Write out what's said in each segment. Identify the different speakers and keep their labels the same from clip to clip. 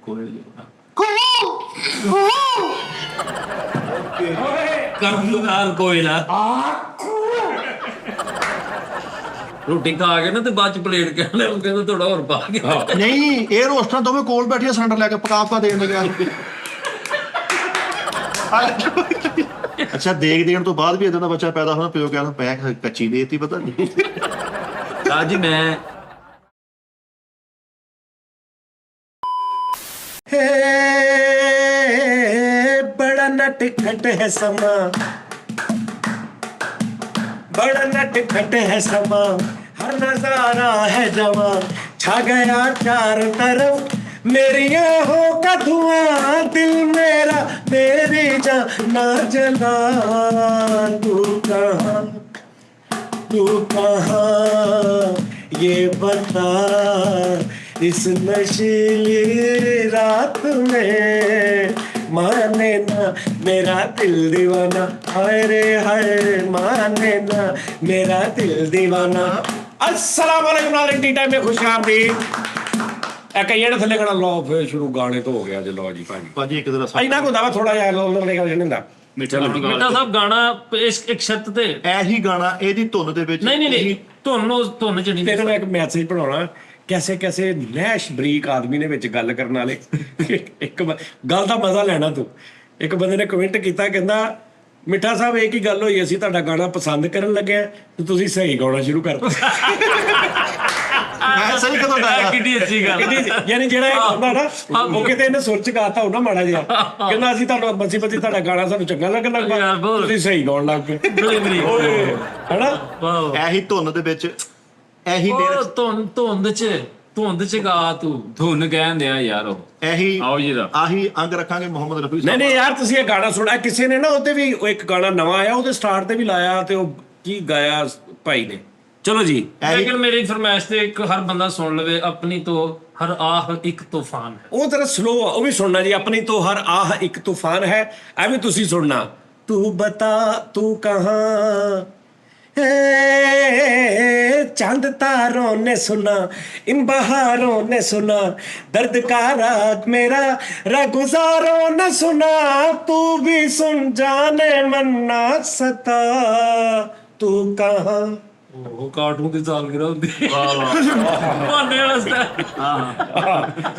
Speaker 1: ਕੋਇਲਾ ਰੋਟੀ ਖਾ ਕੇ ਨਾ ਤੇ ਬਾਅਦ ਚ ਪਲੇਟ ਕਹਿੰਦਾ ਥੋੜਾ ਹੋਰ ਪਾ ਕੇ
Speaker 2: ਨਹੀਂ ਇਹ ਰੋਸਟਾਂ ਦੋਵੇਂ ਕੋਲ ਬੈਠੀਆਂ ਸਿਲੰਡਰ ਲੈ ਕੇ ਪਕਾ ਦੇਣ ਲੱਗਿਆ। ਅੱਛਾ ਦੇਣ ਤੋਂ ਬਾਅਦ ਵੀ ਇਦਾਂ ਦਾ ਬੱਚਾ ਪੈਦਾ ਹੋਣਾ ਪਿਓ ਕਹਿੰਦਾ ਪੈ ਕੱਚੀ ਦੇਤੀ ਪਤਾ ਨਹੀਂ।
Speaker 1: ਅੱਜ ਮੈਂ
Speaker 3: बड़ा नटखट है समा, बड़ा नटखट है समा, हर नजारा है जवा, छा गया चारों तरफ मेरी आँखों का धुआं, दिल मेरा मेरी जान ना जला। तू कहाँ ये बता, इस नशीली रात में माने ना मेरा दिल दीवाना, हाय रे हाय माने ना मेरा दिल दीवाना। अस्सलाम वालेकुम नाज़रीन, टी टाइम में खुशआमदीद। कईयां ने थल्ले कहना लो फिर शुरू गाने तो हो गया जी। लो जी
Speaker 2: ਭਾਜੀ ਇੱਕ ਦਿਨ
Speaker 3: ਇੰਨਾ ਕੁ ਹੁੰਦਾ ਵਾ ਥੋੜਾ ਜਿਹਾ ਉਹਨਾਂ ਨੇ ਗੱਲ ਹੁੰਦਾ
Speaker 1: ਮਿੱਠਾ ਸਾਹਿਬ ਗਾਣਾ ਇੱਕ ਸ਼ਰਤ ਤੇ
Speaker 2: ਇਹੀ ਗਾਣਾ ਇਹਦੀ ਧੁਨ ਦੇ ਵਿੱਚ
Speaker 1: ਨਹੀਂ ਧੁਨ ਚ ਨਹੀਂ।
Speaker 3: ਤੈਨੂੰ ਇੱਕ ਮੈਸੇਜ ਪੜਾਉਣਾ, कैसे कैसे नैश बरीक आदमी ने विच गल करन वाले एक गल दा मजा लेना तू। एक बंदे ने कमेंट किया कहंदा मिठा साहब एक ही गल होई असीं तुहाडा गाना पसंद करन लगे ते तुसीं सही गाना शुरू कर दित्ता।
Speaker 2: ਮੈਂ ਸਹੀ ਕਦੋਂ ਗਾਇਆ
Speaker 1: ਕਿੱਡੀ ਅੱਛੀ ਗੱਲ
Speaker 3: यानी जेड़ा ਇਹ ਹੁੰਦਾ ਨਾ ਉਹ ਕਿਤੇ ਇਹਨੇ ਸੁਰ ਚ ਗਾਤਾ ਹੋਣਾ ਮਾੜਾ ਜਿਹਾ ਕਹਿੰਦਾ ਅਸੀਂ ਤੁਹਾਨੂੰ ਬੱਸੀ ਬੱਸੀ ਤੁਹਾਡਾ ਗਾਣਾ ਸਾਨੂੰ ਚੰਗਾ ਲੱਗਣ ਲੱਗਾ ਤੁਸੀਂ ਸਹੀ ਗਾਉਣ ਲੱਗ ਪਏ ਹੈਨਾ।
Speaker 2: ਇਹੀ ਧੁਨ ਦੇ ਵਿੱਚ ਇਹੀ
Speaker 1: ਧੁੰਦ ਚ ਗਾ ਤੂੰ ਧੁਨ ਕਹਿੰਦੇ ਆ ਯਾਰ ਉਹ
Speaker 2: ਇਹੀ
Speaker 1: ਆਓ ਜੀ ਦਾ
Speaker 2: ਆਹੀ ਅੰਗ ਰੱਖਾਂਗੇ ਮੁਹੰਮਦ ਰਫੀ ਸਾਹਿਬ।
Speaker 3: ਨਹੀਂ ਯਾਰ ਤੁਸੀਂ ਇਹ ਗਾਣਾ ਸੁਣਿਆ ਕਿਸੇ ਨੇ ਨਾ ਉਹਦੇ ਵੀ ਇੱਕ ਗਾਣਾ ਨਵਾਂ ਆਇਆ ਉਹਦੇ ਸਟਾਰਟ ਤੇ ਵੀ ਲਾਇਆ ਤੇ ਉਹ ਕੀ ਗਾਇਆ ਭਾਈ ਨੇ। ਚਲੋ ਜੀ
Speaker 1: ਲੇਕਿਨ ਮੇਰੀ ਫਰਮਾਇਸ਼ ਤੇ ਇੱਕ ਹਰ ਬੰਦਾ ਸੁਣ ਲਵੇ, ਆਪਣੀ ਤੋਂ ਹਰ ਆਹ ਇੱਕ ਤੂਫਾਨ ਹੈ।
Speaker 3: ਉਹ ਤਰ੍ਹਾਂ ਸਲੋ ਉਹ ਵੀ ਸੁਣਨਾ ਜੀ। ਆਪਣੀ ਤੋਂ ਹਰ ਆਹ ਇੱਕ ਤੂਫਾਨ ਹੈ ਇਹ ਵੀ ਤੁਸੀਂ ਸੁਣਨਾ। ਤੂੰ ਬਤਾ ਤੂੰ ਕਹਾਂ चांद तारों ने सुना इन बहारों ने सुना दर्द का राग मेरा गुजारों ने सुना तू भी सुन जाने मन्ना सता तू कहाँ।
Speaker 1: ਉਹ ਕਾਰਟੂਨ ਦੀ ਸਾਲਗਿਰਾ ਹੁੰਦੀ ਮਾਨੇ ਵਾਸਤੇ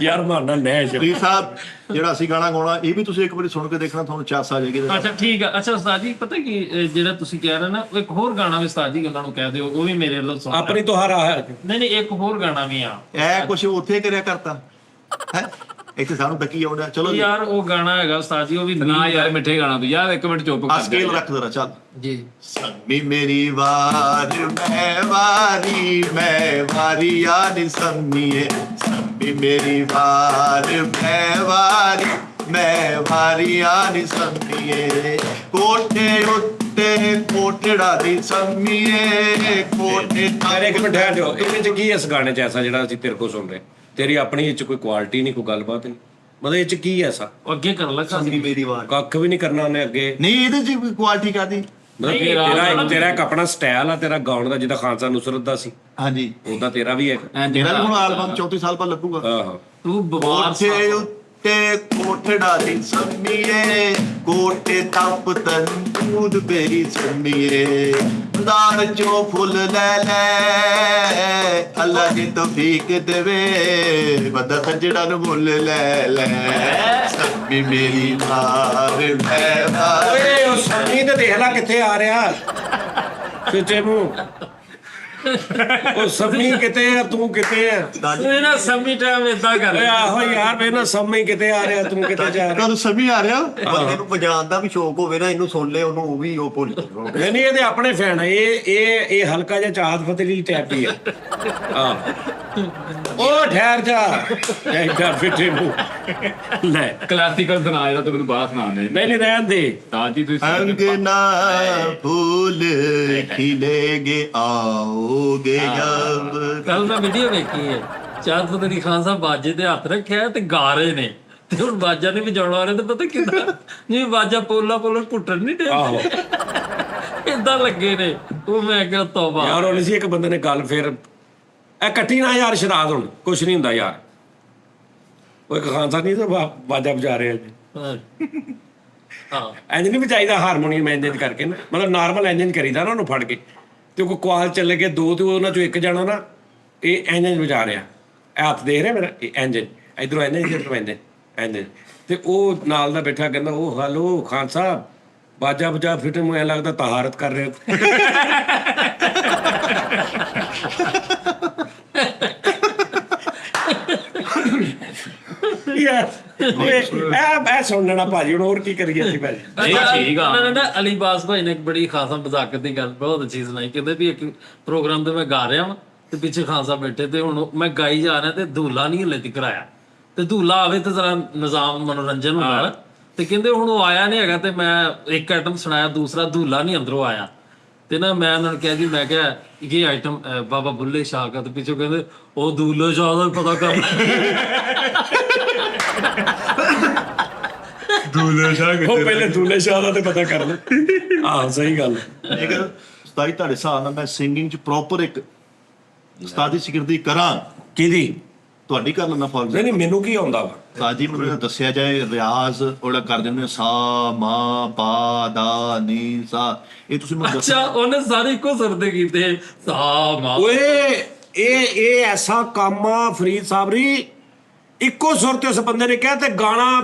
Speaker 3: ਯਾਰ ਮਾਨਾ ਨੈਸ਼
Speaker 2: ਰਫੀ ਸਾਹਿਬ ਜਿਹੜਾ ਅਸੀਂ ਗਾਣਾ ਗਾਉਣਾ ਇਹ ਵੀ ਤੁਸੀਂ ਇੱਕ ਵਾਰੀ ਸੁਣ ਕੇ ਦੇਖਣਾ, ਤੁਹਾਨੂੰ ਚਾਸ ਆ ਜਾਏਗੀ।
Speaker 1: ਅੱਛਾ ਠੀਕ ਆ। ਅੱਛਾ ਉਸਤਾਦ ਜੀ ਪਤਾ ਕੀ ਜਿਹੜਾ ਤੁਸੀਂ ਕਹਿ ਰਹੇ ਨਾ ਇੱਕ ਹੋਰ ਗਾਣਾ ਵੀ ਉਸਤਾਦ ਜੀ ਗੱਲਾਂ ਨੂੰ ਕਹਿ ਦਿਓ, ਉਹ ਵੀ ਮੇਰੇ ਵੱਲੋਂ ਸੁਣ।
Speaker 3: ਆਪਣੀ ਤੋਂ ਹਰ ਆਹ
Speaker 1: ਨਹੀਂ ਇੱਕ ਹੋਰ ਗਾਣਾ ਵੀ ਆ
Speaker 2: ਇਹ ਕੁਛ ਉੱਥੇ ਕਰਿਆ ਕਰਤਾ ਹੈ ਇੱਥੇ ਸਾਨੂੰ ਡੱਕੀ ਆਉਂਦਾ। ਚਲੋ
Speaker 1: ਯਾਰ ਉਹ ਗਾਣਾ ਹੈਗਾ ਉਸਤਾਦ ਜੀ ਉਹ ਵੀ
Speaker 4: ਨਾ ਯਾਰ ਮਿੱਠੇ ਗਾਣਾ ਤੂੰ ਯਾਰ 1 ਮਿੰਟ ਚੁੱਪ
Speaker 2: ਆ
Speaker 4: ਕਰ
Speaker 2: ਸਕੇਲ ਰੱਖ ਜ਼ਰਾ ਚੱਲ
Speaker 1: ਜੀ।
Speaker 2: ਸੰਮੀ ਮੇਰੀ ਵਾਰ ਮੈਂ ਵਾਰੀ ਯਾਨੀ ਸੰਮੀਏ ਸੰਮੀ ਮੇਰੀ ਵਾਰ ਮੈਂ ਵਾਰੀ ਯਾਨੀ ਸੰਮੀਏ ਕੋਠੇ ਉੱਤੇ ਕੋਠੜਾ ਦੀ ਸੰਮੀਏ ਕੋਠੇ
Speaker 3: ਯਾਰ ਇੱਕ ਮਿੰਟ ਠਹਿਰ ਜਾਓ। ਇਹਦੇ ਚ ਕੀ ਇਸ ਗਾਣੇ ਚ ਐਸਾ ਜਿਹੜਾ ਅਸੀਂ ਤੇਰੇ ਕੋਲ ਸੁਣ ਰਹੇ? ਤੇਰੀ ਆਪਣੀ ਚ ਕੋਈ ਕੁਆਲਿਟੀ ਨਹੀਂ, ਕੋਈ ਗੱਲਬਾਤ ਨਹੀਂ, ਮਤਲਬ ਇਹ ਚ ਕੀ ਐਸਾ?
Speaker 1: ਉਹ ਅੱਗੇ ਕਰਨ ਲੱਗਾ
Speaker 2: ਸੰਮੀ ਮੇਰੀ ਵਾਰ
Speaker 3: ਕੱਖ ਵੀ ਨਹੀਂ ਕਰਨਾ ਉਹਨੇ ਅੱਗੇ।
Speaker 2: ਨਹੀਂ ਇਹਦੇ ਚ ਕੁਆਲਿਟੀ ਕਾਦੀ
Speaker 3: ਤੇਰਾ ਇੱਕ ਆਪਣਾ ਸਟਾਈਲ ਆ ਤੇਰਾ ਗਾਉਣ ਦਾ, ਜਿੱਦਾਂ ਖਾਨ ਸਾਹਿਬ ਨੁਸਰਤ ਦਾ ਸੀ
Speaker 2: ਹਾਂਜੀ
Speaker 3: ਉਹਦਾ ਤੇਰਾ ਵੀ ਹੈ।
Speaker 2: ਜਿਹੜਾ ਹੁਣ ਐਲਬਮ 34 ਸਾਲ ਬਾਅਦ ਲੱਗੂਗਾ।
Speaker 3: ਆਹੋ
Speaker 1: ਤੂੰ ਬਵਾਰ
Speaker 2: ਕੋਠੇ ਉੱਤੇ ਕੋਠੜਾ ਦੀ ਸੰਮੀਏ ਕੋਠੇ ਤਪ ਤੰਦੂਦ ਬੇਰੀ ਸੰਮੀਏ ਦਾਰ ਚੋਂ ਫੁੱਲ ਲੈ ਅੱਲਾ ਜੀ ਤੌਫੀਕ ਦੇਵੇ ਵੱਡਾ ਸੱਜਣਾ ਨੂੰ ਮੁੱਲ ਲੈ ਸੰਮੀ ਮੇਰੀ ਵਾਰ ਮੈਂ
Speaker 3: ਓਏ ਉਹ ਸੰਮੀ ਤੇ ਦੇਖ ਲੈ ਕਿੱਥੇ ਆ ਰਿਹਾ ਸਿੱਟੇ ਮੂੰਹ। ਉਹ ਸੰਮੀ ਕਿਤੇ ਆ ਤੂੰ ਕਿਤੇ ਆ?
Speaker 1: ਇਹ ਨਾ ਸਮੀ ਟਾਈਮ ਇਦਾਂ ਕਰ
Speaker 3: ਓਏ ਆਹੋ ਯਾਰ ਵੇ ਨਾ ਸੰਮੀ ਕਿਤੇ ਆ ਰਿਹਾ ਤੂੰ ਕਿਤੇ ਜਾ ਰਿਹਾ?
Speaker 2: ਤੁਹਾਨੂੰ ਸਮਝ ਆ ਰਿਹਾ?
Speaker 5: ਬੰਦੇ ਨੂੰ ਵਜਾਉਣ ਦਾ ਵੀ ਸ਼ੌਕ ਹੋਵੇ ਨਾ ਇਹਨੂੰ ਸੁਣ ਲੈ ਉਹਨੂੰ ਉਹ ਵੀ ਉਹ ਭੁੱਲ ਜਾਊਗਾ।
Speaker 3: ਨਹੀਂ ਇਹਦੇ ਆਪਣੇ ਫੈਨ ਆ। ਇਹ ਹਲਕਾ ਜਿਹਾ ਚਾਹਤ ਫਤਿਹ ਟੈਪ ਹੀ ਆ। ਆਹ ਉਹ ਠਹਿਰ ਜਾ ਐਡਾ ਫਿੱਟੇ ਮੂੰਹ ਲੈ
Speaker 4: ਕਲਾਸੀਕਲ ਸੁਣਾ ਇਹਦਾ ਤੂੰ ਮੈਨੂੰ ਬਾਤ ਸੁਣਾ
Speaker 3: ਨਹੀਂ ਰਹਿਣ ਦੇ।
Speaker 4: ਤਾਂ ਜੀ ਤੁਸੀਂ
Speaker 2: अंगना फूल खिलेगे आओगे जब।
Speaker 1: ਕੱਲ ਮੈਂ ਵੀਡੀਓ ਵੇਖੀ ਹੈ ਚਾਹਤ ਪਤਾ ਨਹੀਂ ਖਾਨ ਸਾਹਿਬ ਬਾਜੇ ਤੇ ਹੱਥ ਰੱਖਿਆ ਤੇ ਗਾ ਰਹੇ ਨੇ ਤੇ ਹੁਣ ਬਾਜਾ ਨੇ ਵਜਾਉਣਾ ਵਾਲੇ ਤੇ ਪਤਾ ਕਿੱਦਾਂ ਜਿਵੇਂ ਬਾਜਾ ਪੋਲਾ ਘੁੱਟਣ ਨਹੀਂ ਦੇ
Speaker 3: ਆਹੋ
Speaker 1: ਏਦਾਂ ਲੱਗੇ ਨੇ। ਉਹ ਮੈਂ ਕਿਹਾ ਤੋਬਾ
Speaker 3: ਯਾਰ ਹੁਣ ਸੀ ਇੱਕ ਬੰਦੇ ਨੇ ਗੱਲ ਫਿਰ ਇਹ ਕੱਟੀ ਨਾ ਯਾਰ ਸ਼ਰਾਦ ਹੁਣ ਕੁਛ ਨਹੀਂ ਹੁੰਦਾ ਯਾਰ। ਉਹ ਇੱਕ ਖਾਨ ਸਾਹਿਬ ਨਹੀਂ ਤਾਂ ਬਾਜਾ ਵਜਾ ਰਹੇ ਨੇ
Speaker 1: ਹਾਂ
Speaker 3: ਇੰਜ ਨਹੀਂ ਵਜਾਈਦਾ ਹਾਰਮੋਨੀਅਮ ਇੰਜ ਕਰਕੇ ਨਾ, ਮਤਲਬ ਨਾਰਮਲ ਇੰਜ ਕਰੀਦਾ ਨਾ ਉਹਨੂੰ ਫੜ ਕੇ, ਤੇ ਕੋਈ ਕੁਆਲ ਚੱਲੇ ਗਏ ਦੋ ਤੇ ਉਹਨਾਂ ਚੋਂ ਇੱਕ ਜਾਣਾ ਨਾ ਇਹ ਇੰਜ ਵਜਾ ਰਿਹਾ, ਇਹ ਹੱਥ ਦੇਖ ਰਿਹਾ ਮੇਰਾ, ਇਹ ਇੰਜ ਇਧਰੋਂ ਇੰਜ ਇੱਧਰੋਂ ਇੰਜ, ਤੇ ਉਹ ਨਾਲ ਦਾ ਬੈਠਾ ਕਹਿੰਦਾ ਉਹ ਹੈਲੋ ਖਾਨ ਸਾਹਿਬ ਬਾਜਾ ਵਜਾ, ਫਿਰ ਮੈਨੂੰ ਐਂ ਲੱਗਦਾ ਤਹਾਰਤ ਕਰ ਰਹੇ ਹੋ। ਯਾਰ ਇਹ ਸੁਣ ਲੈਣਾ ਭਾਜੀ, ਹੁਣ ਹੋਰ ਕੀ ਕਰੀਏ ਅਸੀਂ ਭਾਜੀ।
Speaker 4: ਨਹੀਂ, ਠੀਕ ਆ।
Speaker 1: ਉਹਨਾਂ ਨੇ ਨਾ ਅਲੀ ਬਾਸ ਭਾਈ ਨੇ ਇੱਕ ਬੜੀ ਖਾਸਾ ਮਜ਼ਾਕ ਦੀ ਗੱਲ ਬਹੁਤ ਅੱਛੀ ਸੁਣਾਈ। ਕਹਿੰਦੇ ਵੀ ਇੱਕ ਪ੍ਰੋਗਰਾਮ ਤੇ ਮੈਂ ਗਾ ਰਿਹਾ ਵਾਂ ਤੇ ਪਿੱਛੇ ਖਾਨ ਸਾਹਿਬ ਬੈਠੇ ਤੇ ਹੁਣ ਮੈਂ ਗਾਈ ਜਾ ਰਿਹਾ ਤੇ ਧੂਲਾ ਨਹੀਂ ਹਲੇ ਤੱਕ ਆਇਆ, ਤੇ ਧੂਲਾ ਆਵੇ ਤੇ ਜ਼ਰਾ ਨਿਜ਼ਾਮ ਮਨੋਰੰਜਨ ਹੁੰਦਾ ਨਾ, ਤੇ ਕਹਿੰਦੇ ਹੁਣ ਉਹ ਆਇਆ ਨਹੀਂ ਹੈਗਾ, ਤੇ ਮੈਂ ਇੱਕ ਆਈਟਮ ਸੁਣਾਇਆ, ਦੂਸਰਾ ਧੂਲਾ ਨਹੀਂ ਅੰਦਰੋਂ ਆਇਆ, ਤੇ ਨਾ ਮੈਂ ਉਹਨਾਂ ਨੂੰ ਕਿਹਾ ਜੀ, ਮੈਂ ਕਿਹਾ ਇਹ ਆਈਟਮ ਬਾਬਾ ਬੁੱਲੇ ਸ਼ਾਹ ਦਾ, ਤੇ ਪਿੱਛੋਂ ਕਹਿੰਦੇ ਉਹ ਦੂਲੇ ਸ਼ਾਹ ਦਾ ਪਤਾ ਕਰ
Speaker 3: ਉਹ ਪਹਿਲੇ ਦੂਲੇ ਸ਼ਾਹ ਦਾ ਤੇ ਪਤਾ ਕਰ ਲੈ। ਆਹ ਸਹੀ ਗੱਲ।
Speaker 2: ਜੇਕਰ ਉਸਤਾਦ ਤੁਹਾਡੇ ਹਿਸਾਬ ਨਾਲ ਮੈਂ ਸਿੰਗਿੰਗ 'ਚ ਪ੍ਰੋਪਰ ਇੱਕ ਉਸਤਾਦੀ ਸਿਖਰਦੀ ਕਰਾਂ,
Speaker 3: ਕਿਹਦੀ?
Speaker 2: ਤੁਹਾਡੀ ਕਰ ਲੈਣਾ ਫੋਰ
Speaker 3: ਨਹੀਂ ਮੈਨੂੰ ਕੀ ਆਉਂਦਾ ਵਾ?
Speaker 2: ਉਸਤਾਦ ਜੀ ਮੈਨੂੰ ਦੱਸਿਆ ਜਾਏ ਰਿਆਜ਼ ਉਹਦਾ ਕਰਦੇ ਨੇ ਸਾ ਮਾ ਪਾ ਦਾ ਨੀ ਸਾ, ਇਹ ਤੁਸੀਂ ਮੈਨੂੰ
Speaker 1: ਅੱਛਾ ਉਹਨੇ ਸਾਰੇ ਇੱਕੋ ਸੁਰ ਦੇ ਕੀਤੇ ਸਾ ਮਾ।
Speaker 3: ਓਏ ਇਹ ਐਸਾ ਕੰਮ ਆ ਫਰੀਦ ਸਾਬਰੀ, ਇੱਕੋ ਸੁਰ ਤੇ ਉਸ ਬੰਦੇ ਨੇ ਕਿਹਾ ਤੇ ਗਾਣਾ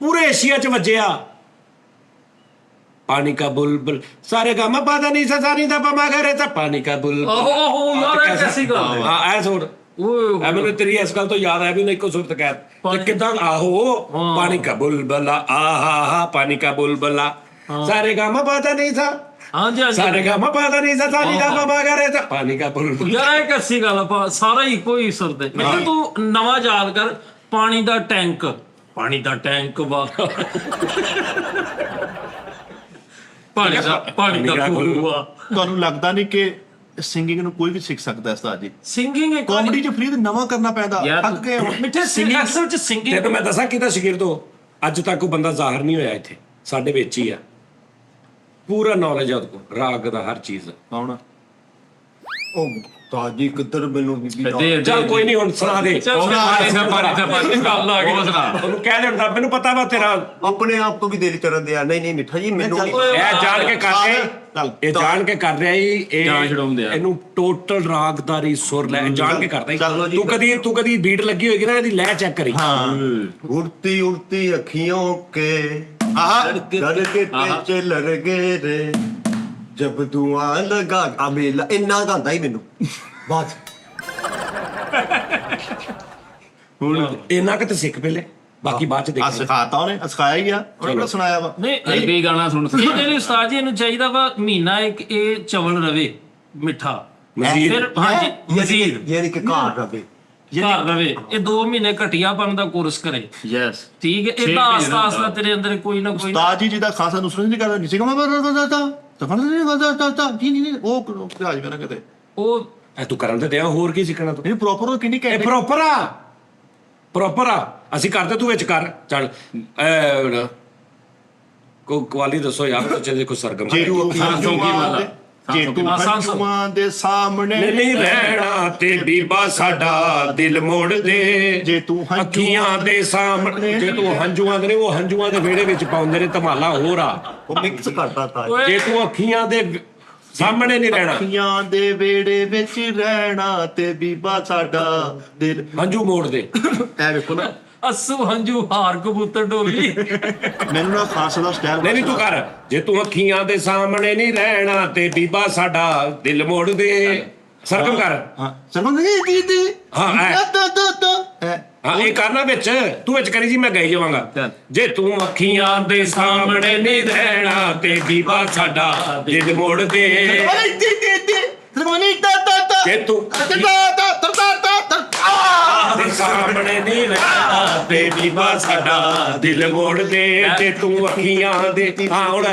Speaker 3: ਪੂਰੇ ਏਸ਼ੀਆ 'ਚ ਵੱਜਿਆ। ਪਾਣੀ ਕਾ ਬੁਲਬੁਲ ਸਾਰੇ ਗਾਮਾ ਪਾਦਾ ਨਹੀਂ ਸਾ ਸਾਰੀ ਦਾ ਪਮਾ ਕਰੇ ਤਾਂ ਪਾਣੀ ਕਾ ਬੁਲਬੁਲ।
Speaker 1: ਓਹ ਯਾਰ ਇਹ ਕੈਸੀ ਗੱਲ ਹੈ।
Speaker 3: ਹਾਂ ਐ ਸੁਰ
Speaker 1: ਓਏ
Speaker 3: ਮੈਨੂੰ ਤੇਰੀ ਇਸ ਗੱਲ ਤੋਂ ਯਾਦ ਆਇਆ ਵੀ ਉਹਨੇ ਇੱਕੋ ਸੁਰ ਤੇ ਕਹਿ ਤੇ ਕਿਦਾਂ ਆਹੋ ਪਾਣੀ ਕਾ ਬੁਲਬੁਲਾ ਆਹਾ ਪਾਣੀ ਕਾ ਬੁਲਬੁਲਾ ਸਾਰੇ ਗਾਮਾ ਪਾਦਾ ਨਹੀਂ ਸਾ
Speaker 1: ਹਾਂਜੀ ਹਾਂਜੀ
Speaker 3: ਸਾਰੇ ਗਾਮਾ ਪਾਦਾ ਨਹੀਂ ਸਾ ਸਾਰੀ ਦਾ ਪਮਾ ਕਰੇ ਤਾਂ ਪਾਣੀ ਕਾ ਬੁਲਬੁਲ।
Speaker 1: ਯਾਰ ਇਹ ਕੈਸੀ ਗੱਲ ਆ, ਸਾਰਾ ਇੱਕੋ ਹੀ ਸੁਰ ਦੇ। ਮੈਂ ਤੂੰ ਨਵਾਂ ਯਾਦ ਕਰ, ਪਾਣੀ ਦਾ ਟੈਂਕ, ਪਾਣੀ ਦਾ ਟੈਂਕ ਵਾ ਪਾਣੀ ਦਾ ਖੂਹ।
Speaker 2: ਤੁਹਾਨੂੰ ਲੱਗਦਾ ਨਹੀਂ ਕਿ ਸਿੰਗਿੰਗ ਨੂੰ ਕੋਈ ਵੀ ਸਿੱਖ ਸਕਦਾ ਹੈ ਉਸਤਾਦ ਜੀ?
Speaker 1: ਸਿੰਗਿੰਗ ਇੱਕ
Speaker 2: ਕਾਮੇਡੀ 'ਚ ਫਰੀਦ ਨਵਾਂ ਕਰਨਾ ਪੈਂਦਾ, ਥੱਕ ਗਏ ਹੁਣ।
Speaker 1: ਮਿੱਠੇ ਸਿੰਗਿੰਗ ਅਸਲ ਚ ਸਿੰਗਿੰਗ
Speaker 3: ਤੈਨੂੰ ਮੈਂ ਦੱਸਾਂ ਕਿਹਦਾ ਸ਼ਾਗਿਰਦ ਹੋ, ਅੱਜ ਤੱਕ ਕੋਈ ਬੰਦਾ ਜ਼ਾਹਰ ਨਹੀਂ ਹੋਇਆ ਇੱਥੇ, ਸਾਡੇ ਵਿੱਚ ਹੀ ਆ, ਪੂਰਾ ਨੌਲੇਜ ਆ ਉਹਦੇ ਕੋਲ ਰਾਗ ਦਾ ਹਰ ਚੀਜ਼।
Speaker 2: ਕੌਣ?
Speaker 5: ਉਹ ਤਾਜੀ ਕਿੱਧਰ ਮੈਨੂੰ ਬੀਬੀ
Speaker 3: ਚੱਲ ਕੋਈ ਨਹੀਂ ਹੁਣ ਸੁਣਾ ਦੇ,
Speaker 1: ਗੱਲ ਆ ਗਈ।
Speaker 3: ਉਹਨੂੰ ਕਹਿ ਦੇ ਹੁੰਦਾ ਮੈਨੂੰ ਪਤਾ ਵਾ ਤੇਰਾ
Speaker 5: ਆਪਣੇ ਆਪ ਤੋਂ ਵੀ ਦਿਲ ਚਰਨ ਦਿਆ। ਨਹੀਂ ਮਿੱਠਾ ਜੀ ਮੈਨੂੰ ਨਹੀਂ।
Speaker 3: ਇਹ ਜਾਣ ਕੇ ਕਰ ਰਿਹਾ
Speaker 2: ਚੱਲ
Speaker 3: ਇਹ ਜਾਣ ਕੇ ਕਰ ਰਿਹਾ ਇਹ
Speaker 4: ਜਾਨ ਛਡਾਉਂਦੇ ਆ।
Speaker 3: ਇਹਨੂੰ ਟੋਟਲ ਰਾਗਦਾਰੀ ਸੁਰ ਲੈ ਜਾਣ ਕੇ ਕਰਦਾ
Speaker 2: ਚਲੋ ਜੀ।
Speaker 3: ਤੂੰ ਕਦੀ ਬੀਟ ਲੱਗੀ ਹੋਏਗੀ ਨਾ ਇਹਦੀ ਲਹਿ ਚੈੱਕ ਕਰੀ।
Speaker 2: ਹਾਂ
Speaker 5: उड़ती उड़ती अखियों के
Speaker 2: ਆਹਾ
Speaker 5: धड़के पे लगे रे जब धुआं लगा अबेला इन्ना गांदा ही मैनू बस
Speaker 3: ਇਹਨਾਂ ਕਿ ਤੇ ਸਿੱਖ ਪਹਿਲੇ ਬਾਕੀ ਬਾਅਦ ਚ
Speaker 2: ਆ
Speaker 3: ਦੇਖ
Speaker 2: ਸਿਖਾਤਾ ਉਹਨੇ, ਸਿਖਾਇਆ ਹੀ ਆ ਉਹਨੇ, ਕਿਹੜਾ ਸੁਣਾਇਆ ਵਾ?
Speaker 1: ਨਹੀਂ
Speaker 4: ਇਹ ਗਾਣਾ ਸੁਣ
Speaker 1: ਇਹਦੇ ਲਈ ਉਸਤਾਦ ਜੀ ਇਹਨੂੰ ਚਾਹੀਦਾ ਵਾ ਮਹੀਨਾ ਇੱਕ ਇਹ ਚਵਲ ਰਵੇ ਮਿੱਠਾ,
Speaker 3: ਮਜ਼ੀਦ।
Speaker 1: ਫਿਰ ਹਾਂਜੀ ਮਜ਼ੀਦ
Speaker 5: यानी कि कार रवे
Speaker 1: ਘਰ ਰਵੇ, ਇਹ 2 ਮਹੀਨੇ ਘਟੀਆਪਨ ਦਾ ਕੋਰਸ ਕਰੇ,
Speaker 4: ਯੈਸ
Speaker 1: ਠੀਕ ਹੈ। ਇਹਦਾ ਆਸਤਾ ਆਸਤਾ ਤੇਰੇ ਅੰਦਰ ਕੋਈ ਨਾ ਕੋਈ
Speaker 2: ਉਸਤਾਦ ਜੀ ਜਿਹਦਾ ਖਾਸਾ ਦੂਸਰਾ ਨਹੀਂ ਕਰਦਾ, ਨਹੀਂ ਸੀਗਾ ਮੈਂ ਤਾਂ ਨਹੀਂ ਉਹ ਭਜਾਜ ਮੇਰਾ ਕਿਤੇ
Speaker 1: ਉਹ
Speaker 3: ਐ ਤੂੰ ਕਰਨ ਤੇ ਦਿਆ, ਹੋਰ ਕੀ ਸਿੱਖਣਾ ਤੂੰ?
Speaker 2: ਇਹ ਪ੍ਰੋਪਰ ਉਹ ਕਿੰਨੀ
Speaker 3: ਇਹ
Speaker 2: ਕਹਿ
Speaker 3: ਪ੍ਰੋਪਰ ਆ ਅਸੀਂ ਕਰਦੇ, ਤੂੰ ਵਿੱਚ ਕਰ ਚੱਲ ਕੋ ਕੁਆਲੀ ਦੱਸੋ ਯਾਰ, ਬੱਚੇ ਦੇ ਕੋ ਸਰਗਮ
Speaker 2: ਜੇ ਤੂੰ
Speaker 4: ਮਤਲਬ?
Speaker 2: ਜੇ ਤੂੰ ਹੰਝੂਆਂ ਦੇ ਸਾਹਮਣੇ
Speaker 3: ਨਹੀਂ ਰਹਿਣਾ ਤੇ ਬੀਬਾ ਸਾਡਾ ਦਿਲ ਮੋੜ ਦੇ,
Speaker 2: ਜੇ ਤੂੰ
Speaker 3: ਅੱਖੀਆਂ ਦੇ ਸਾਹਮਣੇ, ਜੇ ਤੂੰ ਹੰਝੂਆਂ ਦੇ ਨੇ ਉਹ ਹੰਝੂਆਂ ਦੇ ਵਿਹੜੇ ਵਿੱਚ ਪਾਉਂਦੇ ਨੇ ਧਮਾਲਾ ਹੋਰ ਆ,
Speaker 5: वो मिक्स करता था
Speaker 3: ਜੇ ਤੂੰ ਅੱਖੀਆਂ ਦੇ ਸਾਹਮਣੇ ਨਹੀਂ ਰਹਿਣਾ
Speaker 2: ਅੱਖੀਆਂ ਦੇ ਵੇੜੇ ਵਿੱਚ ਰਹਿਣਾ ਤੇ ਬੀਬਾ ਸਾਡਾ ਦਿਲ।
Speaker 3: ਹੰਝੂ ਮੋੜ ਦੇ।
Speaker 2: ਐ ਵੇਖੋ ਨਾ,
Speaker 1: ਅਸੂ ਹੰਝੂ ਹਾਰ ਕਬੂਤਰ ਡੋਲੀ।
Speaker 2: ਮੈਨੂੰ ਨਾ ਖਾਸ ਦਾ ਸਟਾਈਲ
Speaker 3: ਨਹੀਂ ਤੂੰ ਕਰ, ਜੇ ਤੂੰ ਅੱਖੀਆਂ ਦੇ ਸਾਹਮਣੇ ਨਹੀਂ ਰਹਿਣਾ ਤੇ ਬੀਬਾ ਸਾਡਾ ਦਿਲ ਮੋੜ ਦੇ, ਸਰਗਮ ਕਰ।
Speaker 2: ਹਾਂ ਸਰਵਨ ਦੀ ਦੀ
Speaker 3: ਹਾਂ, ਐ।
Speaker 2: ਐ
Speaker 3: ਹਾਂ ਇਹ ਕਰਨਾ ਵਿੱਚ, ਤੂੰ ਵਿੱਚ ਕਰੀ ਜੀ ਮੈਂ ਗਾਈ ਜਾਵਾਂਗਾ। ਜੇ ਤੂੰ ਅੱਖੀਆਂ ਦੇ ਸਾਹਮਣੇ ਨਹੀਂ ਰਹਿਣਾ ਤੇ ਬੀਬਾ ਸਾਡਾ ਦਿਲ ਮੋੜ ਦੇ,
Speaker 2: ਓਏ ਦੀ ਸਰਵਨੀ ਤਾ
Speaker 3: ਜੇ ਤੂੰ ਦੇ ਸਾਹਮਣੇ ਨਹੀਂ ਰਹਿਣਾ ਤੇ ਬੀਬਾ ਸਾਡਾ ਦਿਲ ਮੋੜ ਦੇ, ਜੇ ਤੂੰ ਅੱਖੀਆਂ ਦੇ ਹਾਂ ਹੁਣ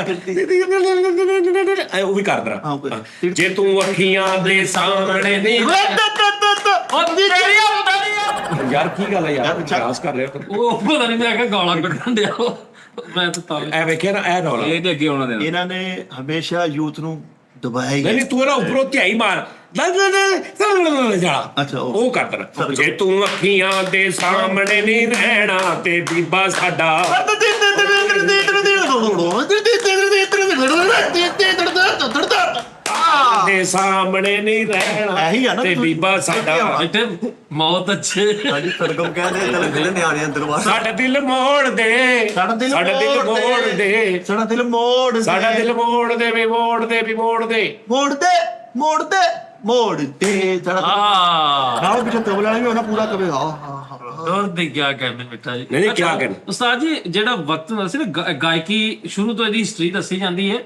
Speaker 3: ਉਹ ਵੀ ਕਰ ਦਰਾ, ਜੇ ਤੂੰ ਅੱਖੀਆਂ ਦੇ ਸਾਹਮਣੇ ਨਹੀਂ ਯਾਰ ਕੀ ਗੱਲ ਹੈ ਯਾਰ, ਵਿਕਾਸ ਕਰ ਰਿਹਾ
Speaker 1: ਉਹ ਪਤਾ ਨਹੀਂ ਮੈਂ ਕਿਹਾ ਗਾਲਾਂ ਕੱਢਣ ਡਿਆ ਮੈਂ ਤਾਂ
Speaker 3: ਐ ਵੇਖਿਆ ਨਾ ਇਹ ਰੌਲਾ।
Speaker 4: ਇਹ ਤੇ ਅੱਗੇ ਆਉਣਾ ਦੇਣਾ।
Speaker 2: ਇਹਨਾਂ ਨੇ ਹਮੇਸ਼ਾ ਯੂਥ ਨੂੰ ਦਬਾਇਆ ਹੀ
Speaker 3: ਨਹੀਂ ਤੂੰ ਇਹਦਾ ਉੱਪਰੋਂ ਧਿਆਈ ਮਾਰ,
Speaker 2: ਅੱਛਾ, ਉਹ।
Speaker 3: ਉਹ ਕਰਦਾ ਜੇ ਤੂੰ ਅੱਖੀਆਂ ਦੇ ਸਾਹਮਣੇ ਨਹੀਂ ਰਹਿਣਾ ਤੇ ਬੀਬਾ ਸਾਡਾ ਦੇ ਸਾਹਮਣੇ ਨਹੀਂ
Speaker 2: ਇਹੀ ਆ
Speaker 3: ਰਹਿਣਾ
Speaker 2: ਨਾ
Speaker 3: ਤੇ
Speaker 2: ਤੁਸੀਂ-
Speaker 3: ਬੀਬਾ ਸਾਡਾ
Speaker 1: ਬੇਟੇ ਬਹੁਤ ਅੱਛੇ
Speaker 5: ਹਾਂਜੀ ਸਰਗਮ ਕਹਿੰਦੇ ਚੱਲ ਜਿਹੜੇ ਨਿਆਣੇ ਅੰਦਰ ਬਾਹਰ
Speaker 3: ਸਾਡਾ ਦਿਲ ਮੋੜ ਦੇ
Speaker 2: ਸਾਡਾ ਦਿਲ
Speaker 3: ਮੋੜ ਦੇ
Speaker 2: ਸਾਡਾ ਦਿਲ ਮੋੜ ਦੇ
Speaker 3: ਸਾਡਾ ਦਿਲ ਮੋੜ ਦੇ ਵੀ ਮੋੜ ਦੇ ਵੀ ਮੋੜ ਦੇ
Speaker 2: ਮੋੜ ਦੇ ਮੋੜ ਦੇ ਮੋੜ ਦੇ ਸਾਡਾ ਆਹ ਪਿੱਛੇ ਤਬਲਾ ਵੀ ਹੋਣਾ ਪੂਰਾ ਕਵੇ
Speaker 1: ਹੋਰ ਦੇ ਕੀ ਕਰਨੇ ਬੇਟਾ ਜੀ
Speaker 3: ਨਹੀਂ,
Speaker 1: ਅੱਛਾ,
Speaker 3: ਕਿਆ ਕਰਨਾ?
Speaker 1: ਉਸਤਾਦ ਜੀ ਜਿਹੜਾ ਵਕਤ ਹੁੰਦਾ ਸੀ ਨਾ ਗਾਇਕੀ ਸ਼ੁਰੂ ਤੋਂ ਇਹਦੀ ਹਿਸਟਰੀ ਦੱਸੀ ਜਾਂਦੀ ਹੈ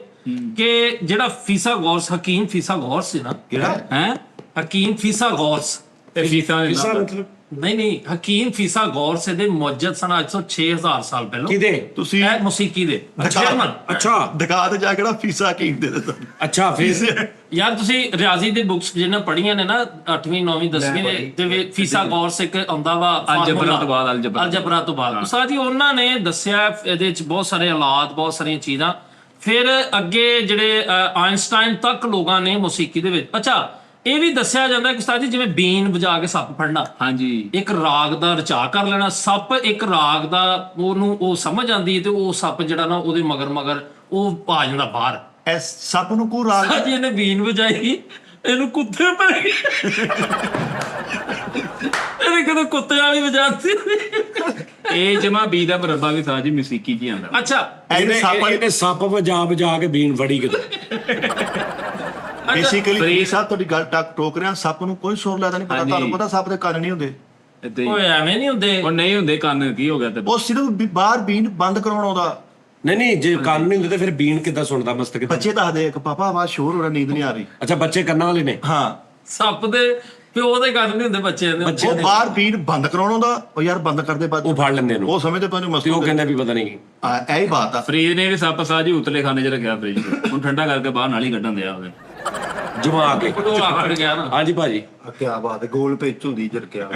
Speaker 1: ਕਿ ਜਿਹੜਾ ਫੀਸਾਗੋਰਸ ਹਕੀਮ ਫੀਸਾਗੋਰਸ ਸੀ ਨਾ
Speaker 2: ਕਿਹੜਾ
Speaker 1: ਹੈ ਹਕੀਮ ਫੀਸਾਗੋਰਸ
Speaker 4: ਤੇ ਫੀਸਾਂ ਦੇ
Speaker 3: ਇਸਾ
Speaker 4: ਨਾਲ।
Speaker 3: ਮਤਲਬ
Speaker 1: ਨਹੀਂ ਹਕੀਮ ਫੀਸਾਗੋਰਸ ਇਹਦੇ ਮੁਅੱਜਦ ਸਨ ਅੱਜ ਤੋਂ 6000 ਸਾਲ ਪਹਿਲਾਂ
Speaker 3: ਕਿਹਦੇ
Speaker 2: ਤੁਸੀਂ
Speaker 1: ਇਹ ਮੌਸੀਕੀ ਦੇ ਜਰਮਨ
Speaker 3: ਅੱਛਾ
Speaker 2: ਦੁਕਾਨ ਤੇ ਜਾ ਕੇ ਨਾ ਫੀਸਾ ਕੀ ਦੇ ਦਿੱਤਾ
Speaker 3: ਅੱਛਾ ਫਿਰ
Speaker 1: ਯਾਰ ਤੁਸੀਂ ਰਿਆਜ਼ੀ ਦੀ ਬੁੱਕਸ ਜਿਹਨਾਂ ਪੜ੍ਹੀਆਂ ਨੇ ਨਾ 8ਵੀਂ 9ਵੀਂ 10ਵੀਂ ਦੇ ਤੇ ਫੀਸਾਗੋਰਸ ਇੱਕ ਆਉਂਦਾ ਵਾ
Speaker 4: ਅਲਜਬਰਾ ਤੋਂ ਬਾਅਦ
Speaker 1: ਅਲਜਬਰਾ ਤੋਂ ਬਾਅਦ ਉਸਤਾਦ ਜੀ ਉਹਨਾਂ ਨੇ ਦੱਸਿਆ ਇਹਦੇ ਵਿੱਚ ਬਹੁਤ ਸਾਰੇ ਹਾਲਾਤ ਬਹੁਤ ਸਾਰੀਆਂ ਚੀਜ਼ਾਂ ਫਿਰ ਅੱਗੇ ਜਿਹੜੇ ਆਇਨਸਟਾਈਨ ਤੱਕ ਲੋਕਾਂ ਨੇ ਮੌਸੀਕੀ ਦੇ ਵਿੱਚ ਅੱਛਾ ਇਹ ਵੀ ਦੱਸਿਆ ਜਾਂਦਾ ਕਿ ਉਸਤਾਦ ਜੀ ਜਿਵੇਂ ਬੀਨ ਵਜਾ ਕੇ ਸੱਪ ਫੜਨਾ
Speaker 4: ਹਾਂਜੀ
Speaker 1: ਇੱਕ ਰਾਗ ਦਾ ਰਚਾ ਕਰ ਲੈਣਾ ਸੱਪ ਇੱਕ ਰਾਗ ਦਾ ਉਹਨੂੰ ਉਹ ਸਮਝ ਆਉਂਦੀ ਹੈ ਤੇ ਉਹ ਸੱਪ ਜਿਹੜਾ ਨਾ ਉਹਦੇ ਮਗਰ ਉਹ ਆ ਜਾਂਦਾ ਬਾਹਰ
Speaker 2: ਐ ਸੱਪ ਨੂੰ ਕੋ ਰਾਗ
Speaker 1: ਸਾਜੀ ਇਹਨੇ ਬੀਨ ਵਜਾਈ ਇਹਨੂੰ ਕੁੱਤੇ ਪੈ ਗਏ ਇਹਨੇ ਕਦੋਂ ਕੁੱਤੇ ਵਾਲੀ ਵਜਾਤੀ
Speaker 4: ਇਹ ਜਮਾ ਬੀ ਦਾ ਮਰਬਾ ਵੀ ਸਾਜੀ ਮਸੀਕੀ ਜੀ ਆਂਦਾ
Speaker 1: ਅੱਛਾ
Speaker 3: ਇਹਨੇ ਸੱਪ ਵਜਾ ਕੇ ਬੀਨ ਫੜੀ ਕਿਤੇ
Speaker 2: ਬੇਸਿਕਲੀ ਸਾਹਿਬ ਤੁਹਾਡੀ ਗੱਲ ਟੋਕ ਰਿਹਾ ਸੱਪ ਨੂੰ ਕੋਈ ਸੁਰ ਲੈਦਾ ਨਹੀਂ ਪਤਾ
Speaker 4: ਹਾਂਜੀ।
Speaker 2: ਤੁਹਾਨੂੰ ਪਤਾ ਸੱਪ ਦੇ ਕੰਨ ਨਹੀਂ ਹੁੰਦੇ
Speaker 4: ਏਦਾਂ ਹੀ।
Speaker 1: ਓਏ ਐਵੇਂ ਨਹੀਂ ਹੁੰਦੇ
Speaker 4: ਉਹ ਨਹੀਂ ਹੁੰਦੇ ਕੰਨ ਕੀ ਹੋ ਗਿਆ ਤੇ
Speaker 2: ਉਹ ਸਿਰਫ ਬਾਹਰ ਬੀਨ ਬੰਦ ਕਰਾਉਣ ਆਉਂਦਾ
Speaker 3: ਨਹੀਂ ਜੇ ਕੰਨ ਨਹੀਂ ਹੁੰਦੇ ਤੇ ਫਿਰ ਬੀਨ ਕਿੱਦਾਂ ਸੁਣਦਾ ਮਸਤਕ
Speaker 2: ਬੱਚੇ ਦੱਸਦੇ ਇੱਕ ਪਾਪਾ ਆਵਾਜ਼ ਸ਼ੋਰ ਹੋ ਰਿਹਾ ਨੀਂਦ ਨਹੀਂ ਆ ਰਹੀ
Speaker 3: ਅੱਛਾ ਬੱਚੇ ਕੰਨਾਂ ਵਾਲੇ ਨੇ
Speaker 2: ਹਾਂ
Speaker 1: ਸੱਪ ਦੇ ਪਿਓ ਦੇ ਗੱਲ ਨਹੀਂ ਹੁੰਦੇ ਬੱਚਿਆਂ ਦੇ
Speaker 2: ਉਹ ਬਾਹਰ ਬੀਨ ਬੰਦ ਕਰਾਉਣ ਆਉਂਦਾ ਉਹ ਯਾਰ ਬੰਦ ਕਰਦੇ ਬਾਅਦ
Speaker 3: ਉਹ ਫੜ ਲੈਂਦੇ ਨੂੰ
Speaker 2: ਉਹ ਸਮਝਦੇ ਪਾ ਨੂੰ
Speaker 3: ਤੇ
Speaker 2: ਮਸਤੀ
Speaker 3: ਉਹ ਕਹਿੰਦੇ ਵੀ ਪਤਾ ਨਹੀਂ
Speaker 2: ਇਹੀ ਬਾਤ ਆ
Speaker 4: ਫਰੀਦ ਨੇ ਵੀ ਸੱਪ ਸਾਜੀ ਉਤਲੇ ਖਾਨੇ 'ਚ ਰੱਖਿਆ ਫਰੀਜ ਹੁਣ ਠੰਡਾ ਕਰਕੇ ਬਾਹਰ ਨਾਲ ਹੀ ਕੱਢਣ ਦਿਆ ਉਹਦੇ
Speaker 3: ਜਮਾ ਕੇ
Speaker 1: ਉਹ ਆਖੜ ਗਿਆ ਨਾ
Speaker 3: ਹਾਂਜੀ ਭਾਜੀ
Speaker 5: ਕੀ ਬਾਤ ਹੈ ਗੋਲ ਪੇਚ ਹੁੰਦੀ ਜਰਕਿਆ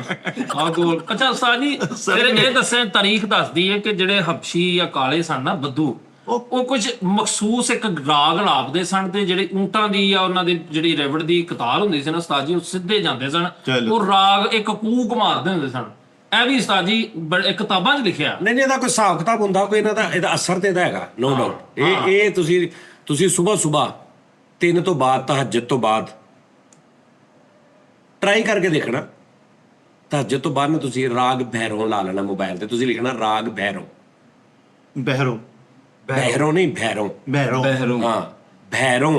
Speaker 1: ਆ ਗੋਲ ਅੱਛਾ ਉਸਤਾਦ ਜੀ ਫਿਰ ਇਹ ਦੱਸਿਆ ਤਾਰੀਖ ਦੱਸਦੀ ਹੈ ਕਿ ਜਿਹੜੇ ਹਬਸ਼ੀ ਜਾਂ ਕਾਲੇ ਸਨ ਨਾ ਬੱਦੂ ਉਹ ਕੁਝ ਮਖਸੂਸ ਇੱਕ ਰਾਗ ਲਾਪਦੇ ਸਨ ਤੇ ਜਿਹੜੇ ਊਂਟਾਂ ਦੀ ਜਾਂ ਉਹਨਾਂ ਦੀ ਜਿਹੜੀ ਰੇਵੜ ਦੀ ਕਤਾਰ ਹੁੰਦੀ ਸੀ ਨਾ ਉਸਤਾਦ ਜੀ ਉਹ ਸਿੱਧੇ ਜਾਂਦੇ ਸਨ ਉਹ ਰਾਗ ਇੱਕ ਕੂਕ ਮਾਰਦੇ ਹੁੰਦੇ ਸਨ ਇਹ ਵੀ ਉਸਤਾਦ ਜੀ ਕਿਤਾਬਾਂ 'ਚ ਲਿਖਿਆ
Speaker 3: ਨਹੀਂ ਇਹਦਾ ਕੋਈ ਹਿਸਾਬ ਕਿਤਾਬ ਹੁੰਦਾ ਕੋਈ ਇਹਦਾ ਅਸਰ ਤੇ ਇਹਦਾ ਹੈਗਾ ਨੋ ਡਾਊਟ ਇਹ ਤੁਸੀਂ ਸਵੇਰ 3 ਤੋਂ ਬਾਅਦ ਤਹੱਜਦ ਤੋਂ ਬਾਅਦ ਟਰਾਈ ਕਰਕੇ ਦੇਖਣਾ ਤਹੱਜਦ ਤੋਂ ਬਾਅਦ ਨਾ ਤੁਸੀਂ ਰਾਗ ਭੈਰੋ ਲਾ ਲੈਣਾ ਮੋਬਾਈਲ ਤੇ ਤੁਸੀਂ ਲਿਖਣਾ ਰਾਗ ਭੈਰੋ ਭੈਰੋ ਨਹੀਂ ਭੈਰੋ
Speaker 2: ਬਹਿਰੋ
Speaker 3: ਹਾਂ ਭੈਰੋ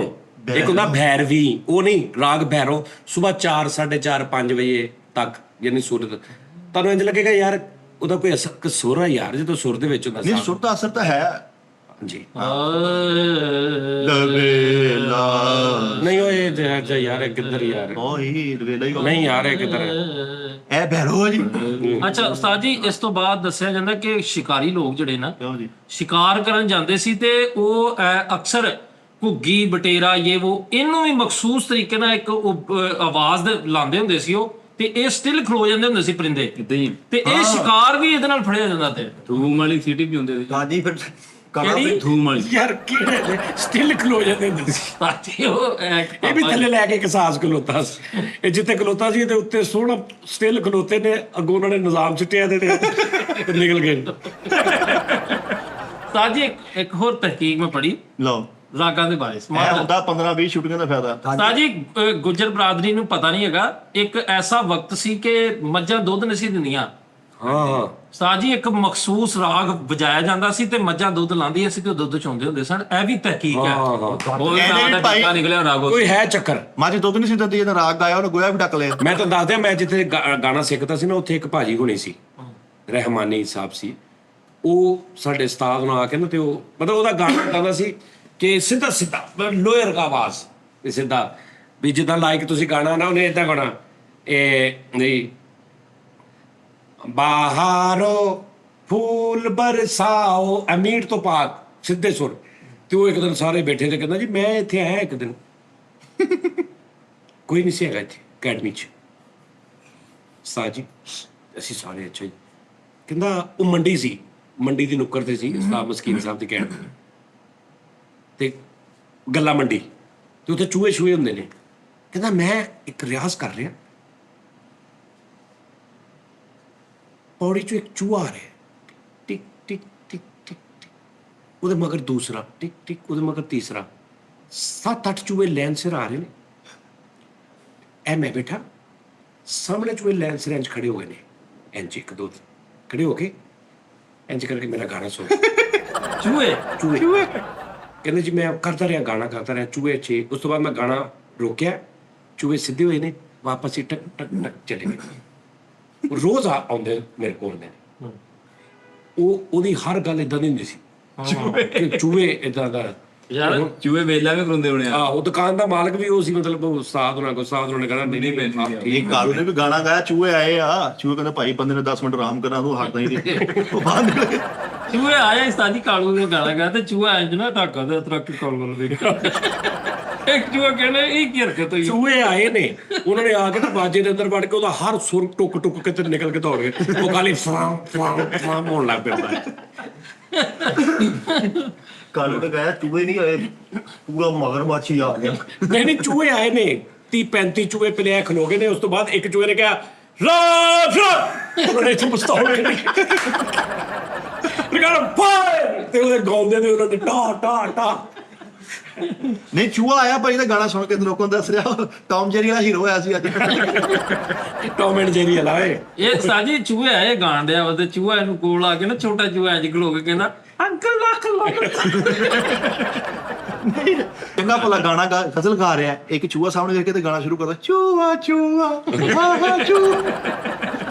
Speaker 3: ਇੱਕ ਹੁੰਦਾ ਭੈਰਵੀ ਉਹ ਨਹੀਂ ਰਾਗ ਭੈਰੋ ਸਵੇਰ 4 4:30 5 ਵਜੇ ਤੱਕ ਯਾਨੀ ਸੂਰਤ ਤੁਹਾਨੂੰ ਇੰਜ ਲੱਗੇਗਾ ਯਾਰ ਉਹਦਾ ਕੋਈ ਅਸਰ ਸੁਰ ਆ ਯਾਰ ਜਦੋਂ ਸੁਰ ਦੇ ਵਿੱਚ ਹੁੰਦਾ
Speaker 2: ਨਹੀਂ ਸੁਰ ਦਾ ਅਸਰ ਤਾਂ ਹੈ
Speaker 3: ਜੀ
Speaker 2: ਲਵੇਲਾ
Speaker 3: ਨਹੀਂ ਓਏ ਯਾਰ ਕਿੱਧਰ ਯਾਰ
Speaker 2: ਓਏ ਲਵੇਲਾ ਹੀ
Speaker 3: ਨਹੀਂ ਯਾਰ ਇਹ ਕਿੱਧਰ
Speaker 2: ਇਹ ਬਹਿਰੋ ਜੀ
Speaker 1: ਅੱਛਾ ਉਸਤਾਦ ਜੀ ਇਸ ਤੋਂ ਬਾਅਦ ਦੱਸਿਆ ਜਾਂਦਾ ਕਿ ਸ਼ਿਕਾਰੀ ਲੋਕ ਜਿਹੜੇ ਨਾ
Speaker 2: ਕਿਉਂ ਜੀ
Speaker 1: ਸ਼ਿਕਾਰ ਕਰਨ ਜਾਂਦੇ ਸੀ ਤੇ ਉਹ ਅਕਸਰ ਘੁੱਗੀ ਬਟੇਰਾ ਉਹ ਇਹਨੂੰ ਵੀ ਮਖਸੂਸ ਤਰੀਕੇ ਨਾਲ ਇੱਕ ਆਵਾਜ਼ ਦੇ ਲਾਉਂਦੇ ਹੁੰਦੇ ਸੀ ਉਹ ਤੇ ਇਹ ਸਟਿਲ ਖਲੋ ਜਾਂਦੇ ਹੁੰਦੇ ਸੀ ਪਰਿੰਦੇ
Speaker 4: ਇਦਾਂ ਹੀ
Speaker 1: ਤੇ ਇਹ ਸ਼ਿਕਾਰ ਵੀ ਇਹਦੇ ਨਾਲ ਫੜਿਆ ਜਾਂਦਾ ਤੇ
Speaker 4: ਧੂਮ ਵਾਲੀ ਸਿਟੀ ਵੀ ਹੁੰਦੇ ਸੀ
Speaker 5: ਹਾਂਜੀ ਫਿਰ
Speaker 1: ਕਿਹੜੀ
Speaker 4: ਧੂਮ ਵਾਲੀ
Speaker 3: ਯਾਰ ਕਿਹੜੇ ਸਟਿਲ ਖਲੋ ਜਾਂਦੇ ਹੁੰਦੇ ਸੀ
Speaker 1: ਸਾਥੀ ਉਹ
Speaker 3: ਇਹ ਵੀ ਥੱਲੇ ਲੈ ਕੇ ਇੱਕ ਸਾਜ਼ ਖਲੋਤਾ ਸੀ ਇਹ ਜਿੱਥੇ ਖਲੋਤਾ ਸੀ ਇਹਦੇ ਉੱਤੇ ਸੋਹਣਾ ਸਟਿਲ ਖਲੋਤੇ ਨੇ ਅੱਗੋਂ ਉਹਨਾਂ ਨੇ ਨਿਜ਼ਾਮ ਸਿੱਟਿਆ ਤੇ ਨਿਕਲ ਗਏ
Speaker 1: ਸਾਜੀ ਇੱਕ ਹੋਰ ਤਹਿਕੀਕ ਮੈਂ ਪੜ੍ਹੀ
Speaker 2: ਲਓ
Speaker 1: ਰਾਗਾਂ ਦੇ ਬਾਰੇ
Speaker 2: ਇਹ ਹੁੰਦਾ 15-20 ਸ਼ੂਟਿੰਗਾਂ ਦਾ ਫਾਇਦਾ
Speaker 1: ਸਾਜੀ ਗੁੱਜਰ ਬਰਾਦਰੀ ਨੂੰ ਪਤਾ ਨਹੀਂ ਹੈਗਾ ਇੱਕ ਐਸਾ ਵਕਤ ਸੀ ਕਿ ਮੱਝਾਂ ਦੁੱਧ ਨਹੀਂ ਸੀ ਦਿੰਦੀਆਂ
Speaker 3: ਹਾਂ
Speaker 1: ਸਾਜੀ ਇੱਕ ਮਖਸੂਸ ਰਾਗ ਵਜਾਇਆ ਜਾਂਦਾ ਸੀ ਤੇ ਮੱਝਾਂ ਦੁੱਧ ਲਾਉਂਦੀਆਂ ਸੀ ਤੇ ਉਹ ਦੁੱਧ ਚੋਂਦੇ ਹੁੰਦੇ ਸਨ ਇਹ ਵੀ ਤਹਿਕੀਕ ਹੈ
Speaker 4: ਉਹ ਰਾਗ ਦਾ ਟਿੱਕਾ ਨਿਕਲਿਆ ਰਾਗੋ
Speaker 3: ਕੋਈ ਹੈ ਚੱਕਰ
Speaker 2: ਮਾਝੇ ਦੁੱਧ ਨਹੀਂ ਸੀ ਦਿੰਦੀ ਇਹਦਾ ਰਾਗ ਗਾਇਆ ਉਹਨੇ ਗੋਇਆ ਵੀ ਡੱਕ ਲਿਆ
Speaker 3: ਮੈਂ ਤੁਹਾਨੂੰ ਦੱਸਦਿਆਂ ਮੈਂ ਜਿੱਥੇ ਗਾਣਾ ਸਿੱਖਦਾ ਸੀ ਨਾ ਉੱਥੇ ਇੱਕ ਭਾਜੀ ਹੋਣੀ ਸੀ ਰਹਿਮਾਨੀ ਸਾਹਿਬ ਸੀ ਉਹ ਸਾਡੇ ਉਸਤਾਦ ਨਾਲ ਆ ਕੇ ਨਾ ਤੇ ਉਹ ਮਤਲਬ ਉਹਦਾ ਗਾਣਾ ਗਾਉਂਦਾ ਸੀ ਕਿ ਸਿੱਧਾ ਲੋਅਰ ਦਾ ਆਵਾਜ਼ ਤੇ ਸਿੱਧਾ ਵੀ ਜਿੱਦਾਂ ਲਾਈਕ ਤੁਸੀਂ ਗਾਣਾ ਨਾ ਉਹਨੇ ਏਦਾਂ ਗਾਣਾ ਇਹ ਨਹੀਂ ਬਾਹਰੋ ਫੂਲ ਬਰਸਾਓ ਅਮੀਰ ਤੋਂ ਪਾਕ ਸਿੱਧੇ ਸੁਰ ਤੇ ਉਹ ਇੱਕ ਦਿਨ ਸਾਰੇ ਬੈਠੇ ਤੇ ਕਹਿੰਦਾ ਜੀ ਮੈਂ ਇੱਥੇ ਆਇਆ ਇੱਕ ਦਿਨ ਕੋਈ ਨਹੀਂ ਸੀ ਹੈਗਾ ਇੱਥੇ ਅਕੈਡਮੀ 'ਚ ਸਾਜੀ ਅਸੀਂ ਸਾਰੇ ਅੱਛਾ ਜੀ ਕਹਿੰਦਾ ਉਹ ਮੰਡੀ ਸੀ ਮੰਡੀ ਦੀ ਨੁੱਕਰ ਤੇ ਸੀ ਉਸਤਾਦ ਮਸਕੀਨ ਸਾਹਿਬ ਦੀ ਅਕੈਡਮੀ ਤੇ ਗੱਲਾਂ ਮੰਡੀ ਤੇ ਉੱਥੇ ਚੂਹੇ ਛੂਹੇ ਹੁੰਦੇ ਨੇ ਕਹਿੰਦਾ ਮੈਂ ਇੱਕ ਰਿਆਜ਼ ਕਰ ਰਿਹਾ, ਪੌੜੀ ਚੋਂ ਇੱਕ ਚੂਹਾ ਆ ਰਿਹਾ, ਟਿਕ ਟਿਕ ਟਿਕ ਟਿਕ ਟਿਕ, ਉਹਦੇ ਮਗਰ ਦੂਸਰਾ ਟਿਕ ਟਿਕ, ਉਹਦੇ ਮਗਰ ਤੀਸਰਾ, 7-8 ਚੂਹੇ ਲੈਣ ਸਿਰ ਆ ਰਹੇ ਨੇ। ਐ ਮੈਂ ਬੈਠਾ, ਸਾਹਮਣੇ ਚੂਹੇ ਲੈਣ ਸਿਰ ਇੰਝ ਖੜੇ ਹੋ ਗਏ ਨੇ, ਇੰਝ 1-2 ਖੜੇ ਹੋ ਕੇ ਇੰਝ ਕਰਕੇ ਮੇਰਾ ਗਾਣਾ ਸੁਣ।
Speaker 1: ਚੂਹੇ
Speaker 3: ਚੂਹੇ ਕਹਿੰਦੇ ਜੀ ਮੈਂ ਕਰਦਾ ਰਿਹਾ, ਗਾਣਾ ਕਰਦਾ ਰਿਹਾ, ਚੂਹੇ 6। ਉਸ ਤੋਂ ਬਾਅਦ ਮੈਂ ਗਾਣਾ ਰੋਕਿਆ, ਚੂਹੇ ਸਿੱਧੇ ਹੋਏ ਨੇ, ਵਾਪਸ ਹੀ ਟਕ ਟਕ ਟਕ ਚਲੇ ਗਏ। ਉਹ ਰੋਜ਼ ਆਉਂਦੇ ਮੇਰੇ ਕੋਲ ਨੇ, ਉਹਦੀ ਹਰ ਗੱਲ ਇਦਾਂ ਦੀ ਹੁੰਦੀ ਸੀ ਕਿ ਚੂਹੇ ਇਦਾਂ ਦਾ
Speaker 1: ਯਾਰ
Speaker 4: ਚੂਹੇ ਵੇਲਾ ਵੀ ਕਰਾਉਂਦੇ ਹੋਣੇ ਆ।
Speaker 3: ਉਹ ਦੁਕਾਨ ਦਾ ਮਾਲਕ ਵੀ ਉਹ ਸੀ, ਮਤਲਬ ਉਸਤਾਦ ਹੋਣਾ, ਉਸਤਾਦ ਹੋਣਾ ਕਹਿੰਦਾ ਨਹੀਂ ਨਹੀਂ
Speaker 2: ਇਹ ਕਾਲੂ ਨੇ ਵੀ ਗਾਣਾ ਗਾਇਆ, ਚੂਹੇ ਆਏ ਆ, ਚੂਹੇ ਕਹਿੰਦਾ ਭਾਈ ਬੰਦੇ ਨੇ 10 ਮਿੰਟ ਆਰਾਮ ਕਰਨਾ, ਉਹ ਹਟਦਾ ਹੀ ਨਹੀਂ, ਉਹ ਬਾਹਰ ਨਿਕਲ ਗਿਆ।
Speaker 1: ਚੂਹੇ ਆਏ ਸਾਡੀ ਕਾਲੂ ਨੇ ਗਾਣਾ ਗਾ ਤੇ ਚੂਹਾ ਇੰਜ ਨਾ ਢਾਕਾ ਦੇ ਤਰੱਕ ਕਾਲ ਵੱਲ ਵੇਖ ਇੱਕ ਚੂਹਾ ਕਹਿੰਦਾ ਇਹ ਕੀ ਹਰਕਤ ਹੋਈ।
Speaker 3: ਚੂਹੇ ਆਏ ਨੇ, ਉਹਨਾਂ ਨੇ ਆ ਕੇ ਤਾਂ ਬਾਜੇ ਦੇ ਅੰਦਰ ਵੜ ਕੇ ਉਹਦਾ ਹਰ ਸੁਰ ਟੁੱਕ ਟੁੱਕ ਕੇ ਤੇ ਨਿਕਲ ਕੇ ਦੌੜ ਗਏ। ਉਹ ਖਾਲੀ ਫਾਂ ਫਾਂ ਫਾਂ ਹੋਣ ਲੱਗ ਪਿਆ।
Speaker 5: ਕਾਲੂ ਨੇ ਗਾਇਆ, ਚੂਹੇ ਨਹੀਂ ਆਏ, ਪੂਰਾ ਮਗਰਮੱਛ ਹੀ ਆ ਗਿਆ।
Speaker 3: ਨਹੀਂ ਨਹੀਂ, ਚੂਹੇ ਆਏ ਨੇ, 30-35 ਚੂਹੇ ਪਲੇ ਖਲੋ ਗਏ ਨੇ। ਉਸ ਤੋਂ ਬਾਅਦ ਇੱਕ ਚੂਹੇ ਨੇ ਕਿਹਾ ਰਾਜ, ਉਹਨਾਂ ਨੇ ਇੱਥੇ ਪਿਸਤੌਲ ਤੇ ਉਹਦੇ ਗਾਉਂਦੇ ਨੇ, ਉਹਨਾਂ ਨੇ ਟਾ ਟਾ ਟਾ।
Speaker 2: ਨਹੀਂ ਚੂਹਾ ਆਇਆ ਭਾਈ ਦਾ ਗਾਣਾ ਸੁਣ ਕੇ ਲੋਕਾਂ ਨੂੰ ਦੱਸ ਰਿਹਾ ਟੌਮ ਜੈਰੀ ਵਾਲਾ ਹੀਰੋ ਆਇਆ ਸੀ ਅੱਜ।
Speaker 3: ਟੌਮ ਐਂਡ ਜੈਰੀ ਵਾਲਾ
Speaker 1: ਇਹ ਸਾਜੀ ਚੂਹੇ ਆਏ ਗਾਣ ਡਿਆ ਵਾ ਤੇ ਚੂਹਾ ਇਹਨੂੰ ਕੋਲ ਆ ਕੇ ਨਾ, ਛੋਟਾ ਚੂਹਾ ਇੰਜ ਖਲੋ ਕੇ ਕਹਿੰਦਾ ਅੰਕਲ ਲੱਖ
Speaker 2: ਚੰਗਾ ਭਲਾ ਗਾਣਾ ਗਜ਼ਲ ਗਾ ਰਿਹਾ, ਇੱਕ ਚੂਹਾ ਸਾਹਮਣੇ ਦੇਖ ਕੇ ਤੇ ਗਾਣਾ ਸ਼ੁਰੂ ਕਰਦਾ, ਚੂਹਾ ਚੂਹਾ ਆਹਾ ਚੂਹਾ।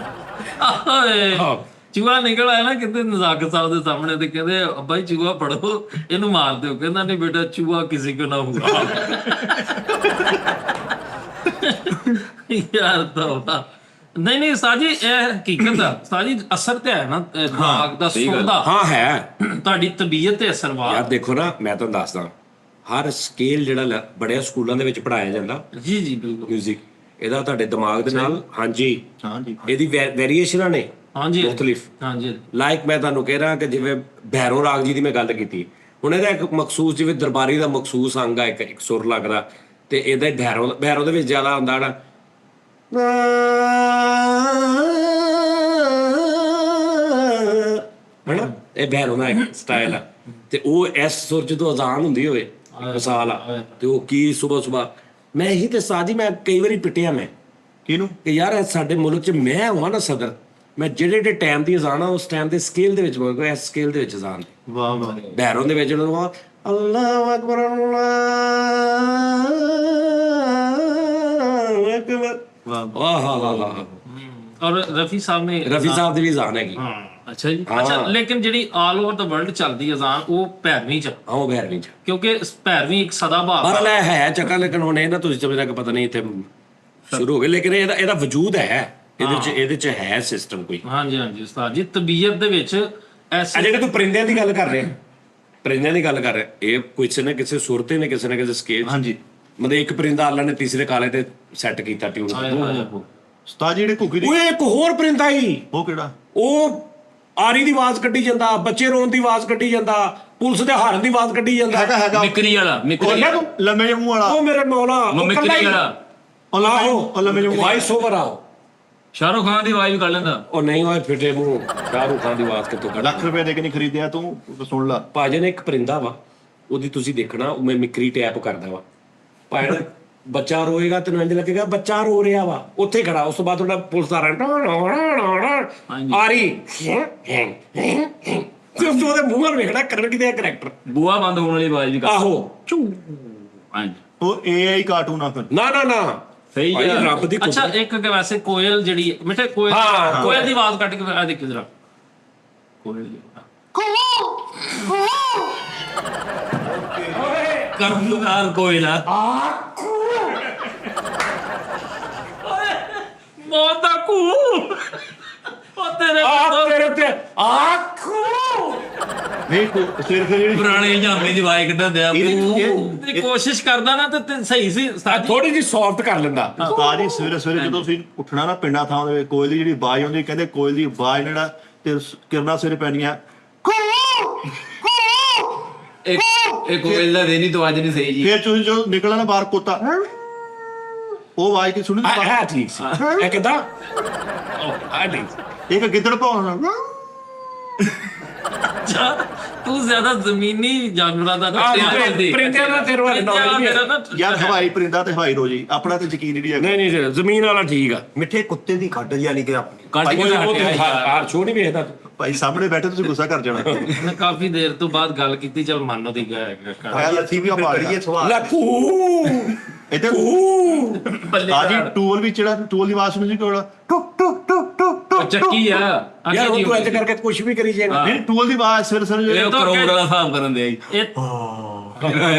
Speaker 1: ਓਏ ਚੂਹਾ ਨਿਕਲ ਆਇਆ ਨਾ ਕਿਤੇ ਨਜ਼ਾਕਤ ਸਾਹਿਬ ਦੇ ਸਾਹਮਣੇ ਤੇ ਕਹਿੰਦੇ ਬਾਈ ਚੂਹਾ ਫੜੋ, ਇਹਨੂੰ ਮਾਰ ਦਿਓ। ਕਹਿੰਦਾ ਨਹੀਂ ਬੇਟਾ, ਚੂਹਾ ਕਿਸੇ ਕੋ ਨਾ ਹੋਗਾ। ਯਾਰ ਤਾਂ ਨਹੀਂ ਨਹੀਂ ਸਾਜੀ, ਇਹ ਹਕੀਕਤ ਆ ਸਾਜੀ, ਅਸਰ ਤੇ ਹੈ ਨਾ ਦਿਮਾਗ ਦਾ, ਸੁਰ ਦਾ।
Speaker 3: ਹਾਂ ਹੈ,
Speaker 1: ਤੁਹਾਡੀ ਤਬੀਅਤ ਤੇ ਅਸਰ ਵਾ।
Speaker 3: ਯਾਰ ਦੇਖੋ ਨਾ, ਮੈਂ ਤੁਹਾਨੂੰ ਦੱਸਦਾ, ਹਰ ਸਕੇਲ ਜਿਹੜਾ ਬੜਿਆ ਸਕੂਲਾਂ ਦੇ ਵਿੱਚ ਪੜਾਇਆ ਜਾਂਦਾ
Speaker 1: ਜੀ ਜੀ ਬਿਲਕੁਲ,
Speaker 3: ਮਿਊਜ਼ਿਕ, ਇਹਦਾ ਤੁਹਾਡੇ ਦਿਮਾਗ ਦੇ ਨਾਲ ਹਾਂਜੀ
Speaker 2: ਹਾਂਜੀ
Speaker 3: ਇਹਦੀ ਵੇਰੀਏਸ਼ਨਾਂ ਨੇ
Speaker 1: ਹਾਂਜੀ
Speaker 3: ਮੁਖਤਲਿਫ।
Speaker 1: ਹਾਂਜੀ
Speaker 3: ਲਾਈਕ ਮੈਂ ਤੁਹਾਨੂੰ ਕਹਿ ਰਿਹਾ ਕਿ ਜਿਵੇਂ ਭੈਰੋ ਰਾਗ ਜੀ ਦੀ ਮੈਂ ਗੱਲ ਕੀਤੀ, ਹੁਣ ਇਹਦਾ ਇੱਕ ਮਖਸੂਸ, ਜਿਵੇਂ ਦਰਬਾਰੀ ਦਾ ਮਖਸੂਸ ਅੰਗ ਆ, ਇੱਕ ਸੁਰ ਲੱਗਦਾ, ਤੇ ਇਹਦਾ ਭੈਰੋ ਦੇ ਵਿੱਚ ਜ਼ਿਆਦਾ ਹੁੰਦਾ ਨਾ, ਹੈਨਾ, ਇਹ ਭੈਰੋ ਦਾ ਇੱਕ ਸਟਾਈਲ ਆ। ਤੇ ਉਹ ਇਸ ਸੁਰ ਜਦੋਂ ਅਜ਼ਾਨ ਹੁੰਦੀ ਹੋਵੇ ਮਿਸਾਲ ਆ, ਤੇ ਉਹ ਕੀ ਸੁਬਹ ਮੈਂ ਇਹੀ ਤੇ ਸਾਜੀ, ਮੈਂ ਕਈ ਵਾਰੀ ਪਿੱਟਿਆ ਮੈਂ
Speaker 2: ਕਿਹਨੂੰ
Speaker 3: ਕਿ ਯਾਰ ਸਾਡੇ ਮੁਲਕ 'ਚ ਮੈਂ ਹਾਂ ਨਾ ਸਦਰ, ਮੈਂ ਜਿਹੜੇ ਟਾਈਮ ਦੀ ਅਜ਼ਾਨ ਆ ਉਸ ਟਾਈਮ ਦੇ ਸਕੇਲ ਦੇ ਵਿੱਚ ਬੋਲ, ਇਸ ਸਕੇਲ ਦੇ ਵਿੱਚ ਅਜ਼ਾਨ
Speaker 2: ਵਾਹ ਵਾਹ
Speaker 3: ਬਹਿਰੋਂ ਦੇ ਵਿੱਚ ਉਹਨਾਂ ਅੱਲਾਹੁ ਅਕਬਰ ਅੱਲਾਹੁ ਅਕਬਰ
Speaker 2: ਵਾਹ
Speaker 3: ਵਾਹ ਵਾਹ ਵਾਹ।
Speaker 1: ਔਰ ਰਫੀ ਸਾਹਿਬ ਨੇ
Speaker 3: ਰਫੀ ਸਾਹਿਬ ਦੀ ਵੀ ਅਜ਼ਾਨ ਹੈਗੀ।
Speaker 1: ਹਾਂ ਅੱਛਾ ਜੀ, ਅੱਛਾ ਲੇਕਿਨ ਜਿਹੜੀ ਆਲ ਓਵਰ ਦਾ ਵਰਲਡ ਚੱਲਦੀ ਅਜ਼ਾਨ ਉਹ ਭੈਰਵੀਂ ਚ,
Speaker 3: ਹਾਂ ਉਹ ਬਹਿਰਵੀਂ ਚ,
Speaker 1: ਕਿਉਂਕਿ ਭੈਰਵੀਂ ਇੱਕ ਸਦਾ ਬਹਾਰ
Speaker 3: ਪਰ ਲੈ ਹੈ ਚੱਕਰ, ਲੇਕਿਨ ਹੁਣ ਇਹ ਨਾ ਤੁਸੀਂ ਸਮਝਣਾ ਕਿ ਪਤਾ ਨਹੀਂ ਇੱਥੇ ਸ਼ੁਰੂ ਹੋ ਗਏ, ਲੇਕਿਨ ਇਹਦਾ ਵਜੂਦ ਹੈ, ਇਹਦੇ ਚ ਹੈ ਸਿਸਟਮ ਕੋਈ।
Speaker 1: ਹਾਂਜੀ ਹਾਂਜੀ ਉਸਤਾਦ ਜੀ, ਤਬੀਅਤ ਦੇ ਵਿੱਚ
Speaker 3: ਆ ਜਿਹੜੇ ਤੂੰ ਪਰਿੰਦਿਆਂ ਦੀ ਗੱਲ ਕਰ ਰਿਹਾ, ਪਰਿੰਦਿਆਂ ਦੀ ਗੱਲ ਕਰ ਰਿਹਾ, ਇਹ ਕਿਸੇ ਨਾ ਕਿਸੇ ਸੁਰ ਤੇ ਨੇ, ਕਿਸੇ ਨਾ ਕਿਸੇ ਸਕੇਲ।
Speaker 2: ਹਾਂਜੀ,
Speaker 3: ਮਤਲਬ ਇੱਕ ਪਰਿੰਦਾ ਅੱਲਾ ਨੇ ਤੀਸਰੇ ਕਾਲੇ ਤੇ ਸੈੱਟ ਕੀਤਾ ਟਿਊਨ।
Speaker 2: ਉਸਤਾਦ ਜਿਹੜੇ ਘੁੱਗੀ ਦੀ,
Speaker 3: ਉਹ ਇੱਕ ਹੋਰ ਪਰਿੰਦਾ ਹੀ,
Speaker 2: ਉਹ ਕਿਹੜਾ?
Speaker 3: ਉਹ ਆਰੀ ਦੀ ਆਵਾਜ਼ ਕੱਢੀ ਜਾਂਦਾ, ਬੱਚੇ ਰੋਣ ਦੀ ਆਵਾਜ਼ ਕੱਢੀ ਜਾਂਦਾ, ਪੁਲਿਸ ਦੇ ਹਾਰਨ ਦੀ ਆਵਾਜ਼ ਕੱਢੀ ਜਾਂਦਾ।
Speaker 2: ਹੈਗਾ
Speaker 4: ਮਿਕਰੀ ਵਾਲਾ, ਮਿਕਰੀ
Speaker 2: ਲੰਮੇ ਜਿਹੇ ਮੂੰਹ ਵਾਲਾ,
Speaker 3: ਉਹ ਮੇਰੇ ਮੌਲਾ, ਉਹ
Speaker 4: ਮਿਕਰੀ ਵਾਲਾ,
Speaker 2: ਉਹ ਲੰਮੇ ਜਿਹੇ ਮੂੰਹ
Speaker 3: ਵਾਇਸ ਓਵਰ ਆਓ।
Speaker 4: ਸ਼ਾਹਰੁਖ ਖਾਨ ਦੀ ਆਵਾਜ਼ ਵੀ ਕਰ ਲੈਂਦਾ।
Speaker 3: ਉਹ ਨਹੀਂ ਹੋਏ ਫਿੱਟੇ ਮੂੰਹ, ਸ਼ਾਹਰੁਖ ਖਾਨ ਦੀ ਆਵਾਜ਼ ਕਿੱਥੋਂ ਕੱਢ।
Speaker 2: ਲੱਖ ਰੁਪਏ ਦੇ ਕੇ ਨਹੀਂ ਖਰੀਦਿਆ ਤੂੰ, ਸੁਣ ਲਾ।
Speaker 3: ਭਾਜਨ ਇੱਕ ਪਰਿੰਦਾ ਵਾ, ਉਹਦੀ ਤੁਸੀਂ ਦੇਖਣਾ, ਉਹ ਮੈਂ ਮਿਕਰੀ ਟੈਪ ਕਰਦਾ ਵਾ। ਭਾਜਨ ਬੱਚਾ ਰੋਏਗਾ ਤੈਨੂੰ ਇੰਝ ਲੱਗੇਗਾ ਬੱਚਾ ਰੋ ਰਿਹਾ ਵਾ, ਉੱਥੇ ਖੜਾ। ਉਸ ਤੋਂ ਬਾਅਦ ਤੁਹਾਡਾ ਪੁਲਿਸ ਦਾ ਆਰੀ ਤੇ ਉਹਦੇ ਮੂੰਹ ਵੱਲ ਵੇਖਣਾ, ਕਰਨ ਕਿਤੇ ਕਰੈਕਟਰ
Speaker 4: ਬੂਆ ਬੰਦ ਹੋਣ ਵਾਲੀ ਆਵਾਜ਼ ਵੀ ਕਰ।
Speaker 3: ਆਹੋ
Speaker 4: ਹਾਂਜੀ
Speaker 2: ਉਹ AI ਕਾਰਟੂਨ ਆ ਫਿਰ।
Speaker 3: ਨਾ ਨਾ ਨਾ,
Speaker 4: ਸਹੀ
Speaker 3: ਭਾਈ
Speaker 4: ਹੈ।
Speaker 3: ਰੱਬ ਦੀ
Speaker 1: ਅੱਛਾ ਇੱਕ ਵੈਸੇ ਕੋਇਲ ਜਿਹੜੀ ਮਿੱਠੇ ਕੋਇਲ,
Speaker 3: ਹਾਂ,
Speaker 1: ਕੋਇਲ ਦੀ ਆਵਾਜ਼ ਕੱਟ ਕੇ ਆ ਦੇਖੀ ਜਰਾ, ਕੋਇਲ ਦੀ
Speaker 4: ਕਰਮੂਦਾਰ ਕੋਇਲਾ
Speaker 1: ਮੌਤ ਦਾ ਕੂ, ਉਹ ਤੇਰੇ
Speaker 3: ਤੇਰੇ ਤੇ ਆਖੂ
Speaker 2: ਨਹੀਂ ਸਿਰ ਫਿਰ ਜਿਹੜੀ
Speaker 4: ਪੁਰਾਣੇ ਜਾਮੇ ਦੀ ਆਵਾਜ਼ ਕੱਢਣ ਦਿਆ।
Speaker 1: ਦੀ ਕੋਸ਼ਿਸ਼ ਕਰਦਾ ਨਾ ਤੇ ਸਹੀ ਸੀ ਸਾਡੀ।
Speaker 3: ਥੋੜੀ ਜਿਹੀ ਸੌਫਟ ਕਰ ਲੈਂਦਾ।
Speaker 2: ਉਸਤਾਦ ਜੀ ਸਵੇਰੇ ਜਦੋਂ ਤੁਸੀਂ ਉੱਠਣਾ ਨਾ ਪਿੰਡਾਂ ਥਾਂ ਦੇ ਕੋਇਲ ਦੀ ਜਿਹੜੀ ਆਵਾਜ਼ ਆਉਂਦੀ, ਕਹਿੰਦੇ ਕੋਇਲ ਦੀ ਆਵਾਜ਼ ਜਿਹੜਾ ਤੇ ਕਿਰਨਾਂ ਸਵੇਰੇ ਪੈਣੀਆਂ,
Speaker 4: ਇੱਕ ਕੋਇਲ ਦਾ ਦੇਣੀ ਤੋਂ ਅੱਜ ਨਹੀਂ ਸਹੀ ਜੀ।
Speaker 2: ਫਿਰ ਤੁਸੀਂ ਜਦੋਂ ਨਿਕਲਣਾ ਨਾ ਬਾਹਰ ਕੁੱਤਾ ਉਹ ਆਵਾਜ਼ ਤੇ ਸੁਣੀ
Speaker 3: ਆ ਠੀਕ ਸੀ ਇਹ ਕਿਦਾਂ ਆ ਠੀਕ
Speaker 2: ਇੱਕ ਗਿੱਦੜ ਪਾਉਣਾ
Speaker 1: ਅੱਛਾ ਤੂੰ ਜ਼ਿਆਦਾ ਜ਼ਮੀਨੀ ਜਾਨਵਰਾਂ ਦਾ
Speaker 3: ਪਰਿੰਦਿਆਂ ਦਾ ਤੇਰੇ ਵੱਲ knowledge ਨਹੀਂ
Speaker 2: ਯਾਰ ਹਵਾਈ ਪਰਿੰਦਾ ਤੇ ਹਵਾਈ ਰੋਜੀ ਆਪਣਾ ਤੇ ਯਕੀਨ ਨਹੀਂ ਹੈਗਾ
Speaker 3: ਨਹੀਂ ਜ਼ਮੀਨ ਵਾਲਾ ਠੀਕ ਆ
Speaker 5: ਮਿੱਠੇ ਕੁੱਤੇ ਦੀ ਖੱਡ ਯਾਨੀ ਕਿ ਆਪਣੀ
Speaker 4: ਕੱਟ ਕੇ
Speaker 3: ਉਹ ਤੇ ਹਾਰ ਛੋੜ ਨਹੀਂ ਵੇਖਦਾ
Speaker 2: ਭਾਈ ਸਾਹਮਣੇ ਬੈਠੇ ਤੁਸੀਂ ਗੁੱਸਾ ਕਰ ਜਾਣਾ
Speaker 1: ਮੈਂ ਕਾਫੀ ਦੇਰ ਤੋਂ ਬਾਅਦ ਗੱਲ ਕੀਤੀ ਚਲ ਮੰਨੋ ਦੀ ਗੱਲ
Speaker 2: ਅਸੀਂ ਵੀ ਆਪਾਂ
Speaker 5: ਕਰੀਏ ਸਵਾਲ
Speaker 3: ਲੱਕੂ
Speaker 2: ਇੱਥੇ ਆਜੀ ਟੂਲ ਵੀ ਜਿਹੜਾ ਟੂਲ ਦੀ ਆਵਾਜ਼ ਸੁਣੀ ਸੀ ਕੋਲ ਟੁਕ ਟੁਕ ਟੁਕ ਟੁਕ ਟੁਕ
Speaker 4: ਚੱਕੀ ਆ
Speaker 3: ਯਾਰ ਉਹ ਤੂੰ ਇੰਜ ਕਰਕੇ ਕੁਝ ਵੀ ਕਰੀ ਜਾਏਗਾ
Speaker 2: ਨਹੀਂ ਟੂਲ ਦੀ ਆਵਾਜ਼ ਸਿਰ
Speaker 4: ਇਹ ਕਰੋੜ ਦਾ ਹਿਸਾਬ ਕਰਨ ਦੇ
Speaker 1: ਇਹ
Speaker 4: ਇਹ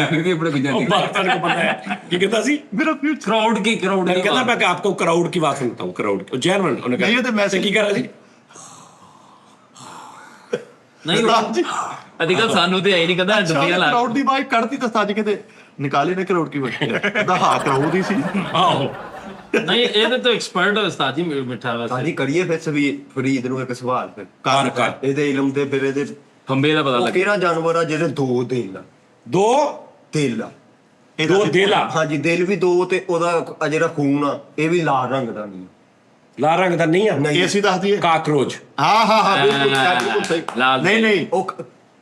Speaker 4: ਆਪਣੇ ਪੰਜਾਬੀ
Speaker 3: ਉਹ ਬਾਤ ਤੁਹਾਨੂੰ ਪਤਾ ਹੈ ਕੀ ਕਹਿੰਦਾ ਸੀ
Speaker 2: ਮੇਰਾ ਫਿਊਚਰ
Speaker 1: क्राउड की
Speaker 3: कहता मैं कि आपको क्राउड की बात सुनता हूँ क्राउड जेनवन उन्होंने
Speaker 2: नहीं, ये तो मैं
Speaker 3: से की कर रहा जी
Speaker 1: नहीं
Speaker 4: ਅਧਿਕਾ ਸਾਨੂੰ ਤੇ ਆਈ ਨਹੀਂ ਕਹਿੰਦਾ ਡੁੱਬੀਆਂ ਲਾ
Speaker 2: ਕਰਾਊਡ ਦੀ ਆਵਾਜ਼ ਕੱਢਤੀ ਤਾਂ ਸੱਜ ਕਿਤੇ ਨਿਕਾਲੇ ਨੇ ਕਰੋੜ ਕੀ ਬਣੀ ਦਾ ਹਾ ਕਰਾਊਡ ਹੀ ਸੀ
Speaker 3: ਆਹੋ
Speaker 1: नहीं ये तो एक्सपर्ट है उस्ताद जी मिठा वैसे
Speaker 5: ਸਾਡੀ ਕਰੀਏ ਫਿਰ ਸਵੀ ਫਰੀਦ ਨੂੰ ਇੱਕ ਸਵਾਲ ਫਿਰ
Speaker 3: कर
Speaker 5: ਇਹਦੇ ਇਲਮ ਤੇ ਫਿਰ ਇਹਦੇ
Speaker 4: ਫੰਬੇ ਦਾ ਪਤਾ
Speaker 5: ਉਹ
Speaker 4: ਲੱਗ
Speaker 5: ਕਿਹੜਾ ਜਾਨਵਰ ਆ ਜਿਹਦੇ ਦੋ ਦਿਲ ਆ
Speaker 3: दो
Speaker 5: ਦਿਲ ਆ
Speaker 3: दो दिल
Speaker 5: ਹਾਂਜੀ ਦਿਲ ਵੀ ਦੋ ਤੇ ਉਹਦਾ ਆਹ ਜਿਹੜਾ ਖੂਨ ਆ ਇਹ ਵੀ ਲਾਲ ਰੰਗ ਦਾ ਨਹੀਂ
Speaker 3: लाल रंग दा नहीं है
Speaker 5: ਨਹੀਂ
Speaker 2: ਏਸੀ ਦੱਸ ਦਈਏ
Speaker 3: काकरोच
Speaker 2: ਹਾਂ ਬਿਲਕੁਲ ਸਹੀ
Speaker 4: ਲਾਲ
Speaker 2: ਨਹੀਂ ਨਹੀਂ
Speaker 5: ਉਹ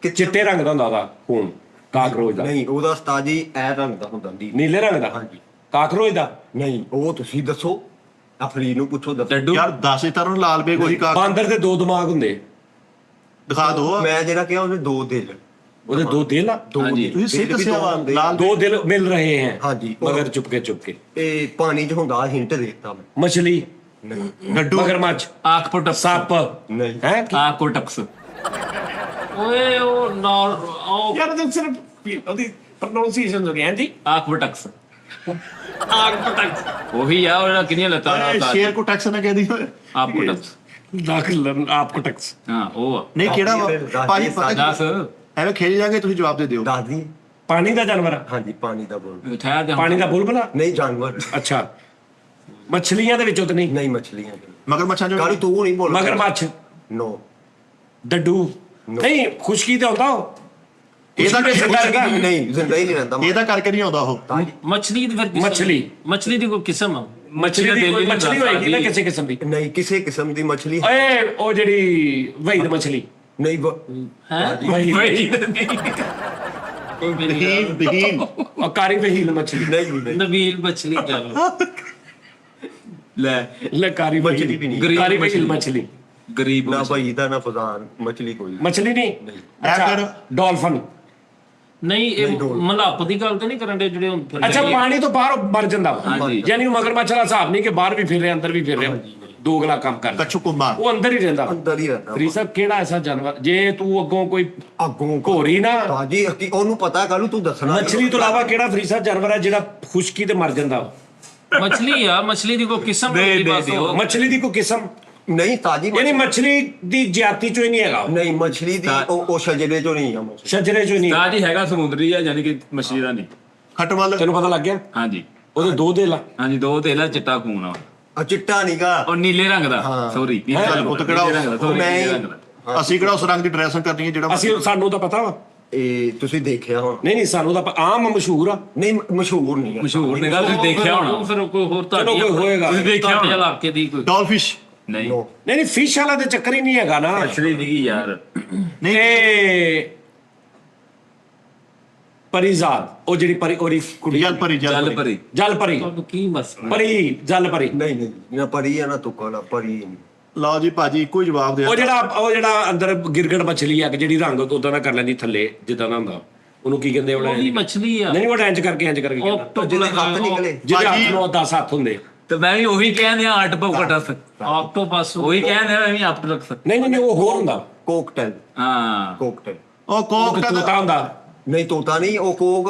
Speaker 3: चिट्टे रंग दा ਹੁੰਦਾ ਉਹਦਾ ਖੂਨ ਕਾਕਰੋਚ ਦਾ
Speaker 5: ਨਹੀਂ ਉਹਦਾ ਉਸਤਾਦ ਜੀ ਇਹ ਰੰਗ ਦਾ ਹੁੰਦਾ ਨਹੀਂ
Speaker 3: ਨੀਲੇ ਰੰਗ ਦਾ
Speaker 5: ਹਾਂਜੀ
Speaker 3: ਕਾਕਰੋਚ ਦਾ
Speaker 5: ਨਹੀਂ ਉਹ ਤੁਸੀਂ ਦੱਸੋ ਆ ਫਰੀਦ ਨੂੰ ਪੁੱਛੋ ਦੱਸੋ
Speaker 4: ਡੱਡੂ
Speaker 2: ਯਾਰ 10 ਤਰ੍ਹਾਂ ਲਾਲ ਬੇਗ ਉਹੀ ਕਾ
Speaker 3: ਬਾਂਦਰ ਦੇ ਦੋ ਦਿਮਾਗ ਹੁੰਦੇ
Speaker 2: ਦਿਖਾ ਦੋ
Speaker 5: ਮੈਂ ਜਿਹੜਾ ਕਿਹਾ ਉਹਦੇ ਦੋ ਦਿਲ
Speaker 3: ਉਹਦੇ ਦੋ ਦਿਲ ਆ
Speaker 5: ਦੋ
Speaker 4: ਹਾਂਜੀ।
Speaker 5: ਦਿਲ।
Speaker 2: ਤੁਸੀਂ ਸਿੱਧ
Speaker 5: ਦਿਲ ਵੀ ਦੋ
Speaker 2: ਸੇਵਾ
Speaker 5: ਹੁੰਦੇ।
Speaker 2: ਲਾਲ
Speaker 3: दो दिल मिल रहे हैं
Speaker 5: ਹਾਂਜੀ
Speaker 3: मगर चुपके चुपके
Speaker 5: ਇਹ ਪਾਣੀ 'ਚ ਹੁੰਦਾ ਹਿੰਟ ਦੇਤਾ ਮੈਂ
Speaker 3: मछली
Speaker 5: ਨਹੀਂ
Speaker 2: ਡੱਡੂ
Speaker 3: मगरमच्छ
Speaker 4: ਆਖ ਪਟਕਸ
Speaker 3: सप
Speaker 5: ਨਹੀਂ
Speaker 3: है
Speaker 4: ਆਖ ਪਟਕਸ
Speaker 1: ओए ओ नॉर ओ
Speaker 3: यार तो सिर्फ ਉਹਦੀ ਪ੍ਰੋਨਾਂਸੀਏਸ਼ਨ ਹੋ ਗਈ ਹੈ ਜੀ
Speaker 4: ਆਖ ਪਟਕਸ
Speaker 1: आग पटक
Speaker 4: ਉਹੀ ਆ ਉਹਨਾਂ ਕਿੰਨੀਆਂ ਲੱਤਾਂ
Speaker 2: ਸ਼ੇਰ ਕੋ ਟੈਕਸ ਨਾ ਕਹਿ ਦੀ
Speaker 4: ਆਪ ਪਟਕਸ
Speaker 3: दाखिल आपको टैक्स
Speaker 4: ਹਾਂ ਉਹ ਆ
Speaker 2: ਨਹੀਂ ਕਿਹੜਾ ਵਾ? ਭਾਜੀ
Speaker 4: ਦੱਸ
Speaker 2: ਐਵੇਂ ਖੇਲ ਜਾਗੇ ਤੁਸੀਂ ਜਵਾਬ ਦੇ ਦਿਓ
Speaker 5: ਦੱਸ ਦੀ
Speaker 3: पानी ਦਾ ਜਾਨਵਰ
Speaker 5: ਹਾਂਜੀ ਪਾਣੀ ਦਾ ਬੋਲ
Speaker 4: ਠਹਿਰ ਜਾ
Speaker 3: ਪਾਣੀ ਦਾ ਬੁਲਬੁਲਾ
Speaker 5: ਨਹੀਂ ਜਾਨਵਰ
Speaker 3: ਅੱਛਾ ਮੱਛਲੀਆਂ ਦੇ ਵਿੱਚੋਂ ਤਾਂ ਨਹੀਂ
Speaker 5: ਨਹੀਂ ਮੱਛਲੀਆਂ
Speaker 2: ਮਗਰ ਮੱਛਾਂ ਜੋ
Speaker 5: ਕਾਲੂ ਤੂੰ ਨਹੀਂ ਬੋਲ
Speaker 3: ਮਗਰਮੱਛ
Speaker 5: ਨੋ
Speaker 3: ਡੱਡੂ ਨਹੀਂ ਖੁਸ਼ਕੀ ਤੇ ਆਉਂਦਾ ਉਹ
Speaker 2: ਇਹਦਾ
Speaker 5: ਨਹੀਂ ਜ਼ਿੰਦਾ ਹੀ ਨਹੀਂ ਰਹਿੰਦਾ
Speaker 2: ਇਹਦਾ ਕਰਕੇ ਨਹੀਂ ਆਉਂਦਾ ਉਹ
Speaker 1: मछली की फिर मछली की कोई किस्म है
Speaker 3: ਮੱਛਲੀ ਦੀ ਕੋਈ ਮੱਛਲੀ ਹੋਏਗੀ ਨਾ ਕਿਸੇ ਕਿਸਮ ਦੀ
Speaker 5: ਨਹੀਂ ਕਿਸੇ ਕਿਸਮ ਦੀ ਮੱਛਲੀ
Speaker 3: ਓਏ ਉਹ ਜਿਹੜੀ ਵਹੀਦ ਮੱਛਲੀ
Speaker 5: ਨਹੀਂ
Speaker 1: हैं
Speaker 2: ਬਹੀਨ
Speaker 3: ਉਹ ਕਾਰੀ ਵਹੀਦ ਮੱਛਲੀ
Speaker 5: ਨਹੀਂ
Speaker 1: नबील मछली चलो
Speaker 4: ਲੈ
Speaker 3: ਲੈ ਕਾਰੀ
Speaker 5: ਮੱਛਲੀ ਵੀ ਨਹੀਂ
Speaker 3: ਕਾਰੀ ਵਹੀਦ ਮੱਛਲੀ
Speaker 4: ਗਰੀਬ
Speaker 5: ਨਾ ਭਾਈ ਦਾ ਨਾ ਫਜ਼ਾਨ ਮੱਛਲੀ ਕੋਈ
Speaker 3: ਮੱਛਲੀ ਨਹੀਂ
Speaker 2: ਐ ਕਰ
Speaker 3: ਡਾਲਫਨ
Speaker 1: नहीं ये मलाप की गल तो नहीं करन दे जेडे हुन
Speaker 3: ਅੱਛਾ ਪਾਣੀ ਤੋਂ ਬਾਹਰ ਮਰ ਜਾਂਦਾ ਵਾ।
Speaker 4: ਹਾਂਜੀ।
Speaker 3: ਯਾਨੀ ਮਗਰਮੱਛ ਦਾ ਹਿਸਾਬ ਨਹੀਂ ਕਿ ਬਾਹਰ ਵੀ ਫਿਰ ਰਿਹਾ ਅੰਦਰ ਵੀ ਫਿਰ ਰਿਹਾ ਦੋ ਅਗਲਾ ਕੰਮ ਕਰਦਾ
Speaker 2: ਕੱਛੂ ਕੁੰਮਾ
Speaker 3: ਉਹ ਅੰਦਰ ਹੀ ਰਹਿੰਦਾ
Speaker 5: ਅੰਦਰ ਹੀ ਰਹਿੰਦਾ
Speaker 3: ਫਰੀ ਸਾਹਿਬ ਕਿਹੜਾ ਐਸਾ ਜਾਨਵਰ ਜੇ ਤੂੰ ਅੱਗੋਂ ਕੋਈ
Speaker 5: ਅੱਗੋਂ
Speaker 3: ਘੋਰੀ ਨਾ
Speaker 5: ਤਾਜੀ ਉਹਨੂੰ ਪਤਾ ਕਾਲੂ ਤੂੰ ਦੱਸਣਾ
Speaker 3: ਮੱਛਲੀ ਤੋਂ ਇਲਾਵਾ ਕਿਹੜਾ ਫਰੀ ਸਾਹਿਬ ਜਾਨਵਰ ਹੈ ਜਿਹੜਾ ਖੁਸ਼ਕੀ ਤੇ ਮਰ ਜਾਂਦਾ
Speaker 1: मछली है मछली की कोई किस्म होगी बस वो।
Speaker 3: ਮੱਛਲੀ ਦੀ ਕੋਈ ਕਿਸਮ
Speaker 5: ਨਹੀਂ ਤਾਜੀ
Speaker 3: ਯਾਨੀ ਮੱਛਲੀ ਦੀ ਜਾਤੀ ਚੋਂ ਹੀ ਨਹੀਂ ਹੈਗਾ ਉਹ।
Speaker 5: ਨਹੀਂ ਮੱਛਲੀ ਦੀ ਉਹ ਸ਼ਜਰੇ ਚੋਂ ਨਹੀਂ ਆ ਮੱਛਲੀ
Speaker 3: ਸ਼ਜਰੇ ਚੋਂ ਹੀ ਨਹੀਂ
Speaker 4: ਤਾਂ ਜੀ ਹੈਗਾ ਸਮੁੰਦਰੀ ਆ ਯਾਨੀ ਕਿ ਮੱਛੀ ਦਾ ਨਹੀਂ
Speaker 2: ਖਟਮਲ
Speaker 3: ਤੈਨੂੰ ਪਤਾ ਲੱਗ ਗਿਆ
Speaker 4: ਹਾਂਜੀ
Speaker 3: ਉਹਦੇ ਦੋ ਦਿਲ ਆ
Speaker 4: ਹਾਂਜੀ ਦੋ ਤੇਲਾ ਚਿੱਟਾ ਖੂਨ ਆ
Speaker 5: ਆ ਚਿੱਟਾ ਨੀਗਾ
Speaker 4: ਉਹ ਨੀਲੇ ਰੰਗ ਦਾ ਸੌਰੀ ਨੀਲੇ ਰੰਗ
Speaker 2: ਉਹ ਤਾਂ ਕਿਹੜਾ
Speaker 4: ਨੀਲੇ ਰੰਗ ਦਾ, sorry,
Speaker 5: ਮੈਂ-
Speaker 4: ਨੀਲੇ ਰੰਗ ਦਾ।
Speaker 2: ਅਸੀਂ ਕਿਹੜਾ ਉਸ ਰੰਗ ਦੀ ਡਰੈਸਿੰਗ ਕਰਨੀ ਹੈ ਜਿਹੜਾ
Speaker 3: ਅਸੀਂ ਸਾਨੂੰ ਤਾਂ ਪਤਾ ਵਾ
Speaker 5: ਇਹ ਤੁਸੀਂ ਦੇਖਿਆ ਹੁਣ
Speaker 3: ਨਹੀਂ ਸਾਨੂੰ ਤਾਂ ਆਮ ਮਸ਼ਹੂਰ ਆ
Speaker 5: ਨਹੀਂ ਮਸ਼ਹੂਰ ਨਹੀਂ ਆ
Speaker 4: ਮਸ਼ਹੂਰ ਨੇ ਗੱਲ ਤੁਸੀਂ ਦੇਖਿਆ ਹੋਣਾ
Speaker 1: फिर कोई होर
Speaker 3: ਚਲੋ ਕੋਈ ਹੋਏਗਾ
Speaker 4: ਤੁਸੀਂ ਦੇਖਿਆ ਹੋਣਾ
Speaker 1: इलाके दी कोई
Speaker 2: ਡਾਲਫਿਸ਼
Speaker 4: ਨਹੀਂ
Speaker 5: No.
Speaker 3: ਨਹੀਂ ਫਿਸ਼ ਵਾਲਾ ਤੇ ਚੱਕਰ ਹੀ ਨਹੀਂ ਹੈਗਾ ਨਾ
Speaker 4: ਮੱਛਲੀ ਦੀ ਯਾਰ
Speaker 2: ਨਹੀਂ
Speaker 3: ਤੇ ਪਰੀਜ਼ਾਦ ਉਹ ਜਿਹੜੀ ਪਰੀ ਉਹਦੀ ਕੁੜੀ
Speaker 2: ਜਲ ਪਰੀ
Speaker 4: ਚੱਲ ਪਰੀ
Speaker 3: ਜਲ ਪਰੀ
Speaker 1: की बस
Speaker 3: ਪਰੀ ਜਲ ਪਰੀ
Speaker 5: ਨਹੀਂ ਨਹੀਂ ਨਾ ਪਰੀ ਆ ਨਾ ਤੁਕਾ ਨਾ ਪਰੀ ਨਹੀਂ।
Speaker 2: ਲਓ ਜੀ ਭਾਜੀ ਇੱਕੋ ਹੀ ਜਵਾਬ ਦੇ
Speaker 3: ਉਹ ਜਿਹੜਾ ਅੰਦਰ ਗਿਰਗੜ ਮੱਛਲੀ ਆ ਕਿ ਜਿਹੜੀ ਰੰਗ ਉਦਾਂ ਦਾ ਕਰ ਲੈਂਦੀ ਥੱਲੇ ਜਿੱਦਾਂ ਦਾ ਹੁੰਦਾ ਉਹਨੂੰ ਕੀ ਕਹਿੰਦੇ
Speaker 1: वो भी मछली है
Speaker 3: ਨਹੀਂ ਉਹ ਇੰਜ ਕਰਕੇ ਕਹਿੰਦਾ
Speaker 5: ਜਿਹਦੇ ਹੱਥ ਨਿਕਲੇ
Speaker 3: ਜਿਹਦੇ ਹੱਥ ਨੂੰ 10 ਹੱਥ ਹੁੰਦੇ
Speaker 4: ਤੇ ਮੈਂ ਵੀ ਉਹੀ ਕਹਿੰਦੇ ਆ ਆਰਟ ਪੌਕਟਸ
Speaker 1: ऑक्टोपस
Speaker 4: ਉਹੀ ਕਹਿੰਦੇ ਆ ਮੈਂ ਆਪਟਰਕਸ
Speaker 3: ਨਹੀਂ ਉਹ ਹੋਰ ਹੁੰਦਾ
Speaker 5: ਕੋਕਟੇਲ
Speaker 4: ਹਾਂ
Speaker 5: ਕੋਕਟੇਲ
Speaker 2: ਉਹ ਕੋਕ
Speaker 3: ਤੋਤਾ ਹੁੰਦਾ
Speaker 5: ਨਹੀਂ ਤੋਤਾ ਨਹੀਂ ਉਹ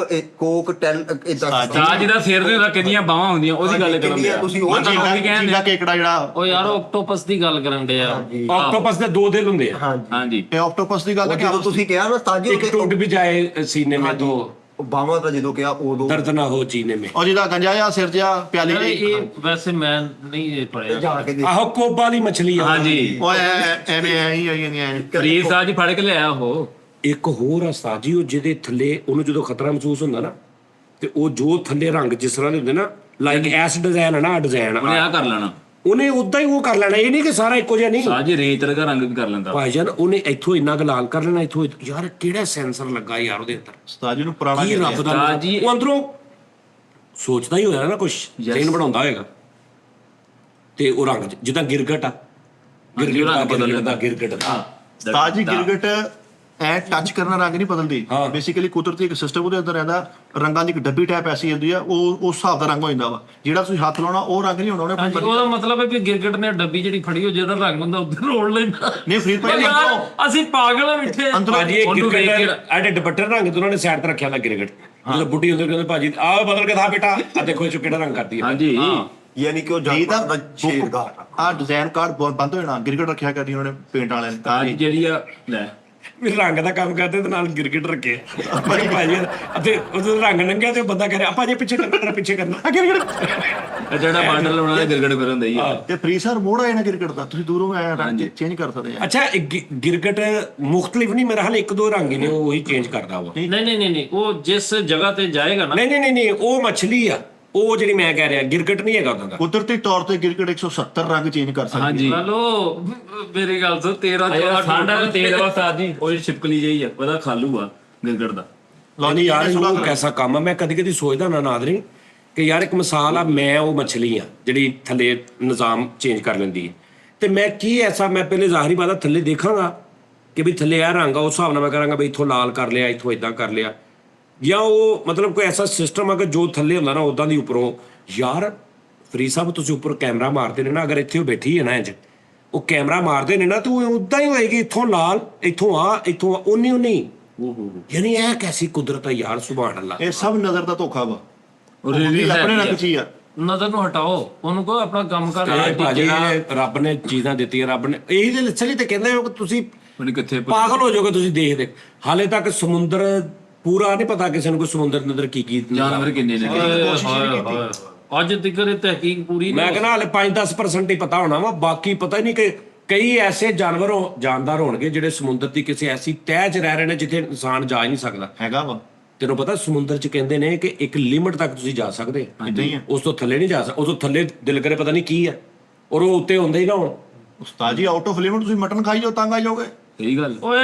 Speaker 5: ਕੋਕਟੇਲ ਇਦਾਂ
Speaker 4: ਤਾਂ ਜਿਹਦਾ ਸਿਰ ਦੇ ਉਹਦਾ ਕਿੰਨੀਆਂ ਬਾਹਾਂ ਹੁੰਦੀਆਂ ਉਹਦੀ ਗੱਲ ਕਰਦੇ ਆ
Speaker 5: ਤੁਸੀਂ ਉਹ
Speaker 4: ਮੈਂ ਤੁਹਾਨੂੰ ਉਹੀ ਕਹਿੰਦੇ
Speaker 2: ਚੀਲਾ
Speaker 4: ਆ
Speaker 2: ਕੇਕੜਾ ਜਿਹੜਾ
Speaker 1: ओ यार ऑक्टोपस दी गल करन दे आ
Speaker 3: ਆਕਟੋਪਸ ਦੇ ਦੋ ਦਿਲ ਹੁੰਦੇ ਆ
Speaker 5: ਹਾਂਜੀ
Speaker 4: ਹਾਂਜੀ
Speaker 2: ਇਹ ਆਕਟੋਪਸ ਦੀ ਗੱਲ
Speaker 5: ਉਹ
Speaker 2: ਹੈ
Speaker 5: ਜਦੋਂ ਤੁਸੀਂ ਕਿਹਾ ਨਾ ਤਾਜੀ
Speaker 3: ਇੱਕ ਟੁੱਟ ਵੀ ਜਾਏ ਸੀਨੇ ਮੇ ਤੋਂ
Speaker 5: ਬਾਵਾ ਦਾ ਜਦੋਂ ਕਿਹਾ ਉਦੋਂ
Speaker 3: ਦਰਦ ਨਾ ਹੋ ਸੀਨੇ ਮੇ
Speaker 2: ਉਹ ਜਿਹਦਾ ਗੰਜਾ ਜਾਂ ਸਿਰ ਜਿਹਾ ਪਿਆਲੀ
Speaker 1: यार
Speaker 2: ਜਿਹੀ
Speaker 1: ये वैसे मैं नहीं ये पढ़िया
Speaker 5: ਜਾ ਕੇ ਦੇਖ
Speaker 3: ਆਹੋ ਕੋਬਾ ਵਾਲੀ ਮੱਛਲੀ ਆ
Speaker 4: ਹਾਂਜੀ
Speaker 2: ਓਏ ਐਵੇਂ ਆਈ ਆਈ ਨਹੀਂ
Speaker 4: ਫਰੀਦ ਸਾਹਿਬ ਜੀ ਫੜ ਕੇ ਲਿਆਇਆ ਉਹ
Speaker 3: ਇੱਕ ਹੋਰ ਉਸਤਾਦ ਜੀ ਉਹ ਜਿਹਦੇ ਥੱਲੇ ਉਹਨੂੰ ਜਦੋਂ ਖਤਰਾ ਮਹਿਸੂਸ ਹੁੰਦਾ ਨਾ ਤੇ ਉਹ ਜੋ ਥੱਲੇ ਰੰਗ ਜਿਸ ਤਰ੍ਹਾਂ ਦੇ ਹੁੰਦੇ ਨਾ ਲਾਈਕ ਐਸ ਡਿਜ਼ਾਈਨ ਹੈ ਨਾ, ਡਿਜ਼ਾਈਨ
Speaker 4: ਉਹਨੇ ਆ ਕਰ ਲੈਣਾ
Speaker 3: ਉਹਨੇ ਉਦਾਂ ਹੀ ਉਹ ਕਰ ਲੈਣਾ, ਇਹ ਨਹੀਂ ਕਿ ਸਾਰਾ ਇੱਕੋ ਜਿਹਾ ਨਹੀਂ।
Speaker 4: ਸਾਜ ਰੇਤ ਵਰਗਾ ਰੰਗ ਵੀ ਕਰ ਲੈਂਦਾ।
Speaker 3: ਭਾਈਜਾਨ ਉਹਨੇ ਇੱਥੋਂ ਇੰਨਾ ਕੁ ਲਾਲ ਕਰ ਲੈਣਾ, ਇੱਥੋਂ ਯਾਰ ਕਿਹੜਾ ਸੈਂਸਰ ਲੱਗਾ ਯਾਰ ਉਹਦੇ ਅੰਦਰ,
Speaker 2: ਉਸਤਾਦ ਜੀ ਨੂੰ ਪੁਰਾਣਾ
Speaker 3: ਕੀ ਰੱਬ ਦਾ
Speaker 4: ਉਸਤਾਦ ਜੀ-
Speaker 3: ਉਹ ਅੰਦਰੋਂ ਸੋਚਦਾ ਹੀ ਹੋਇਆ ਨਾ ਕੁਛ ਚੇਨ ਬਣਾਉਂਦਾ ਹੋਏਗਾ। ਤੇ ਉਹ ਰੰਗ ਜਿੱਦਾਂ ਗਿਰਗਟ ਆ, ਗਿਰਗਟ ਦਾ ਗਿਰਗਟ ਦਾ
Speaker 2: ਉਸਤਾਦ ਜੀ ਗਿਰਗਟ ਐ ਟੱਚ ਕਰਨਾ ਰੰਗ ਨਹੀਂ ਬਦਲਦੀ, ਬੇਸਿਕਲੀ ਕੁਦਰਤੀ ਇੱਕ ਸਿਸਟਮ ਉਹਦੇ ਅੰਦਰ ਰਹਿੰਦਾ, ਰੰਗਾਂ ਦੀ ਇੱਕ ਡੱਬੀ ਟੈਪ ਐਸੀ ਹੁੰਦੀ ਆ, ਉਹ ਉਸ ਹਿਸਾਬ ਦਾ ਰੰਗ ਹੋ ਜਾਂਦਾ ਵਾ, ਜਿਹੜਾ ਤੁਸੀਂ ਹੱਥ ਲਾਉਣਾ ਉਹ ਰੰਗ ਨਹੀਂ ਹੋਣਾ ਉਹਨੇ।
Speaker 1: ਹਾਂਜੀ, ਉਹਦਾ ਮਤਲਬ ਹੈ ਵੀ ਗਿਰਗਟ ਨੇ ਡੱਬੀ ਜਿਹੜੀ ਫੜੀ ਹੋ ਜਿਹਦਾ ਰੰਗ ਹੁੰਦਾ ਉੱਧਰ ਰੋੜ ਲੈਣਾ।
Speaker 2: ਨਹੀਂ ਫਰੀਦ ਭਾਈ
Speaker 1: ਯਾਰ, ਅਸੀਂ ਪਾਗਲ ਆ ਮਿੱਠੇ।
Speaker 3: ਭਾਜੀ ਇਹ
Speaker 1: ਉਹਨੂੰ ਵੇਖ ਕੇ
Speaker 3: ਗਿਰਗਟ ਐਡੇ ਦੁਪੱਟੇ ਰੰਗ ਤੇ ਉਹਨਾਂ ਨੇ ਸਾਈਡ ਤੇ ਰੱਖਿਆ ਹੁੰਦਾ ਗਿਰਗਟ, ਜਦੋਂ ਬੁੱਢੀ ਹੁੰਦੀ ਕਹਿੰਦੇ ਭਾਜੀ ਆਹ ਬਦਲ ਕੇ ਥਾ ਬੇਟਾ, ਆ ਦੇਖੋ ਇਹ ਕਿਹੜਾ ਰੰਗ ਕਰਦੀ ਹੈ।
Speaker 4: ਹਾਂਜੀ
Speaker 5: ਯਾਨੀ ਕਿ ਉਹ
Speaker 2: ਨਹੀਂ ਤਾਂ
Speaker 5: ਜਾਨਵਰ ਦਾ ਸ਼ੇਰਗਾਰ ਆ।
Speaker 2: ਆ ਡਿਜ਼ਾਈਨ ਕਾਰਡ ਬੰਦ ਹੋ ਜਾਣਾ, ਗਿਰਗਟ ਰੱਖਿਆ ਕਰਦੀ ਉਹਨਾਂ ਨੇ ਪੇਂਟ ਵਾਲਿਆਂ ਨੇ।
Speaker 4: ਤਾਜ ਜਿਹੜੀ ਆ ਲੈ
Speaker 3: ਵੀ ਰੰਗ ਦਾ ਕੰਮ ਕਰਦੇ ਤੇ ਨਾਲ ਗਿਰਗਟ ਰੱਖੇ ਭਾਜੀ ਭਾਜੀ ਅਤੇ ਉਹਦਾ ਰੰਗ ਨੰਗਿਆ ਤੇ ਬੰਦਾ ਕਹ ਰਿਹਾ ਆਪਾਂ ਜੇ ਪਿੱਛੇ ਕਰਨਾ ਪਿੱਛੇ ਕਰਨਾ ਗਿਰਗਟ।
Speaker 4: ਇਹ ਜਿਹੜਾ ਬਾਂਡਰ ਲਾਉਣਾ ਤੇ ਗਿਰਗੜ ਕਰਨ ਦੇ ਹੀ ਆ।
Speaker 2: ਤੇ ਫਰੀ ਸਰ ਮੋੜ ਆਏ ਨਾ ਗਿਰਗਟ ਦਾ, ਤੁਸੀਂ ਦੂਰੋਂ ਆਇਆ ਰੰਗ ਚੇਂਜ ਕਰ ਸਕਦੇ ਆ।
Speaker 3: ਅੱਛਾ ਗਿਰਗਟ ਮੁਖਤਲਿਫ ਨਹੀਂ, ਮੇਰਾ ਹਾਲੇ ਇੱਕ ਦੋ ਰੰਗ ਹੀ ਨੇ, ਉਹ ਉਹੀ ਚੇਂਜ ਕਰਦਾ ਵਾ।
Speaker 1: ਨਹੀਂ, ਉਹ ਜਿਸ ਜਗ੍ਹਾ ਤੇ ਜਾਏਗਾ ਨਾ।
Speaker 3: ਨਹੀਂ ਉਹ ਮੱਛਲੀ ਆ, ਉਹ ਜਿਹੜੀ ਮੈਂ ਕਹਿ ਰਿਹਾ ਗਿਰਗਟ ਨਹੀਂ ਹੈਗਾ ਉਹਦਾ।
Speaker 2: ਕੁਦਰਤੀ ਤੌਰ ਤੇ ਗਿਰਗਟ 170 ਰੰਗ ਚੇਂਜ ਕਰ ਸਕਦੀ
Speaker 4: ਹਾਂਜੀ
Speaker 1: ਹਲੋ ਮੇਰੀ ਗੱਲ ਸੁਣ, 13
Speaker 4: ਸਾਡਾ ਤੇਲ ਵਾ ਸਾਜ ਜੀ, ਉਹ ਛਿਪਕਲੀ ਜਿਹੀ ਆ, ਉਹਦਾ ਖਾਲੂ ਆ ਗਿਰਗੜ ਦਾ।
Speaker 3: ਨਹੀਂ ਯਾਰ ਉਹ ਕੈਸਾ ਕੰਮ ਆ, ਮੈਂ ਕਦੀ ਕਦੀ ਸੋਚਦਾ ਨਾ ਨਾਦਰੀ ਕਿ ਯਾਰ ਇੱਕ ਮਿਸਾਲ ਆ, ਮੈਂ ਉਹ ਮੱਛਲੀ ਆ ਜਿਹੜੀ ਥੱਲੇ ਨਿਜ਼ਾਮ ਚੇਂਜ ਕਰ ਲੈਂਦੀ ਹੈ, ਤੇ ਮੈਂ ਕੀ ਐਸਾ, ਮੈਂ ਪਹਿਲੇ ਜ਼ਾਹਰੀ ਬਾਤ ਥੱਲੇ ਦੇਖਾਂਗਾ ਕਿ ਵੀ ਥੱਲੇ ਆ ਰੰਗ ਆ, ਉਸ ਹਿਸਾਬ ਨਾਲ ਮੈਂ ਕਰਾਂਗਾ ਵੀ ਇੱਥੋਂ ਲਾਲ ਕਰ ਲਿਆ, ਇੱਥੋਂ ਇਦਾਂ ਕਰ ਲਿਆ, ਜਾਂ ਉਹ ਮਤਲਬ ਕੋਈ ਐਸਾ ਸਿਸਟਮ ਆ ਕਿ ਜੋ ਥੱਲੇ ਹੁੰਦਾ ਨਾ ਉਦਾਂ ਦੀ ਉੱਪਰੋਂ। ਯਾਰ ਫਰੀਦ ਸਾਹਿਬ ਤੁਸੀਂ ਉੱਪਰ ਕੈਮਰਾ ਮਾਰਦੇ ਨੇ ਨਾ, ਅਗਰ ਇੱਥੇ ਉਹ ਬੈਠੀ ਹੈ ਨਾ ਇੰਜ, ਉਹ ਕੈਮਰਾ ਮਾਰਦੇ ਨੇ ਨਾ ਤੇ ਉਹ ਉਦਾਂ ਹੀ ਹੋਏਗੀ, ਇੱਥੋਂ ਲਾਲ, ਇੱਥੋਂ ਆ, ਇੱਥੋਂ ਉਨੀ ਯਾਨੀ ਇਹ ਕੈਸੀ ਕੁਦਰਤ ਹੈ ਯਾਰ, ਸੁਭਾਨ ਅੱਲਾਹ।
Speaker 2: ਇਹ ਸਭ ਨਜ਼ਰ ਦਾ ਧੋਖਾ ਵਾ,
Speaker 4: ਉਹ ਰਿਲੀਜ਼
Speaker 2: ਆਪਣੇ ਰੰਗ ਚ ਹੀ ਆ।
Speaker 1: ਨਜ਼ਰ ਨੂੰ ਹਟਾਓ, ਉਹਨੂੰ ਕਹੋ ਆਪਣਾ ਕੰਮ ਕਰ।
Speaker 3: ਭਾਜੀ ਰੱਬ ਨੇ ਚੀਜ਼ਾਂ ਦਿੱਤੀਆਂ, ਰੱਬ ਨੇ ਇਹੀ ਦੇ ਲੱਛਣ ਤੇ ਕਹਿੰਦੇ ਹੋ ਕਿ ਤੁਸੀਂ
Speaker 4: ਉਹਨੇ ਕਿੱਥੇ
Speaker 3: ਪਾਗਲ ਹੋ ਜਾਓਗੇ ਤੁਸੀਂ ਦੇਖ ਹਾਲੇ ਤੱਕ ਸਮੁੰਦਰ ਪੂਰਾ ਨਹੀਂ ਪਤਾ ਕਿਸੇ ਨੂੰ ਕੋਈ ਸਮੁੰਦਰ ਨਜ਼ਰ ਕੀ
Speaker 4: ਜਾਨਵਰ ਕਿੰਨੇ ਨੇ।
Speaker 1: ਅੱਜ ਤੱਕ ਇਹ ਤਹਿਕੀਕ ਪੂਰੀ
Speaker 3: ਮੈਂ ਕਹਿੰਦਾ ਹਾਲੇ 5-10% ਹੀ ਪਤਾ ਹੋਣਾ ਵਾ, ਬਾਕੀ ਪਤਾ ਹੀ ਨਹੀਂ ਕਿ ਕਈ ਐਸੇ ਜਾਨਦਾਰ ਹੋਣਗੇ ਜਿਹੜੇ ਸਮੁੰਦਰ ਦੀ ਕਿਸੇ ਐਸੀ ਤਹਿ 'ਚ ਰਹਿ ਰਹੇ ਨੇ ਜਿੱਥੇ ਇਨਸਾਨ ਜਾ ਹੀ ਨਹੀਂ ਸਕਦਾ
Speaker 2: ਹੈਗਾ ਵਾ
Speaker 3: ਤੈਨੂੰ ਪਤਾ ਸਮੁੰਦਰ 'ਚ ਕਹਿੰਦੇ ਨੇ ਕਿ ਇੱਕ ਲਿਮਟ ਤੱਕ ਤੁਸੀਂ ਜਾ ਸਕਦੇ,
Speaker 2: ਇਦਾਂ ਹੀ ਆ।
Speaker 3: ਉਸ ਤੋਂ ਥੱਲੇ ਨਹੀਂ ਜਾ ਸਕਦੇ, ਉਸ ਤੋਂ ਥੱਲੇ ਦਿਲ ਕਰੇ ਪਤਾ ਨਹੀਂ ਕੀ ਹੈ, ਔਰ ਉਹ ਉੱਤੇ ਹੁੰਦੇ ਹੀ ਨਾ ਹੁਣ।
Speaker 2: ਉਸਤਾਦ ਜੀ ਆਊਟ ਆਫ ਲਿਮਟ ਤੁਸੀਂ ਮਟਨ ਖਾਈ ਜਾਓ ਤੰਗ ਆ ਜਾਓਗੇ।
Speaker 4: ਸਹੀ ਗੱਲ।
Speaker 1: ਓਏ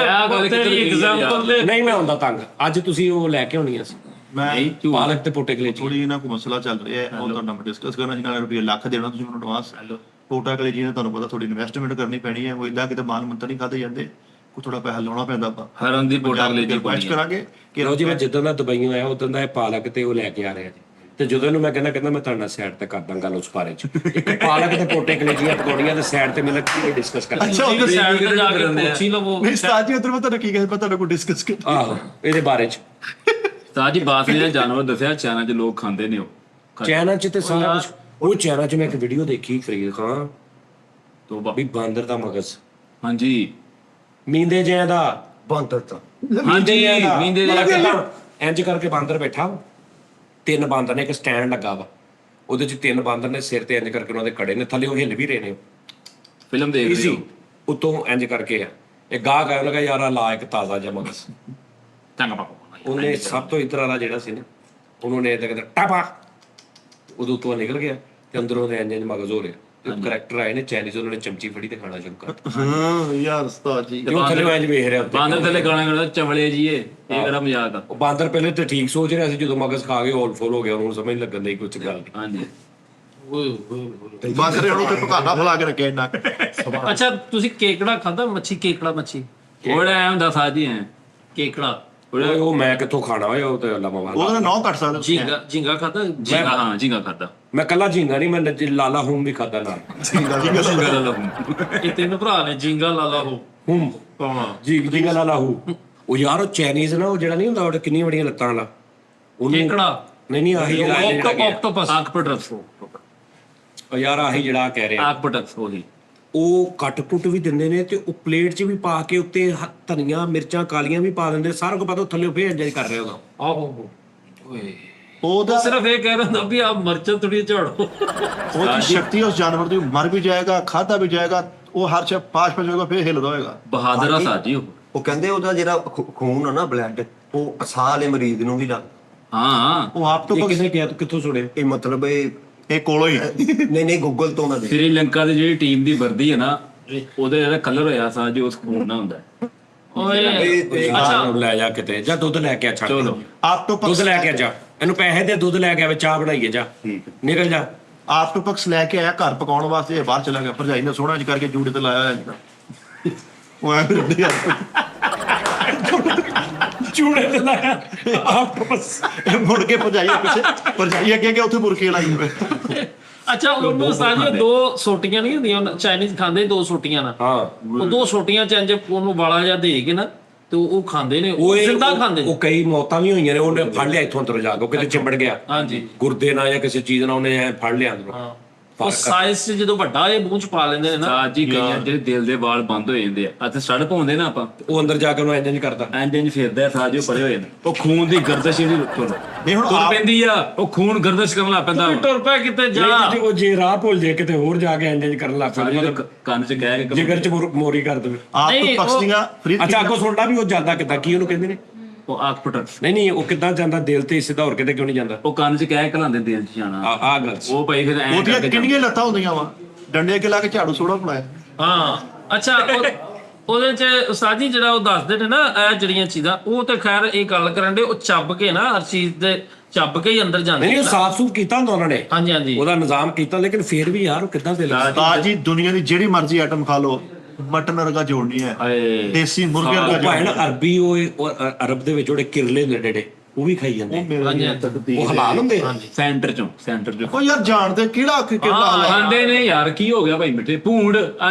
Speaker 4: ਆ ਗੱਲ
Speaker 1: ਤੇਰੀ ਐਗਜ਼ਾਮਪਲ ਦੇ।
Speaker 3: ਨਹੀਂ ਮੈਂ ਹੁੰਦਾ ਤੰਗ, ਅੱਜ ਤੁਸੀਂ ਉਹ ਲੈ ਕੇ ਆਉਣੀਆਂ ਸੀ
Speaker 2: ਮੈਂ
Speaker 3: ਪਾਲਕ ਤੇ ਪੋਟੇ ਕਲੇਜੀ।
Speaker 2: ਥੋੜੀ ਇਹਨਾਂ ਕੋ ਮਸਲਾ ਚੱਲ ਰਿਹਾ ਹੈ, ਉਹ ਤੁਹਾਡੇ ਨਾਲ ਡਿਸਕਸ ਕਰਨਾ ਸੀ, ਨਾਲ ਰੁਪਏ ਲੱਖ ਦੇਣਾ ਤੁਸੀਂ ਮੈਨੂੰ ਐਡਵਾਂਸ। ਪੋਟਾ ਕਲੇਜੀ ਨੇ ਤੁਹਾਨੂੰ ਪਤਾ ਥੋੜੀ ਇਨਵੈਸਟਮੈਂਟ ਕਰਨੀ ਪੈਣੀ ਹੈ, ਉਹ ਇਦਾਂ ਕਿਤੇ ਮਾਲ ਮੰਤਰ ਨਹੀਂ ਖਾਦੇ ਜਾਂਦੇ, ਕੋ ਥੋੜਾ ਪੈਸਾ ਲਾਉਣਾ ਪੈਂਦਾ ਆਪਾਂ।
Speaker 4: ਹਰਨ ਦੀ ਪੋਟਾ ਕਲੇਜੀ
Speaker 2: ਰਿਕੁਐਸਟ ਕਰਾਂਗੇ ਕਿ
Speaker 3: ਲੋ ਜੀ ਮੈਂ ਜਿੱਦਾਂ ਦਾ ਦੁਬਈੋਂ ਆਇਆ ਉਦੋਂ ਦਾ ਇਹ ਪਾਲਕ ਤੇ ਉਹ ਲੈ ਕੇ ਆ ਰਿਹਾ ਜੀ, ਤੇ ਜਦੋਂ ਇਹਨੂੰ ਮੈਂ ਕਹਿੰਦਾ ਮੈਂ ਤੁਹਾਡੇ ਨਾਲ ਸਾਈਡ ਤੇ ਕਰਦਾ ਗੱਲ ਉਸ ਬਾਰੇ ਚ, ਇੱਕ ਪਾਲਕ ਤੇ ਪੋਟੇ ਕਲੇਜੀਆਂ ਪਕੌੜੀਆਂ ਦੇ ਸਾਈਡ ਤੇ ਮਿਲ ਕੇ ਡਿਸਕਸ ਕਰਦੇ।
Speaker 2: ਅੱਛਾ ਉਧਰ
Speaker 1: ਸਾਈਡ ਤੇ ਜਾ ਕੇ ਪੁੱਛੀ ਲਵੋ।
Speaker 2: ਨਹੀਂ ਉਸਤਾਦ ਜੀ ਉਧਰ ਮੈਂ ਤੁਹਾਨੂੰ ਕੀ ਕਹਿੰਦਾ, ਮੈਂ ਤੁਹਾਨੂੰ ਕੋ ਡਿਸਕਸ ਕਰ।
Speaker 3: ਆਹੋ ਇਹਦੇ ਬਾਰੇ ਚ
Speaker 4: ਸਾਜ ਜੀ ਬਾਸ ਨੇ ਜਾਨਵਰ ਦੱਸਿਆ ਚਾਈਨਾ 'ਚ ਲੋਕ ਖਾਂਦੇ ਨੇ ਉਹ।
Speaker 3: ਚਾਈਨਾ ਚ ਤੇ ਸਾਰਾ ਕੁਝ, ਉਹ ਚਾਈਨਾ ਚ ਮੈਂ ਇੱਕ ਵੀਡੀਓ ਦੇਖੀ ਫਰੀਦ ਖਾਨ
Speaker 4: ਤੋਬਾ।
Speaker 3: ਵੀ ਬਾਂਦਰ ਦਾ ਮਗਜ਼
Speaker 4: ਹਾਂਜੀ
Speaker 3: ਮੀਂਦੇ ਜਿਆਂ ਦਾ
Speaker 5: ਬਾਂਦਰ ਤਾਂ
Speaker 4: ਹਾਂਜੀ ਮੀਂਦੇ ਦੇ
Speaker 3: ਇੰਜ ਕਰਕੇ ਬਾਂਦਰ ਬੈਠਾ, 3 ਬਾਂਦਰ ਨੇ, ਇੱਕ ਸਟੈਂਡ ਲੱਗਾ ਵਾ, ਉਹਦੇ ਚ 3 ਬਾਂਦਰ ਨੇ, ਸਿਰ ਤੇ ਇੰਜ ਕਰਕੇ ਉਹਨਾਂ ਦੇ ਕੜੇ ਨੇ, ਥੱਲੇ ਉਹ ਹਿੱਲ ਵੀ ਰਹੇ ਨੇ,
Speaker 4: ਫਿਲਮ ਦੇਖ ਰਹੇ ਹੋ।
Speaker 3: ਉਤੋਂ ਇੰਜ ਕਰਕੇ ਆ ਇਹ ਗਾਹਕ ਆਇਆ, ਉਹਨੇ ਕਿਹਾ ਯਾਰ ਆ ਲਾ ਇੱਕ ਤਾਜ਼ਾ ਜਿਹਾ ਮਗਜ਼।
Speaker 4: ਚੰਗਾ ਪਾਪਾ
Speaker 3: ਉਹਨੇ ਸਭ ਤੋਂ ਇੱਧਰ ਵਾਲਾ ਜਿਹੜਾ ਸੀ ਨਾ, ਉਹਨੂੰ ਨੇ ਤਾਂ ਕਹਿੰਦਾ ਟਾਪਾ, ਉਦੋਂ ਤੋਂ ਨਿਕਲ ਗਿਆ ਤੇ ਅੰਦਰੋਂ ਦੇ ਇੰਜ ਮਗਜ਼ ਹੋ ਰਿਹਾ। ਕਰੈਕਟਰ ਆਏ ਨੇ ਚਾਈਨੀਜ਼, ਉਹਨਾਂ ਨੇ ਚਮਚੀ ਫੜੀ ਤੇ ਖਾਣਾ ਸ਼ੁਰੂ ਕਰ
Speaker 2: ਹਾਂ ਯਾਰ ਉਸਤਾਦ ਜੀ
Speaker 3: ਦਿੱਤਾ। ਉਹ ਥੱਲੇ ਇੰਜ ਵੇਖ ਰਿਹਾ ਉੱਤੇ।
Speaker 4: ਬਾਂਦਰ ਥੱਲੇ ਗਾਣਾ ਗਾਣਾ ਚਵਲੇ ਜੀ ਇਹ ਕਿਹੜਾ ਮਜ਼ਾਕ ਆ।
Speaker 3: ਉਹ ਬਾਂਦਰ ਪਹਿਲੇ ਤੇ ਠੀਕ ਸੋਚ ਰਿਹਾ ਸੀ, ਜਦੋਂ ਮਗਜ਼ ਖਾ ਕੇ ਹੋਲ ਫੁੱਲ ਹੋ ਗਿਆ, ਉਹਨੂੰ ਸਮਝ ਲੱਗਣ ਦੀ ਕੁਝ ਗੱਲ ਨਹੀਂ।
Speaker 4: ਹਾਂਜੀ
Speaker 2: ਬਾਂਦਰ ਉਹਨੂੰ ਤੇ ਪਕਾਣਾ ਫਲਾ ਕੇ ਰੱਖਿਆ ਇੰਨਾ।
Speaker 1: ਅੱਛਾ ਤੁਸੀਂ ਕੇਕੜਾ ਖਾਦਾ? ਮੱਛੀ ਕੇਕੜਾ, ਮੱਛੀ
Speaker 4: ਉਹੜਾ ਐ ਹੁੰਦਾ ਸਾਜ ਜੀ ਐ
Speaker 1: ਕੇਕੜਾ।
Speaker 3: ਉਹ ਮੈਂ ਕਿੱਥੋਂ ਖਾਣਾ ਹੋਇਆ, ਉਹ ਤੇ ਅੱਲਾ ਮਵਾਲਾ।
Speaker 2: ਉਹਦਾ ਨੌ ਕੱਟ ਸਕਦੇ ਤੁਸੀਂ।
Speaker 1: ਝੀਂਗਾ ਖਾਦਾ?
Speaker 4: ਜੀਗਾ ਹਾਂ ਜੀਗਾ ਖਾਦਾ।
Speaker 3: ਮੈਂ ਕੱਲਾ ਝੀਂਗਾ ਨਹੀਂ, ਮੈਂ ਲਾਲਾ ਹੂੰ ਵੀ ਖਾਦਾ ਨਾਲ।
Speaker 1: ਇਹ 3 ਭਰਾ ਨੇ, ਝੀਂਗਾ, ਲਾਲਾ
Speaker 3: ਹੂੰ
Speaker 1: ਹਾਂ
Speaker 3: ਝੀਂਗਾ ਲਾਲਾ ਹੂੰ। ਉਹ ਯਾਰ ਉਹ ਚਾਈਨੀਜ਼ ਨਾ, ਉਹ ਜਿਹੜਾ ਨਹੀਂ ਹੁੰਦਾ ਉਹ ਕਿੰਨੀਆਂ ਬੜੀਆਂ ਲੱਤਾਂ ਵਾਲਾ, ਉਹਨੂੰ
Speaker 1: ਕੇਕੜਾ
Speaker 3: ਨਹੀਂ ਆਹੀ ਜਿਹੜਾ
Speaker 1: ਆਕਟੋਪਸ।
Speaker 4: ਆਕਪਟਸ
Speaker 3: ਉਹ ਯਾਰ ਆਹੀ ਜਿਹੜਾ ਕਹਿ ਰਿਹਾ,
Speaker 4: ਆਕਪਟਸ ਉਹੀ।
Speaker 3: ਉਹ ਕੱਟ-ਕੁੱਟ ਵੀ ਦਿੰਦੇ ਨੇ ਤੇ ਉਹ ਪਲੇਟ 'ਚ ਵੀ ਪਾ ਕੇ ਉੱਤੇ ਧਨੀਆਂ ਮਿਰਚਾਂ ਕਾਲੀਆਂ ਵੀ ਪਾ ਦਿੰਦੇ, ਸਾਰਾ ਕੁਝ ਪਤਾ ਉਹ ਥੱਲੇ ਫੇਰ ਇੰਜ ਕਰ ਰਿਹਾ ਉਹਦਾ।
Speaker 1: ਆਹੋ ਓਏ
Speaker 2: ਉਹਦਾ
Speaker 1: ਸਿਰਫ ਇਹ ਕਹਿ ਰਿਹਾ ਵੀ ਆਪ ਮਰਚਾਂ ਥੋੜੀ ਝਾੜੋ।
Speaker 2: ਉਹਦੀ ਸ਼ਕਤੀ ਉਸ ਜਾਨਵਰ ਦੀ, ਮਰ ਵੀ ਜਾਏਗਾ, ਖਾਦਾ ਵੀ ਜਾਏਗਾ, ਉਹ ਹਰ ਚੀਜ਼ ਪਾਸ ਪਾ ਜਾਏਗਾ, ਫੇਰ ਹਿੱਲਦਾ ਹੋਏਗਾ।
Speaker 4: ਬਹਾਦਰ ਆ ਸਾਜੀ ਉਹ।
Speaker 5: ਉਹ ਕਹਿੰਦੇ ਉਹਦਾ ਜਿਹੜਾ ਖੂਨ ਆ ਨਾ, ਬਲੱਡ, ਉਹ ਸਾਹ ਵਾਲੇ ਮਰੀਜ਼ ਨੂੰ ਵੀ ਲੱਗ
Speaker 4: ਹਾਂ
Speaker 2: ਉਹ ਆਪ ਤੋਂ
Speaker 3: ਇਹ ਕਿਹਨੇ ਕਿਹਾ, ਤੂੰ ਕਿੱਥੋਂ ਸੁਣਿਆ?
Speaker 5: ਇਹ ਮਤਲਬ
Speaker 2: ਇਹ ਕੋਲੋਂ ਹੀ
Speaker 5: ਨਹੀਂ ਗੂਗਲ ਤੋਂ ਮੈਂ ਦੇਖ
Speaker 4: ਸ੍ਰੀਲੰਕਾ ਦੀ ਜਿਹੜੀ ਟੀਮ ਦੀ ਵਰਦੀ ਹੈ ਨਾ, ਉਹਦਾ ਜਿਹੜਾ ਕਲਰ ਹੋਇਆ ਸਾ ਜੋ ਉਸ ਖੂਨ ਨਾਲ ਹੁੰਦਾ ਹੈ।
Speaker 1: ਓਏ
Speaker 3: ਅੱਛਾ ਲੈ ਜਾ ਕਿਤੇ, ਜਾ ਦੁੱਧ ਲੈ ਕੇ ਆ, ਛੱਡ
Speaker 4: ਚਲੋ
Speaker 2: ਆਕਟੋਪਸ
Speaker 3: ਦੁੱਧ ਲੈ ਕੇ ਆ, ਜਾ ਇਹਨੂੰ ਪੈਸੇ ਦੇ, ਦੁੱਧ ਲੈ ਕੇ ਆਵੇ, ਚਾਹ ਬਣਾਈਏ, ਜਾ ਨਿਕਲ ਜਾ।
Speaker 2: ਆਕਟੋਪਸ ਲੈ ਕੇ ਆਇਆ ਘਰ ਪਕਾਉਣ ਵਾਸਤੇ, ਇਹ ਬਾਹਰ ਚਲਾ ਗਿਆ, ਭਰਜਾਈ ਨੇ ਸੋਹਣਾ ਜਿਹਾ ਕਰਕੇ ਜੂੜੇ ਤੇ ਲਾਇਆ ਹੋਇਆ ਜੀ। ਉਹ ਐ ਫਿਰਦੇ
Speaker 3: ਚੂੜੇ ਤੇ ਲਾਇਆ ਆਕਟੋਪਸ।
Speaker 2: ਮੁੜ ਕੇ ਭਰਜਾਈ ਅੱਗੇ ਉੱਥੇ ਮੁਰਕੇ ਲਾਈ ਹੋਏ।
Speaker 1: ਅੱਛਾ ਉਹਨੂੰ ਸਾਰੀਆਂ 2 ਸੋਟੀਆਂ ਨਹੀਂ ਹੁੰਦੀਆਂ, ਚਾਈਨੀਜ਼ ਖਾਂਦੇ 2 ਸੋਟੀਆਂ ਨਾਲ।
Speaker 3: ਹਾਂ
Speaker 1: ਉਹ 2 ਸੋਟੀਆਂ ਚ ਇੰਜ ਉਹਨੂੰ ਵਾਲਾ ਜਿਹਾ ਦੇ ਕੇ ਨਾ ਤੇ ਉਹ ਖਾਂਦੇ ਨੇ, ਉਹ ਜ਼ਿੰਦਾ ਖਾਂਦੇ ਨੇ।
Speaker 3: ਉਹ ਕਈ ਮੌਤਾਂ ਵੀ ਹੋਈਆਂ ਨੇ, ਉਹਨੇ ਫੜ ਲਿਆ ਇੱਥੋਂ ਅੰਦਰ ਜਾ ਕੇ, ਉਹ ਕਿਤੇ ਚਿੰਬੜ ਗਿਆ
Speaker 1: ਹਾਂਜੀ
Speaker 3: ਗੁਰਦੇ ਨਾਲ ਜਾਂ ਕਿਸੇ ਚੀਜ਼ ਨਾਲ, ਉਹਨੇ ਐ ਫੜ ਲਿਆ ਅੰਦਰੋਂ।
Speaker 1: ਹਾਂ, ਉਹ ਸਾਈਜ਼ ਚ ਜਦੋਂ ਵੱਡਾ ਇਹ ਮੂੰਹ ਚ ਪਾ ਲੈਂਦੇ ਨੇ ਨਾ।
Speaker 4: ਸਾਜ ਜੀ ਕਈਆਂ ਜਿਹੜੇ ਦਿਲ ਦੇ ਵਾਲ ਬੰਦ ਹੋ ਜਾਂਦੇ ਆ, ਅਤੇ ਸੜ ਪਾਉਂਦੇ ਨਾ ਆਪਾਂ,
Speaker 3: ਉਹ ਅੰਦਰ ਜਾ ਕੇ ਉਹਨੂੰ ਇੰਜ ਕਰਦਾ।
Speaker 4: ਇੰਜ ਫਿਰਦਾ ਸਾਜ, ਉਹ ਪਰੇ ਹੋ ਜਾਂਦਾ, ਉਹ ਖੂਨ ਦੀ ਗਰਦਸ਼ ਇਹਦੀ
Speaker 2: ਨਹੀਂ ਹੁਣ
Speaker 4: ਤੁਰ
Speaker 2: ਆਪ
Speaker 4: ਪੈਂਦੀ ਆ, ਉਹ ਖੂਨ ਗਰਦਸ਼ ਕਰਨ ਲੱਗ ਪੈਂਦਾ।
Speaker 1: ਤੂੰ ਟੁਰ ਪੈ ਕਿਤੇ ਜਾ।
Speaker 3: ਨਹੀਂ, ਉਹ ਜੇ ਰਾਹ ਭੁੱਲ ਜੇ ਕਿਤੇ ਹੋਰ ਜਾ ਕੇ ਇੰਜ ਕਰਨ ਲੱਗ
Speaker 4: ਸਾਜ
Speaker 3: ਪੈਂਦਾ,
Speaker 4: ਦੇ ਕੰਨ 'ਚ ਕਹਿ ਕੇ
Speaker 3: ਜਿਗਰ ਚ ਮੋਰੀ ਕਰ ਦੇਵੇ।
Speaker 2: ਆਕਟੋਪਸ ਦੀਆਂ ਫ੍ਰੀ
Speaker 3: ਅੱਛਾ ਅੱਗੋਂ ਸੁਣਦਾ ਵੀ ਉਹ ਜਾਂਦਾ ਕਿੱਦਾਂ, ਕੀ ਉਹਨੂੰ ਕਹਿੰਦੇ ਨੇ?
Speaker 4: ਉਹ ਆਖ ਪਟਕ,
Speaker 3: ਨਹੀਂ ਉਹ ਕਿੱਦਾਂ ਜਾਂਦਾ ਦਿਲ ਤੇ ਸਿੱਧਾ, ਹੋਰ ਕਿਤੇ ਕਿਉਂ ਨਹੀਂ ਜਾਂਦਾ?
Speaker 4: ਉਹ ਕੰਨ 'ਚ ਕਹਿ ਘਲਾਉਂਦੇ ਦਿਲ 'ਚ ਜਾਣਾ।
Speaker 3: ਆ ਗੱਲ ਸੀ।
Speaker 4: ਉਹ ਭਾਈ ਫਿਰ ਐਂ
Speaker 2: ਉਹਦੀਆਂ
Speaker 4: ਕਰਕੇ
Speaker 2: ਕਿੰਨੀਆਂ ਲੱਤਾਂ ਹੁੰਦੀਆਂ ਵਾ, ਡੰਡੇ ਅੱਗੇ ਲਾ ਕੇ ਝਾੜੂ ਸੋੜਾ ਬਣਾਇਆ।
Speaker 1: ਹਾਂ ਅੱਛਾ ਉਹਦੇ ਚ ਉਸਤਾਦ ਜੀ ਜਿਹੜਾ ਉਹ ਦੱਸਦੇ ਨੇ ਨਾ ਇਹ ਜਿਹੜੀਆਂ ਚੀਜ਼ਾਂ, ਉਹ ਤੇ ਖੈਰ ਇਹ ਗੱਲ ਕਰਨ ਦੇ, ਉਹ ਚੱਬ ਕੇ ਨਾ ਹਰ ਚੀਜ਼ ਦੇ ਚੱਬ ਕੇ ਹੀ ਅੰਦਰ ਜਾਂਦੇ
Speaker 3: ਨਹੀਂ
Speaker 1: ਨੇ
Speaker 3: ਉਹ
Speaker 1: ਨਾ।
Speaker 3: ਸਾਫ਼ ਸੂਫ ਕੀਤਾ ਹੁੰਦਾ ਉਹਨਾਂ ਨੇ,
Speaker 1: ਹਾਂਜੀ ਹਾਂਜੀ
Speaker 3: ਉਹਦਾ ਨਿਜ਼ਾਮ ਕੀਤਾ, ਲੇਕਿਨ ਫੇਰ ਵੀ ਯਾਰ ਉਹ ਕਿੱਦਾਂ ਦਿਲ
Speaker 2: ਜੀ ਦੁਨੀਆ ਦੀ ਜਿਹੜੀ ਮਰਜ਼ੀ ਆਈਟਮ ਖਾ ਲਓ, ਮਟਨ ਵਰਗਾ ਜੋੜਨੀ ਹੈ,
Speaker 4: ਆਏ
Speaker 2: ਦੇਸੀ ਮੁਰਗੇ ਵਰਗਾ
Speaker 3: ਭਾਵੇਂ
Speaker 2: ਜੋੜਨੀ
Speaker 3: ਨਾ ਅਰਬੀ, ਉਹ ਅਰਬ ਦੇ ਵਿੱਚ ਜਿਹੜੇ ਕਿਰਲੇ ਨੇ ਡੇਡੇ, ਉਹ ਵੀ ਖਾਈ ਜਾਂਦੇ,
Speaker 1: ਹਾਂਜੀ ਹਾਂਜੀ
Speaker 3: ਉਹ ਹਲਾਲ ਹੁੰਦੇ ਆ।
Speaker 4: ਸੈਂਟਰ 'ਚੋਂ
Speaker 2: ਉਹ ਯਾਰ ਜਾਣਦੇ ਕਿਹੜਾ ਕਿਹੜਾ
Speaker 4: ਖਾਂਦੇ ਨੇ ਯਾਰ, ਕੀ ਹੋ ਗਿਆ ਭਾਈ ਮਿੱਠੇ ਭੂੰਡ,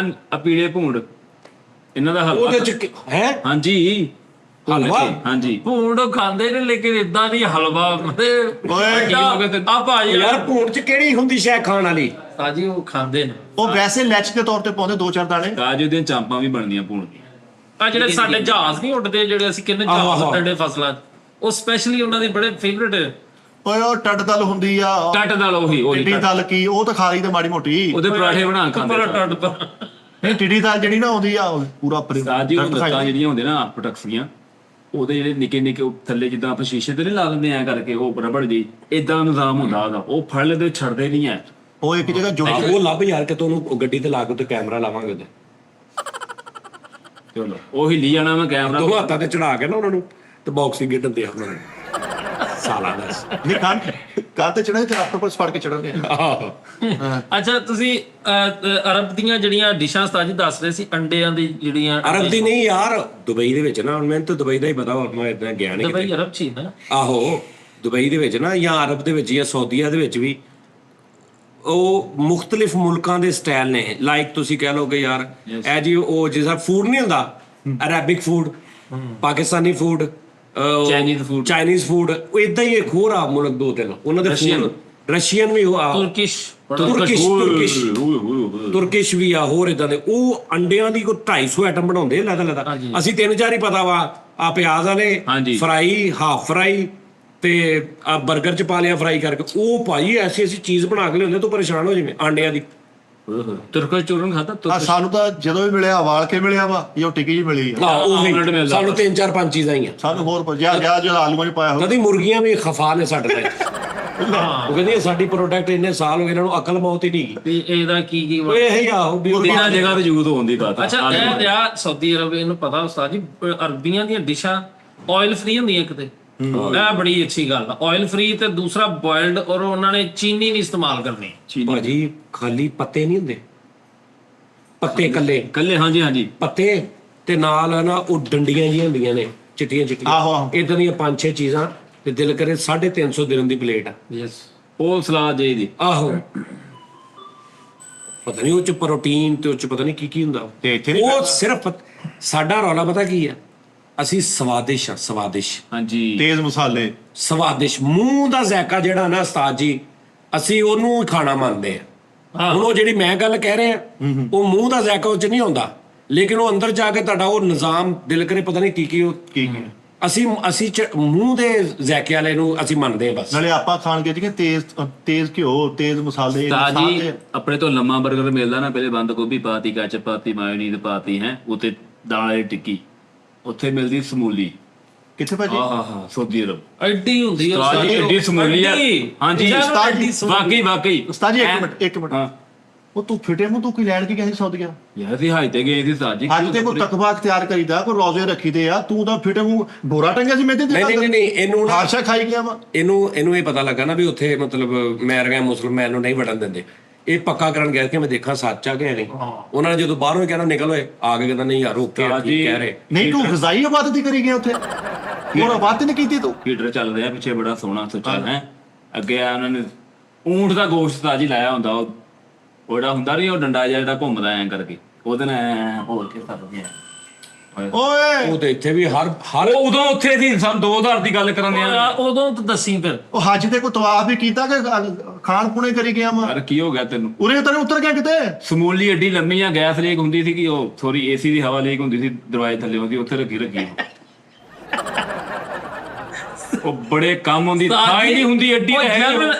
Speaker 4: ਆ ਪੀਲੇ ਭੂੰਡ, ਇਹਨਾਂ ਦਾ
Speaker 3: ਉਹਦੇ
Speaker 4: ਹਲਵਾ।
Speaker 3: ਚ ਹੈ
Speaker 4: ਹਾਂਜੀ
Speaker 3: ਹਲਵਾ?
Speaker 4: ਹਾਂਜੀ
Speaker 1: ਭੂੰਡ ਖਾਂਦੇ ਨੇ, ਲੇਕਿਨ ਇਦਾਂ ਨਹੀਂ ਹਲਵਾ।
Speaker 2: ਓਏ,
Speaker 4: ਕੀ ਹੋ ਗਿਆ ਤੇ-
Speaker 1: ਆ ਭਾਈ
Speaker 3: ਯਾਰ ਭੂੰਡ ਚ ਕਿਹੜੀ ਹੁੰਦੀ ਸ਼ੈ ਖਾਣ ਵਾਲੀ?
Speaker 1: ਸਾਜੀ ਉਹ ਖਾਂਦੇ ਨੇ।
Speaker 2: ਉਹ ਵੈਸੇ ਲੈਚ ਦੇ ਤੌਰ ਤੇ ਪਾਉਂਦੇ 2-4 ਦਾਣੇ।
Speaker 4: ਕਾਜੂ ਦੀਆਂ ਚਾਂਪਾਂ ਵੀ ਬਣਦੀਆਂ ਭੂੰਡ ਦੀਆਂ।
Speaker 1: ਆ ਜਿਹੜੇ ਸਾਡੇ ਜਹਾਜ਼ ਨਹੀਂ ਉੱਡਦੇ, ਜਿਹੜੇ ਅਸੀਂ ਕਿੰਨੇ
Speaker 3: ਆਹੋ,
Speaker 1: ਜਹਾਜ਼
Speaker 3: ਆਹੋ।
Speaker 1: ਉੱਡਦੇ ਫਸਲਾਂ 'ਚ, ਉਹ ਸਪੈਸ਼ਲੀ ਉਹਨਾਂ ਦੀ ਬੜੇ ਫੇਵਰੇਟ।
Speaker 2: ਓਏ ਉਹ ਟੱਡ ਦਲ ਹੁੰਦੀ ਆ,
Speaker 4: ਟੱਟ ਨਾਲ ਉਹੀ
Speaker 2: ਟਿੱਡੀ ਦਲ ਕੀ, ਉਹ ਤਾਂ ਖਾ ਲਈ ਤੇ ਮਾੜੀ ਮੋਟੀ।
Speaker 4: ਉਹਦੇ ਪਰਾਠੇ ਬਣਾ ਕੇ ਖਾਂਦੇ।
Speaker 1: ਟੱਡ ਪਰ
Speaker 2: ਨਹੀਂ ਟਿੱਡੀ ਦਲ ਜਿਹੜੀ ਨਾ ਆਉਂਦੀ ਆ, ਉਹ ਪੂਰਾ
Speaker 4: ਸਾਜੀ ਉਹ ਲੱਤਾਂ ਜਿਹੜੀਆਂ ਹੁੰਦੀਆਂ ਨਾ ਪਟਕਸੀਆਂ, ਉਹਦੇ ਜਿਹੜੇ ਨਿੱਕੇ ਨਿੱਕੇ ਥੱਲੇ ਜਿੱਦਾਂ ਆਪਾਂ ਸ਼ੀਸ਼ੇ ਤੇ ਨਹੀਂ ਲਾ ਦਿੰਦੇ ਐ ਕਰਕੇ, ਉਹ ਰਬੜ ਦੀ ਇਦਾਂ ਨਿਜ਼ਾਮ ਹੁੰਦਾ ਉਹਦਾ, ਉਹ ਫੜ ਲੈਂਦੇ ਛੱਡਦੇ ਨਹੀਂ ਐ।
Speaker 2: ਉਹ ਇੱਕ ਜਗ੍ਹਾ ਜੁੜ
Speaker 3: ਉਹ ਲੱਭ ਯਾਰ ਕਿ ਤੁਹਾਨੂੰ ਗੱਡੀ ਤੇ ਲਾ ਕੇ ਤੇ ਕੈਮਰਾ ਲਾਵਾਂਗੇ ਉਹਦੇ,
Speaker 4: ਚਲੋ ਉਹ ਹਿੱਲੀ ਜਾਣਾ, ਮੈਂ ਕੈਮਰਾ
Speaker 3: ਦੋ ਹੱਥਾਂ ਤੇ ਚੜਾ ਕੇ ਨਾ ਉਹਨਾਂ ਨੂੰ, ਤੇ ਬਾਕਸਿੰਗ ਗਿੱਟਣ ਦੇ ਉਹਨਾਂ ਨੂੰ ਸਾਲਾ ਦੱਸ।
Speaker 2: ਨਹੀਂ ਕਾਂ ਤੇ ਚੜ੍ਹੇ ਤੇ ਆਕਟੋਪਸ ਫੜ ਕੇ ਚੜ੍ਹਦੇ ਆ।
Speaker 3: ਆਹੋ
Speaker 1: ਅੱਛਾ ਤੁਸੀਂ ਅਰਬ ਦੀਆਂ ਜਿਹੜੀਆਂ ਡਿਸ਼ਾਂ ਸਾਜੀ ਦੱਸ ਰਹੇ ਸੀ, ਅੰਡਿਆਂ ਦੀ ਜਿਹੜੀਆਂ।
Speaker 3: ਅਰਬ ਦੀ ਨਹੀਂ ਯਾਰ, ਦੁਬਈ ਦੇ ਵਿੱਚ ਨਾ, ਮੈਨੂੰ ਤਾਂ ਦੁਬਈ ਦਾ ਹੀ ਪਤਾ, ਮੈਂ ਇਦਾਂ ਗਿਆ ਨਹੀਂ
Speaker 1: ਦੁਬਈ
Speaker 3: ਕਿਤੇ।
Speaker 1: ਅਰਬ 'ਚ ਹੀ ਨਾ।
Speaker 3: ਆਹੋ ਦੁਬਈ ਦੇ ਵਿੱਚ ਨਾ, ਜਾਂ ਅਰਬ ਦੇ ਵਿੱਚ ਜਾਂ ਸਾਊਦੀਆ ਦੇ ਵਿੱਚ ਵੀ, ਉਹ ਮੁxtਲਿਫ ਮੁਲਕਾਂ ਦੇ ਸਟਾਈਲ ਨੇ। ਲਾਈਕ ਤੁਸੀਂ ਕਹਿ ਲਓ ਕਿ ਯਾਰ ਇਹ ਜੀ ਉਹ ਜਿਹਾ ਫੂਡ ਨਹੀਂ ਹੁੰਦਾ, Arabic food, Pakistani food, Chinese food, ਉਹ ਇਦਾਂ ਹੀ ਇੱਕ ਹੋਰ ਆ ਮੁਲਕ 2-3 ਉਹਨਾਂ ਦੇ ਫੂਡ, ਰਸ਼ੀਅਨ ਵੀ ਆ, ਤੁਰਕਿਸ਼ ਵੀ ਆ, ਹੋਰ ਇਦਾਂ ਦੇ। ਉਹ ਅੰਡਿਆਂ ਦੀ ਕੋਈ 250 ਆਈਟਮ ਬਣਾਉਂਦੇ ਲੈਦਾ। ਅਸੀਂ 3-4 ਹੀ ਪਤਾ ਵਾ, ਆ ਪਿਆਜ਼ ਵਾਲੇ ਫਰਾਈ, ਹਾਫ ਫਰਾਈ, ਤੇ ਆ 버ਗਰ ਚ ਪਾ ਲਿਆ ਫਰਾਈ ਕਰਕੇ। ਉਹ ਭਾਈ ਐਸੀ ਚੀਜ਼ ਬਣਾ ਕੇ ਲਿਆਉਂਦੇ, ਤੂੰ ਪਰੇਸ਼ਾਨ ਹੋ ਜਾਵੇਂ ਅੰਡਿਆਂ ਦੀ।
Speaker 4: ਤੁਰਕਸ਼ ਚੂਰਨ ਖਾਦਾ?
Speaker 2: ਸਾਨੂੰ ਤਾਂ ਜਦੋਂ ਵੀ ਮਿਲਿਆ ਵਾਲ ਕੇ ਮਿਲਿਆ ਵਾ, ਜਾਂ ਟਿੱਕੀ ਜੀ ਮਿਲੀ ਆ।
Speaker 3: ਉਹ ਸਾਨੂੰ 3-4-5 ਚੀਜ਼ਾਂ ਹੀ ਆ।
Speaker 2: ਸਾਨੂੰ ਹੋਰ ਜਾਂ ਆਲੂਆਂ ਚ ਪਾਇਆ ਹੋਇਆ।
Speaker 3: ਕਦੀ ਮੁਰਗੀਆਂ ਵੀ ਖਫਾ ਨੇ ਸਾਡੇ ਤੇ। ਉਹ ਕਹਿੰਦੀ ਸਾਡੀ ਪ੍ਰੋਡਕਟ ਇੰਨੇ ਸਾਲ ਹੋ ਗਏ, ਇਹਨਾਂ ਨੂੰ ਅਕਲ ਮੌਤ ਹੀ ਨਹੀਂ ਗਈ।
Speaker 1: ਵੀ ਇਹਦਾ ਕੀ
Speaker 3: ਉਹ ਇਹ ਆਹੋ ਵੀ
Speaker 4: ਬਿਨਾਂ ਜਗ੍ਹਾ ਤੇ ਯੂਜ਼ ਹੋਣ ਦੀ ਬਾਤ।
Speaker 1: ਅੱਛਾ ਇਹ ਆ ਸਾਊਦੀ ਅਰਬ, ਇਹਨੂੰ ਪਤਾ ਉਸਤਾਦ ਜੀ, ਅਰਬੀਆਂ ਦੀਆਂ ਡਿਸ਼ਾਂ ਆਇਲ ਫ੍ਰੀ ਹੁੰਦੀਆਂ ਕਿਤੇ। ਇਹ ਬੜੀ ਅੱਛੀ ਗੱਲ ਆ, ਆਇਲ ਫ੍ਰੀ, ਤੇ ਦੂਸਰਾ ਬੋਇਲਡ, ਔਰ ਉਹਨਾਂ ਨੇ ਚੀਨੀ ਨਹੀਂ ਇਸਤੇਮਾਲ ਕਰਨੀ।
Speaker 3: ਭਾਜੀ ਖਾਲੀ ਪੱਤੇ ਨਹੀਂ ਹੁੰਦੇ, ਪੱਤੇ ਕੱਲੇ
Speaker 4: ਹਾਂਜੀ
Speaker 3: ਪੱਤੇ, ਤੇ ਨਾਲ ਨਾ ਉਹ ਡੰਡੀਆਂ ਜਿਹੀਆਂ ਹੁੰਦੀਆਂ ਨੇ ਚਿੱਟੀਆਂ
Speaker 2: ਆਹੋ।
Speaker 3: ਇਦਾਂ ਦੀਆਂ 5-6 ਚੀਜ਼ਾਂ, ਤੇ ਦਿਲ ਕਰੇ 350 ਦਿਨ ਦੀ ਪਲੇਟ ਆ।
Speaker 1: ਯੈਸ,
Speaker 4: ਉਹ ਸਲਾਦ ਜੇ ਦੀ।
Speaker 3: ਆਹੋ ਪਤਾ ਨਹੀਂ ਉਹ ਚ ਪ੍ਰੋਟੀਨ ਤੇ ਉਹ ਚ ਪਤਾ ਨਹੀਂ ਕੀ ਹੁੰਦਾ।
Speaker 2: ਤੇ ਇੱਥੇ
Speaker 3: ਉਹ ਸਿਰਫ ਸਾਡਾ ਰੌਲਾ ਪਤਾ ਕੀ ਆ, ਅਸੀਂ ਸਵਾਦਿਸ਼ ਆ, ਸਵਾਦਿਸ਼,
Speaker 4: ਹਾਂਜੀ
Speaker 2: ਤੇਜ਼ ਮਸਾਲੇ,
Speaker 3: ਸਵਾਦਿਸ਼। ਮੂੰਹ ਦਾ ਜ਼ਾਇਕਾ ਜਿਹੜਾ ਨਾ ਉਸਤਾਦ ਜੀ, ਅਸੀਂ ਉਹਨੂੰ ਖਾਣਾ ਮੰਨਦੇ ਆ। ਹੁਣ ਉਹ ਜਿਹੜੀ ਮੈਂ ਗੱਲ ਕਹਿ ਰਿਹਾ, ਉਹ ਮੂੰਹ ਦਾ ਜ਼ਾਇਕਾ ਉਹ ਚ ਨਹੀਂ ਹੁੰਦਾ, ਲੇਕਿਨ ਉਹ ਅੰਦਰ ਜਾ ਕੇ ਤੁਹਾਡਾ ਉਹ ਨਿਜ਼ਾਮ ਦਿਲ ਕਰੇ ਪਤਾ ਨਹੀਂ ਕੀ ਅਸੀਂ ਮੂੰਹ ਦੇ ਜ਼ਾਇਕੇ ਵਾਲੇ ਨੂੰ ਅਸੀਂ ਮੰਨਦੇ ਆ ਬਸ।
Speaker 2: ਨਾਲੇ ਆਪਾਂ ਖਾਣ ਗਏ ਜੀ ਤੇਜ਼ ਘਿਓ, ਤੇਜ਼ ਮਸਾਲੇ।
Speaker 4: ਤਾਜੀ ਆਪਣੇ ਤੋਂ ਲੰਮਾ 버ਗਰ ਮਿਲਦਾ ਨਾ, ਪਹਿਲੇ ਬੰਦ ਗੋਭੀ ਪਾਤੀ, ਕੈਚਅਪ ਪਾਤੀ, ਮਾਇਓਨੀਜ਼ ਪਾਤੀ, ਹੈ ਉੱਤੇ ਦਾਲ ਵਾਲੀ ਟਿੱਕੀ। ਉੱਥੇ ਮਿਲਦੀ ਸਮੂਲੀ,
Speaker 2: ਕਿੱਥੇ ਭਾਜੀ?
Speaker 4: ਆਹਾ ਸਾਊਦੀ ਅਰਬ
Speaker 1: ਐਡੀ ਹੁੰਦੀ ਆ
Speaker 4: ਉਸਤਾਦ ਜੀ, ਐਡੀ ਸਮੂਲੀ ਆ। ਹਾਂਜੀ,
Speaker 2: ਉਸਤਾਦ ਜੀ,
Speaker 4: ਵਾਕਈ
Speaker 2: ਉਸਤਾਦ ਜੀ ਇੱਕ ਮਿੰਟ
Speaker 4: ਹਾਂ
Speaker 2: ਉਹ ਤੂੰ ਫਿਟੇ ਮੂੰਹ ਤੂੰ ਕੀ ਲੈਣ ਕੀ ਗਿਆ ਸਾਊਦੀਆ?
Speaker 4: ਯਾਰ ਅਸੀਂ ਹਾਈ ਤੇ ਗਏ ਸੀ ਉਸਤਾਦ ਜੀ।
Speaker 2: ਅੱਜ ਤੇ ਕੋਈ ਤਕਵਾ ਅਖਤਿਆਰ ਕਰੀਦਾ, ਕੋਈ ਰੋਜ਼ੇ ਰੱਖੀਦੇ ਆ, ਤੂੰ ਤਾਂ ਫਿਟੇ ਮੂੰਹ ਬੋਰਾ ਟੰਗਿਆ ਸੀ ਮੇਤੇ ਤੇ
Speaker 3: ਨਹੀਂ ਇਹਨੂੰ ਨਾ
Speaker 2: ਹਾਸ਼ਾ ਖਾਈ ਗਿਆ ਵਾ।
Speaker 3: ਇਹਨੂੰ ਇਹ ਪਤਾ ਲੱਗਾ ਨਾ ਵੀ ਉੱਥੇ ਮਤਲਬ ਮੈਂ ਰਿਹਾ ਮੁਸਲਮਾਨ ਨੂੰ ਨਹੀਂ ਵੜਨ ਦਿੰਦੇ। ਇਹ ਪੱਕਾ ਕਰਨ ਗਿਆ ਕਿ ਮੈਂ ਦੇਖਾਂ ਸੱਚ ਆ ਕਿ ਨਹੀਂ। ਉਹਨਾਂ ਨੇ ਜਦੋਂ ਬਾਹਰੋਂ ਕਹਿਣਾ ਨਿਕਲ ਓਏ, ਆ ਕੇ ਕਹਿੰਦਾ ਨਹੀਂ ਯਾਰ ਓਕੇ ਠੀਕ ਕਹਿ ਰਹੇ।
Speaker 2: ਨਹੀਂ ਤੂੰ ਗਜ਼ਾਈ ਇਬਾਦਤ ਹੀ ਕਰੀ ਗਿਆ ਉੱਥੇ, ਹੋਰ ਇਬਾਦਤ ਨਹੀਂ ਕੀਤੀ ਤੂੰ।
Speaker 4: ਹੀਟਰ ਚੱਲ ਰਿਹਾ ਪਿੱਛੇ ਬੜਾ ਸੋਹਣਾ ਸੋਚਾ ਹੈ। ਅੱਗੇ ਆ ਉਹਨਾਂ ਨੇ ਊਂਠ ਦਾ ਗੋਸ਼ਤ ਉਸਤਾਦ ਜੀ ਲਾਇਆ ਹੁੰਦਾ, ਉਹ ਜਿਹੜਾ ਹੁੰਦਾ ਨਹੀਂ ਉਹ ਡੰਡਾ ਜਿਹਾ ਜਿਹੜਾ ਘੁੰਮਦਾ ਐਂ ਕਰਕੇ, ਉਹਦੇ ਨਾਲ ਐਂ ਹੋਰ ਕੇ ਸਭ ਗਿਆ।
Speaker 2: ਓਏ
Speaker 3: ਉਹ ਤੇ ਇੱਥੇ ਵੀ ਹਰ
Speaker 4: ਉਹ ਉਦੋਂ ਉੱਥੇ ਸੀ ਸਾਨੂੰ 2000 ਦੀ ਗੱਲ ਕਰਨ ਆ।
Speaker 1: ਉਦੋਂ ਤਾਂ ਦੱਸੀ ਫਿਰ
Speaker 2: ਉਹ ਹੱਜ ਤੇ ਕੋਈ ਤਵਾਫ ਵੀ ਕੀਤਾ ਕਿ ਖਾਣ ਪੁਣੇ ਕਰੀ ਗਿਆ ਵਾ?
Speaker 4: ਯਾਰ ਕੀ ਹੋ ਗਿਆ ਤੈਨੂੰ?
Speaker 2: ਉਰੇ ਤੈਨੂੰ ਉਤਰ ਗਿਆ ਕਿਤੇ?
Speaker 4: ਸਮੂਲੀ ਏਡੀ ਲੰਮੀ ਆ, ਗੈਸ ਲੀਕ ਹੁੰਦੀ ਸੀ ਕਿ ਉਹ ਸੋਰੀ ਏਸੀ ਦੀ ਹਵਾ ਲੀਕ ਹੁੰਦੀ ਸੀ, ਦਰਵਾਜ਼ੇ ਥੱਲੇ ਹੁੰਦੀ, ਉੱਥੇ ਰੱਖੀ ਉਹ ਬੜੇ ਕੰਮ ਹੁੰਦੀ, ਥਾਂ ਹੀ ਨਹੀਂ ਹੁੰਦੀ ਏਡੀ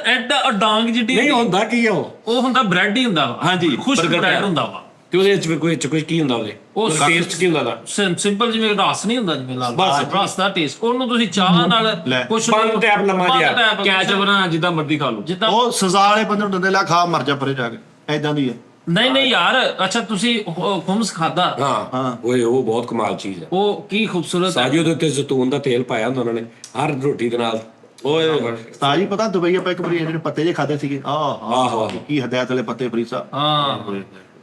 Speaker 1: ਐਡਾ ਡਾਂਗ ਜਿੱਡੀ
Speaker 3: ਨਹੀਂ ਹੁੰਦਾ ਕੀ ਆ
Speaker 1: ਉਹ ਹੁੰਦਾ ਬ੍ਰੈਡ ਹੀ ਹੁੰਦਾ ਵਾ।
Speaker 4: ਹਾਂਜੀ,
Speaker 1: ਖੁਸ਼ਕ
Speaker 4: burger
Speaker 1: ਬ੍ਰੈਡ
Speaker 4: type।
Speaker 1: ਹੁੰਦਾ ਵਾ।
Speaker 3: ਤੇ ਉਹਦੇ ਵਿੱਚ ਕੀ ਹੁੰਦਾ ਉਹਦੇ?
Speaker 1: ਉਹ
Speaker 3: ਟੇਸਟ ਕੀ ਹੁੰਦਾ ਦਾ?
Speaker 1: ਸਿੰਪਲ ਜਿਵੇਂ ਰਸ ਨਹੀਂ ਹੁੰਦਾ, ਜਿਵੇਂ ਲਾਲ
Speaker 3: ਬਸ।
Speaker 1: ਰਸ ਦਾ ਟੇਸਟ, ਉਹਨੂੰ ਤੁਸੀਂ ਚਾਹ ਨਾਲ ਕੁਛ
Speaker 3: ਬੰਦ ਟੈਪ ਲੰਮਾ ਜਿਹਾ।
Speaker 4: ਕੈਚਅਪ ਨਾ ਜਿੱਦਾਂ ਮਰਜ਼ੀ ਖਾ ਲਓ।
Speaker 1: ਜਿੱਦਾਂ
Speaker 2: ਉਹ ਸਜ਼ਾ ਵਾਲੇ ਬੰਦੇ ਨੂੰ ਦਿੰਦੇ ਲੈ ਖਾ ਮਰ ਜਾ ਪਰੇ ਜਾ ਕੇ, ਐਦਾਂ ਦੀ ਹੈ।
Speaker 1: ਨਹੀਂ ਯਾਰ, ਅੱਛਾ ਤੁਸੀਂ ਖੁਮਸ ਖਾਦਾ?
Speaker 3: ਹਾਂ ਓਏ ਉਹ ਬਹੁਤ ਕਮਾਲ ਚੀਜ਼ ਹੈ।
Speaker 1: ਉਹ ਕੀ ਖੂਬਸੂਰਤ ਹੈ।
Speaker 3: ਸਾਜੀ ਉਹਦੇ ਉੱਤੇ ਜ਼ੈਤੂਨ ਦਾ ਤੇਲ ਪਾਇਆ ਹੁੰਦਾ ਉਹਨਾਂ ਨੇ ਹਰ ਰੋਟੀ ਦੇ ਨਾਲ। ਓਏ
Speaker 2: ਤਾਜੀ ਪਤਾ ਦੁਬਈ ਆਪਾਂ ਇੱਕ ਵਾਰੀ ਜਿਹੜੇ ਪੱਤੇ ਜੇ ਖਾਦੇ ਸੀਗੇ,
Speaker 3: ਆਹੋ।
Speaker 2: ਕੀ ਹਦਾਇਤ ਵਾਲੇ ਪੱਤੇ ਫਰੀ ਸਾਹਿਬ।
Speaker 1: ਹਾਂ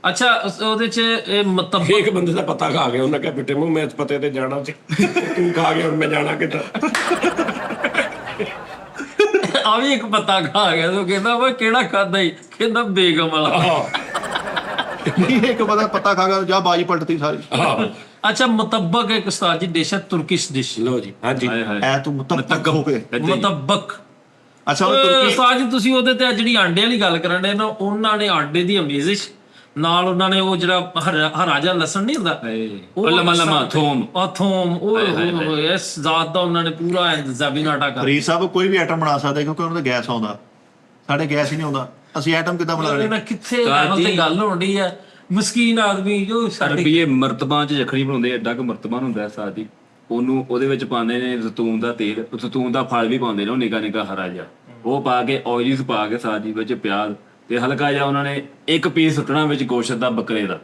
Speaker 1: ਅੱਛਾ, ਉਹਦੇ ਚ ਇਹ ਮਤਲਬ
Speaker 3: ਇੱਕ ਬੰਦੇ ਦਾ ਪਤਾ ਖਾ ਗਿਆ, ਉਹਨਾਂ ਕਿਹਾ ਬੇਟੇ ਮੂੰਹ ਮੈਂ ਇਸ ਪਤੇ ਤੇ ਜਾਣਾ ਸੀ, ਤੂੰ ਖਾ ਗਿਆ ਹੁਣ ਮੈਂ ਜਾਣਾ ਕਿੱਧਰ?
Speaker 1: ਆ ਵੀ ਇੱਕ ਪੱਤਾ ਖਾ ਗਿਆ, ਉਹ ਕਹਿੰਦਾ ਓਏ ਕਿਹੜਾ ਖਾਦਾ ਹੀ? ਕਹਿੰਦਾ ਬੇਗਮ ਵਾਲਾ।
Speaker 2: ਨਹੀਂ ਇੱਕ ਬੰਦਾ ਪੱਤਾ ਖਾ ਗਿਆ, ਜਾ ਬਾਜੀ ਪਲਟਤੀ ਸਾਰੀ।
Speaker 1: ਅੱਛਾ, ਮੁਤੱਬਕ ਇੱਕ ਉਸਤਾਦ ਜੀ ਡਿਸ਼ ਹੈ, ਤੁਰਕਿਸ਼ ਡਿਸ਼।
Speaker 3: ਲੋ ਜੀ ਹਾਂਜੀ।
Speaker 2: ਐ ਤੂੰ ਮੁਤੱਬਕ ਹੋ ਕੇ
Speaker 1: ਮੁਤੱਬਕ।
Speaker 2: ਅੱਛਾ ਉਹ ਤੁਰਕੀ
Speaker 1: ਉਸਤਾਦ ਜੀ ਤੁਸੀਂ ਉਹਦੇ ਤੇ ਜਿਹੜੀ ਆਂਡੇ ਵਾਲੀ ਗੱਲ ਕਰਨ ਦੇ ਨਾ, ਉਹਨਾਂ ਨੇ ਆਂਡੇ ਦੀ ਅਮੇਜ਼ਿਸ਼ ਨਾਲ ਉਹਨਾਂ ਨੇ ਉਹ ਜਿਹੜਾ ਹਰਾ ਜਿਹਾ ਲਸਣ ਨਹੀਂ ਹੁੰਦਾ,
Speaker 4: ਉਹ ਲੰਮਾ ਥੋਮ,
Speaker 1: ਉਹ ਇਸ ਜ਼ਾਤ ਦਾ ਉਹਨਾਂ ਨੇ ਪੂਰਾ ਜ਼ਬੀਨਾਟਾ ਕਰ।
Speaker 2: ਫਰੀ ਸਾਹਿਬ ਕੋਈ ਵੀ ਆਈਟਮ ਬਣਾ ਸਕਦੇ ਕਿਉਂਕਿ ਉਹਨਾਂ ਦਾ ਗੈਸ ਆਉਂਦਾ, ਸਾਡੇ ਗੈਸ ਹੀ ਨਹੀਂ ਆਉਂਦਾ, ਅਸੀਂ ਆਈਟਮ ਕਿੱਦਾਂ ਬਣਾ ਰਹੇ?
Speaker 1: ਉਹਨਾਂ ਕਿੱਥੇ ਤੇ ਗੱਲ ਹੋਣੀ ਹੈ, ਮਸਕੀਨ ਆਦਮੀ ਜੋ ਸਾਡੇ
Speaker 4: ਵੀ ਇਹ ਮਰਤਬਾਂ ਚ ਯਖਣੀ ਬਣਾਉਂਦੇ, ਐਡਾ ਕੁ ਮਰਤਬਾਨ ਹੁੰਦਾ ਸਾਥ ਜੀ, ਉਹਨੂੰ ਉਹਦੇ ਵਿੱਚ ਪਾਉਂਦੇ ਨੇ ਜ਼ੈਤੂਨ ਦਾ ਤੇਲ, ਜ਼ੈਤੂਨ ਦਾ ਫਲ ਵੀ ਪਾਉਂਦੇ ਨੇ, ਉਹ ਨਿੱਕਾ ਹਰਾ ਜਿਹਾ, ਉਹ ਪਾ ਕੇ ਆਇਲਿਸ ਪਾ ਕੇ ਸਾਥ ਜੀ ਵਿੱਚ ਪਿਆਜ਼ ਤੇ ਹਲਕਾ ਜਿਹਾ ਉਹਨਾਂ ਨੇ ਇੱਕ ਪੀਸ ਸੁੱਟਣਾ ਵਿੱਚ ਗੋਸ਼ਤ ਦਾ, ਬੱਕਰੇ ਦਾ,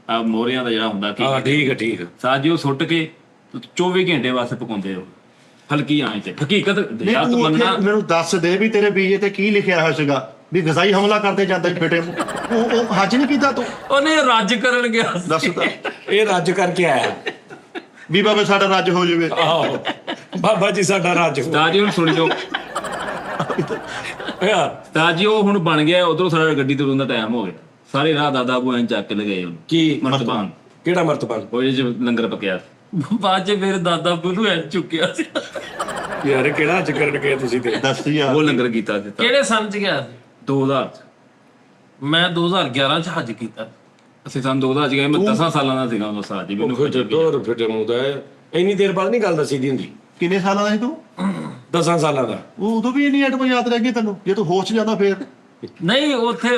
Speaker 4: ਆ ਮੋਹਰਿਆਂ ਦਾ ਜਿਹੜਾ ਹੁੰਦਾ
Speaker 3: ਹਾਂ ਠੀਕ ਹੈ
Speaker 4: ਸਾਥ ਜੀ, ਉਹ ਸੁੱਟ ਕੇ 24 ਘੰਟੇ ਵਾਸਤੇ ਪਕਾਉਂਦੇ ਹੋ ਹਲਕੀ ਆਂਚ ਤੇ। ਹਕੀਕਤ ਯਾਰ ਤੂੰ ਮੰਨਣਾ,
Speaker 2: ਮੈਨੂੰ ਦੱਸ ਦੇ ਵੀ ਤੇਰੇ ਵੀਜ਼ੇ ਤੇ ਕੀ ਲਿਖਿਆ ਹੋਇਆ ਸੀਗਾ ਵੀ ਗਜ਼ਾਈ ਹਮਲਾ ਕਰਦੇ ਜਾਂਦਾ ਬੇਟੇ ਨੂੰ? ਉਹ ਹੱਜ ਨਹੀਂ ਕੀਤਾ ਤੂੰ?
Speaker 1: ਉਹਨੇ ਰੱਜ ਕਰਨ ਗਿਆ।
Speaker 2: ਦੱਸ ਤਾਂ
Speaker 3: ਇਹ ਰੱਜ ਕਰਕੇ ਆਇਆ
Speaker 2: ਵੀ ਬਾਬਾ ਸਾਡਾ ਰੱਜ ਹੋ ਜਾਵੇ।
Speaker 3: ਆਹੋ ਬਾਬਾ ਜੀ ਸਾਡਾ ਰੱਜ
Speaker 4: ਸਾਥ ਜੀ ਹੁਣ ਸੁਣ ਲਓ
Speaker 3: ਯਾਰ।
Speaker 4: ਤਾਂ ਜੀ ਉਹ ਹੁਣ ਬਣ ਗਿਆ, ਉਧਰੋਂ ਸਾਡਾ ਗੱਡੀ ਤੁਰਨ ਦਾ ਟਾਈਮ ਹੋ ਗਿਆ, ਸਾਰੇ ਰਾਹ ਦਾਦਾ ਬੂਆਂ ਚੱਕ ਕੇ ਲਗਾਏ ਉਹਨੂੰ।
Speaker 3: ਕੀ
Speaker 4: ਮਰਤਬਾਨ
Speaker 3: ਕਿਹੜਾ ਮਰਤਬਾਨ?
Speaker 4: ਉਹ ਜਿਹਦੇ ਚ ਲੰਗਰ ਪਕਿਆ।
Speaker 1: ਬਾਅਦ ਚ ਮੇਰੇ ਦਾਦਾ ਬੁੱਲੂ ਐ ਚੁੱਕਿਆ ਸੀ।
Speaker 3: ਯਾਰ ਕਿਹੜਾ ਅੱਜ ਕਰਨ ਗਏ ਤੁਸੀਂ ਤੇ?
Speaker 2: ਦੱਸ ਯਾਰ
Speaker 4: ਉਹ ਲੰਗਰ ਕੀਤਾ ਸੀ
Speaker 1: ਕਿਹੜੇ ਸੰਨ ਚ ਗਿਆ ਸੀ?
Speaker 4: 2000 ਚ।
Speaker 1: ਮੈਂ 2011 ਚ ਹੱਜ ਕੀਤਾ।
Speaker 4: ਅਸੀਂ ਸਾਨੂੰ 2000 ਚ ਗਏ, ਮੈਂ 10 ਸਾਲਾਂ ਦਾ ਸੀਗਾ ਉਹ ਸਾਥ ਜੀ, ਮੈਨੂੰ
Speaker 3: ਫਿਰ ਫਿਟੇ ਮੂੰਹ ਦਾ ਇੰਨੀ ਦੇਰ ਬਾਅਦ ਨਹੀਂ ਗੱਲ ਦੱਸੀ ਦੀ ਹੁੰਦੀ।
Speaker 2: ਕਿੰਨੇ ਸਾਲਾਂ ਦਾ ਸੀ ਤੂੰ?
Speaker 3: 10 ਸਾਲਾਂ ਦਾ।
Speaker 2: ਉਹ ਉਦੋਂ ਵੀ ਇੰਨੀ ਆਈਟਮ ਯਾਦ ਰਹਿ ਗਈ ਤੈਨੂੰ? ਜੇ ਤੂੰ ਹੋਸ਼ ਜਾਂਦਾ ਫੇਰ
Speaker 1: ਨਹੀਂ ਉੱਥੇ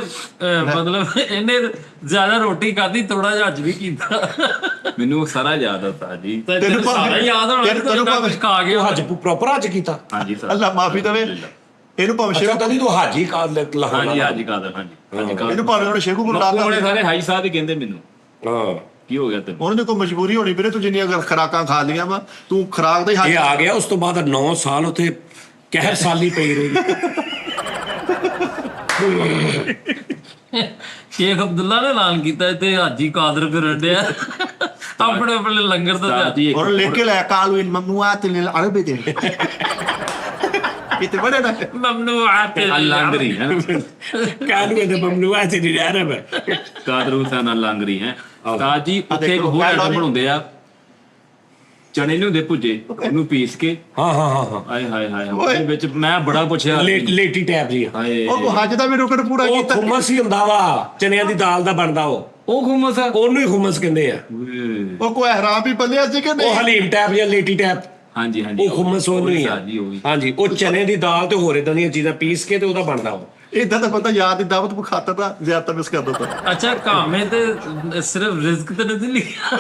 Speaker 1: ਮਤਲਬ ਇਹਨੇ ਜ਼ਿਆਦਾ ਰੋਟੀ ਖਾਧੀ, ਥੋੜਾ ਜਿਹਾ ਹੱਜ ਵੀ ਕੀਤਾ।
Speaker 4: ਮੈਨੂੰ ਸਾਰਾ ਯਾਦ ਆ ਸਾਥ ਜੀ।
Speaker 1: ਤੈਨੂੰ ਸਾਰਾ ਯਾਦ ਹੋਣਾ ਕਿ ਤੈਨੂੰ ਕੁਝ ਖਾ ਗਿਆ।
Speaker 3: ਹੱਜ ਪ੍ਰੋਪਰ ਹੱਜ ਕੀਤਾ?
Speaker 4: ਹਾਂਜੀ ਸਰ,
Speaker 2: ਅੱਲਾ ਮਾਫੀ ਦੇਵੇ ਇਹਨੂੰ, ਭਾਵੇਂ
Speaker 3: ਅੱਛਾ
Speaker 2: ਸ਼ੇਖੂ,
Speaker 3: ਤਦੀ ਤੂੰ ਹਾਜੀ ਲਾਹੌਰ।
Speaker 4: ਹਾਂਜੀ ਹਾਜੀ ਕਾਦਰ, ਹਾਂਜੀ
Speaker 2: ਇਹਨੂੰ ਭਾਵੇਂ ਉਹਨੇ ਸ਼ੇਖੂ ਬੁਲਾ
Speaker 4: ਉਹਨੇ
Speaker 2: ਲਿਆ।
Speaker 4: ਸਾਰੇ ਹਾਈ ਸਾਹਿਬ ਹੀ ਕਹਿੰਦੇ ਮੈਨੂੰ,
Speaker 3: ਹਾਂ
Speaker 4: ਕੀ ਹੋ ਗਿਆ ਤੈਨੂੰ?
Speaker 2: ਉਹਨਾਂ ਦੀ ਕੋਈ ਮਜਬੂਰੀ ਹੋਣੀ ਵੀਰੇ, ਤੂੰ ਜਿੰਨੀਆਂ ਖੁਰਾਕਾਂ ਖਾ ਲੀਆਂ ਵਾ, ਤੂੰ ਖੁਰਾਕ ਦਾ ਹੀ
Speaker 3: ਇਹ
Speaker 2: ਹੱਜ।
Speaker 3: ਆ ਗਿਆ, ਉਸ ਤੋਂ ਬਾਅਦ 9 ਸਾਲ ਉੱਥੇ ਕਹਿਰ ਸਾਲੀ ਪਈ ਰਹੀ।
Speaker 1: ਸ਼ੇਖ ਅਬਦੁੱਲਾ ਨੇ ਐਲਾਨ ਕੀਤਾ ਤੇ ਹਾਜੀ ਕਾਦਰ ਫਿਰਨ ਡਿਆ ਆਪਣੇ ਆਪਣੇ ਲੰਗਰ ਤੋਂ।
Speaker 4: ਸਾਥ ਜੀ
Speaker 2: ਉਹਨੇ ਲਿਖ ਕੇ ਲੈ ਕਾਲੂ ਮਮਨੂਆਤ ਲਿਲ ਅਰਬੀ ਦੇ ਕਿਤੇ ਬੜੇ ਨਾ
Speaker 1: ਮਮਨੂਆਤ
Speaker 4: ਲਾਂਗਰੀ ਹੈ,
Speaker 3: ਕਾਨੂੰਨ ਦੇ ਮਮਨੂਆਤ ਦੀ ਅਰਬ
Speaker 4: ਕਾਦਰ ਹੁਸੈਨ ਲਾਂਗਰੀ ਹੈ ਸਾਥ ਜੀ। ਉੱਥੇ ਇੱਕ ਹੋਰ ਆਈਟਮ ਬਣਾਉਂਦੇ ਆ, ਚਣੇ ਨੂੰ ਦੇ ਭੁੱਜੇ, ਉਹਨੂੰ ਪੀਸ ਕੇ,
Speaker 3: ਹਾਂ
Speaker 4: ਆਏ ਹਾਏ ਉਹਦੇ ਵਿੱਚ ਮੈਂ ਬੜਾ ਪੁੱਛਿਆ,
Speaker 3: ਲੇਟੀ ਟੈਪ ਜੀ।
Speaker 4: ਹਾਏ
Speaker 2: ਉਹ ਹੱਜ ਦਾ ਵੀ ਰੁਕਣ ਪੂਰਾ
Speaker 3: ਉਹ
Speaker 2: ਕੀਤਾ।
Speaker 3: ਖੁਮਸ ਹੀ ਹੁੰਦਾ ਵਾ, ਚਨਿਆਂ ਦੀ ਦਾਲ ਦਾ ਬਣਦਾ
Speaker 4: ਉਹ ਖੁਮਸ ਆ।
Speaker 3: ਉਹਨੂੰ ਹੀ ਖੁਮਸ ਕਹਿੰਦੇ ਆ।
Speaker 2: ਉਹ ਕੋਈ ਹਰਾਮ ਵੀ ਪੱਲਿਆ ਸੀ ਕਿ
Speaker 3: ਉਹ
Speaker 2: ਨਹੀਂ?
Speaker 3: ਹਲੀਮ ਟੈਪ ਜਾਂ ਲੇਟੀ ਟੈਪ,
Speaker 4: ਹਾਂਜੀ
Speaker 3: ਉਹ ਖੁਮਸ ਉਹਨੂੰ ਹੀ ਆ।
Speaker 4: ਜੀ
Speaker 3: ਹਾਂਜੀ, ਉਹ ਚਨੇ ਦੀ ਦਾਲ ਤੇ ਹੋਰ ਇਦਾਂ ਦੀਆਂ ਚੀਜ਼ਾਂ ਪੀਸ ਕੇ ਤੇ ਉਹਦਾ ਬਣਦਾ ਉਹ।
Speaker 2: ਇਦਾਂ ਤਾਂ ਪਤਾ ਯਾਦ ਦੀ ਦਾਵਤ ਕੋ ਖਾਤਾ ਤਾਂ ਜ਼ਿਆਦਾ ਮਿਸ ਕਰ ਦਿੱਤਾ।
Speaker 1: ਅੱਛਾ ਕਾਮੇ ਤੇ ਸਿਰਫ ਰਿਜ਼ਕ ਤੇ ਨਹੀਂ ਲਿਖਿਆ,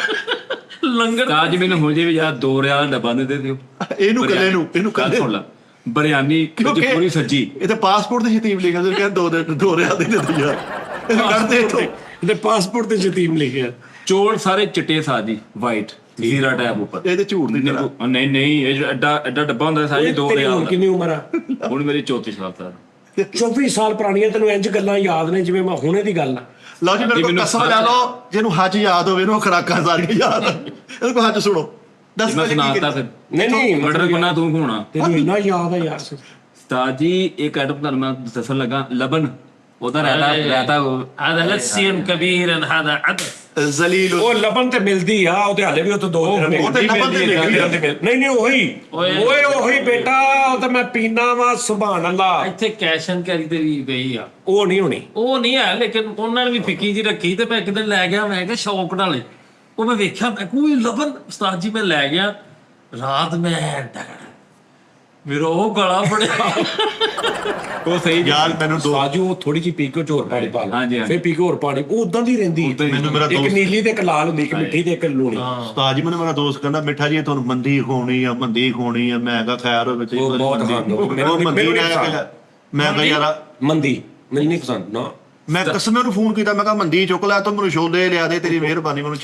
Speaker 1: ਲੰਗਰ
Speaker 4: ਉਸਤਾਦ ਜੀ ਮੈਨੂੰ ਹੁਣ ਜੇ ਵੀ ਯਾਰ 2 ਰਿਆਲ ਦਾ ਡੱਬਾ ਦੇ ਦਿਓ।
Speaker 2: ਇਹਨੂੰ ਕੱਲੇ ਨੂੰ ਇਹਨੂੰ
Speaker 4: ਗੱਲ
Speaker 2: ਕੱਲੇ
Speaker 4: ਸੁਣ ਲਾ, ਬਿਰਿਆਨੀ ਵਿੱਚ ਪੂਰੀ ਸੱਜੀ।
Speaker 2: ਇਹ ਤਾਂ ਪਾਸਪੋਰਟ ਤੇ ਸ਼ਤੀਮ ਲਿਖਿਆ ਸੀ, ਕਹਿੰਦਾ 2 ਰਿਆਲ ਦੇ ਦੇ ਯਾਰ, ਇਹਨੂੰ ਕੱਢਦੇ ਇੱਥੋਂ।
Speaker 3: ਤੇ ਪਾਸਪੋਰਟ ਤੇ ਯਤੀਮ ਲਿਖਿਆ।
Speaker 4: ਚੋਲ ਸਾਰੇ ਚਿੱਟੇ ਸਾਜੀ ਵਾਈਟ ਜ਼ੀਰਾ ਟੈਪ ਉੱਪਰ।
Speaker 2: ਇਹ ਤੇ ਝੂਠ ਦੀ ਤਰ੍ਹਾਂ।
Speaker 4: ਨਹੀਂ ਇਹ ਐਡਾ ਡੱਬਾ ਹੁੰਦਾ ਸਾਜੀ 2
Speaker 3: ਤੇਰੀ
Speaker 4: ਰਿਆਲ
Speaker 3: ਹੁਣ
Speaker 4: ਦਾ।
Speaker 3: ਕਿੰਨੀ ਉਮਰ ਆ?
Speaker 4: ਹੁਣ ਮੇਰੀ 34 ਸਾਲ ਦਾ।
Speaker 3: 24 ਸਾਲ ਪੁਰਾਣੀਆਂ ਤੈਨੂੰ ਇੰਜ ਗੱਲਾਂ ਯਾਦ ਨੇ ਜਿਵੇਂ ਮੈਂ ਹੁਣੇ ਦੀ ਗੱਲ ਆ।
Speaker 2: ਲਓ ਜੀ ਮੇਰੇ ਕੋਲ
Speaker 4: ਮੈਨੂੰ
Speaker 2: ਕਸਮ ਲੈ ਲਓ, ਜਿਹਨੂੰ ਹੱਜ ਯਾਦ ਹੋਵੇ ਇਹਨੂੰ ਖੁਰਾਕਾਂ ਸਾਰੀਆਂ ਯਾਦ ਆ। ਇਹਦੇ ਕੋਲ ਹੱਜ ਸੁਣੋ, ਦੱਸ
Speaker 4: ਮੈਂ
Speaker 2: ਵਜੇ ਕੀ
Speaker 4: ਸੁਣਾਤਾ
Speaker 2: ਕੀਤਾ।
Speaker 4: ਫਿਰ
Speaker 3: ਨਹੀਂ
Speaker 4: ਮਰਡਰ ਗੁਨਾ ਤੂੰ ਹੋਣਾ।
Speaker 3: ਤੈਨੂੰ ਇੰਨਾ ਯਾਦ ਆ ਯਾਰ।
Speaker 4: ਉਸਤਾਦ ਜੀ ਇੱਕ ਆਈਟਮ ਤੁਹਾਨੂੰ ਮੈਂ ਦੱਸਣ ਲੱਗਾ, ਲਬਨ ਉਹਦਾ ਰਹਿਤਾ
Speaker 1: هذا لسي كبير هذا عدس
Speaker 2: ਜ਼ਲੀਲ
Speaker 3: ਉਹ ਲੱਭਣ ਤੇ ਮਿਲਦੀ ਆ, ਉਹ ਤੇ ਹਾਲੇ ਵੀ ਉਹ ਤੋਂ 2 ਦਿਨ
Speaker 2: ਉਹ ਤੇ ਲੱਭਣ ਤੇ
Speaker 3: ਨਹੀਂ ਉਹੀ ਉਹੀ ਬੇਟਾ, ਉਹ ਤਾਂ ਮੈਂ ਪੀਣਾ ਵਾ ਸੁਭਾਨ ਅੱਲਾ।
Speaker 1: ਇੱਥੇ ਕੈਸ਼ ਐਂਡ ਕੈਰੀ ਤੇ ਵੀ ਗਈ ਆ,
Speaker 3: ਉਹ ਨਹੀਂ ਹੋਣੀ।
Speaker 1: ਉਹ ਨਹੀਂ ਹੈ, ਲੇਕਿਨ ਉਹਨਾਂ ਨੇ ਵੀ ਫਿੱਕੀ ਜੀ ਰੱਖੀ ਤੇ ਮੈਂ ਇੱਕ ਦਿਨ ਲੈ ਗਿਆ, ਮੈਂ ਕਿਹਾ ਸ਼ੌਕ ਨਾਲੇ ਉਹ ਮੈਂ ਵੇਖਿਆ, ਮੈਂ ਕੋਈ ਲਬਨ ਉਸਤਾਦ ਜੀ ਮੈਂ ਲੈ ਗਿਆ ਰਾਤ, ਮੈਂ ਮੇਰਾ ਉਹ ਗਲਾ ਫੜਿਆ।
Speaker 4: ਉਹ ਸਹੀ
Speaker 2: ਯਾਰ ਮੈਨੂੰ ਦੋ
Speaker 3: ਸਾਜੂ ਉਹ ਥੋੜੀ ਜਿਹੀ ਪੀ ਕੇ ਹੋਰ ਪਾਣੀ ਪਾ ਲਾ,
Speaker 4: ਹਾਂਜੀ,
Speaker 3: ਫਿਰ ਪੀ ਕੇ ਹੋਰ ਪਾਣੀ, ਉਹ ਉਦਾਂ ਦੀ ਰਹਿੰਦੀ।
Speaker 2: ਮੈਨੂੰ ਮੇਰਾ
Speaker 3: ਇੱਕ
Speaker 2: ਦੋਸਤ
Speaker 3: ਨੀਲੀ ਤੇ ਇੱਕ ਲਾਲ ਹੁੰਦੀ, ਇੱਕ ਮਿੱਠੀ ਤੇ ਇੱਕ ਲੂਣੀ।
Speaker 2: ਉਸਤਾਦ ਜੀ ਮੈਨੂੰ ਮੇਰਾ ਦੋਸਤ ਕਹਿੰਦਾ ਮਿੱਠਾ ਜੀ ਤੁਹਾਨੂੰ ਮੰਦੀ ਖਵਾਉਣੀ ਆ, ਮੰਦੀ ਖਵਾਉਣੀ ਆ। ਮੈਂ ਕਿਹਾ ਖੈਰ ਹੋਵੇ ਤੇ
Speaker 3: ਉਹ ਬਹੁਤ ਖਾਂਦਾ ਉਹ,
Speaker 2: ਉਹ ਮੰਦੀ
Speaker 3: ਮੈਨੂੰ
Speaker 2: ਲੈ
Speaker 3: ਨਹੀਂ
Speaker 2: ਕੇ
Speaker 3: ਪਸੰਦ।
Speaker 2: ਮੈਂ ਕਿਹਾ ਯਾਰ,
Speaker 3: ਮੰਦੀ ਮੈਨੂੰ ਨਹੀਂ ਪਸੰਦ ਨਾ।
Speaker 2: ਮੈਂ ਕਸਮੇ ਨੂੰ ਫੋਨ ਕੀਤਾ, ਮੈਂ ਕਿਹਾ ਮੰਦੀ ਚੁੱਕ ਲੈ ਤੂੰ, ਮੈਨੂੰ ਛੋਲੇ ਲਿਆ ਦੇ, ਤੇਰੀ ਮਿਹਰਬਾਨੀ, ਮੈਨੂੰ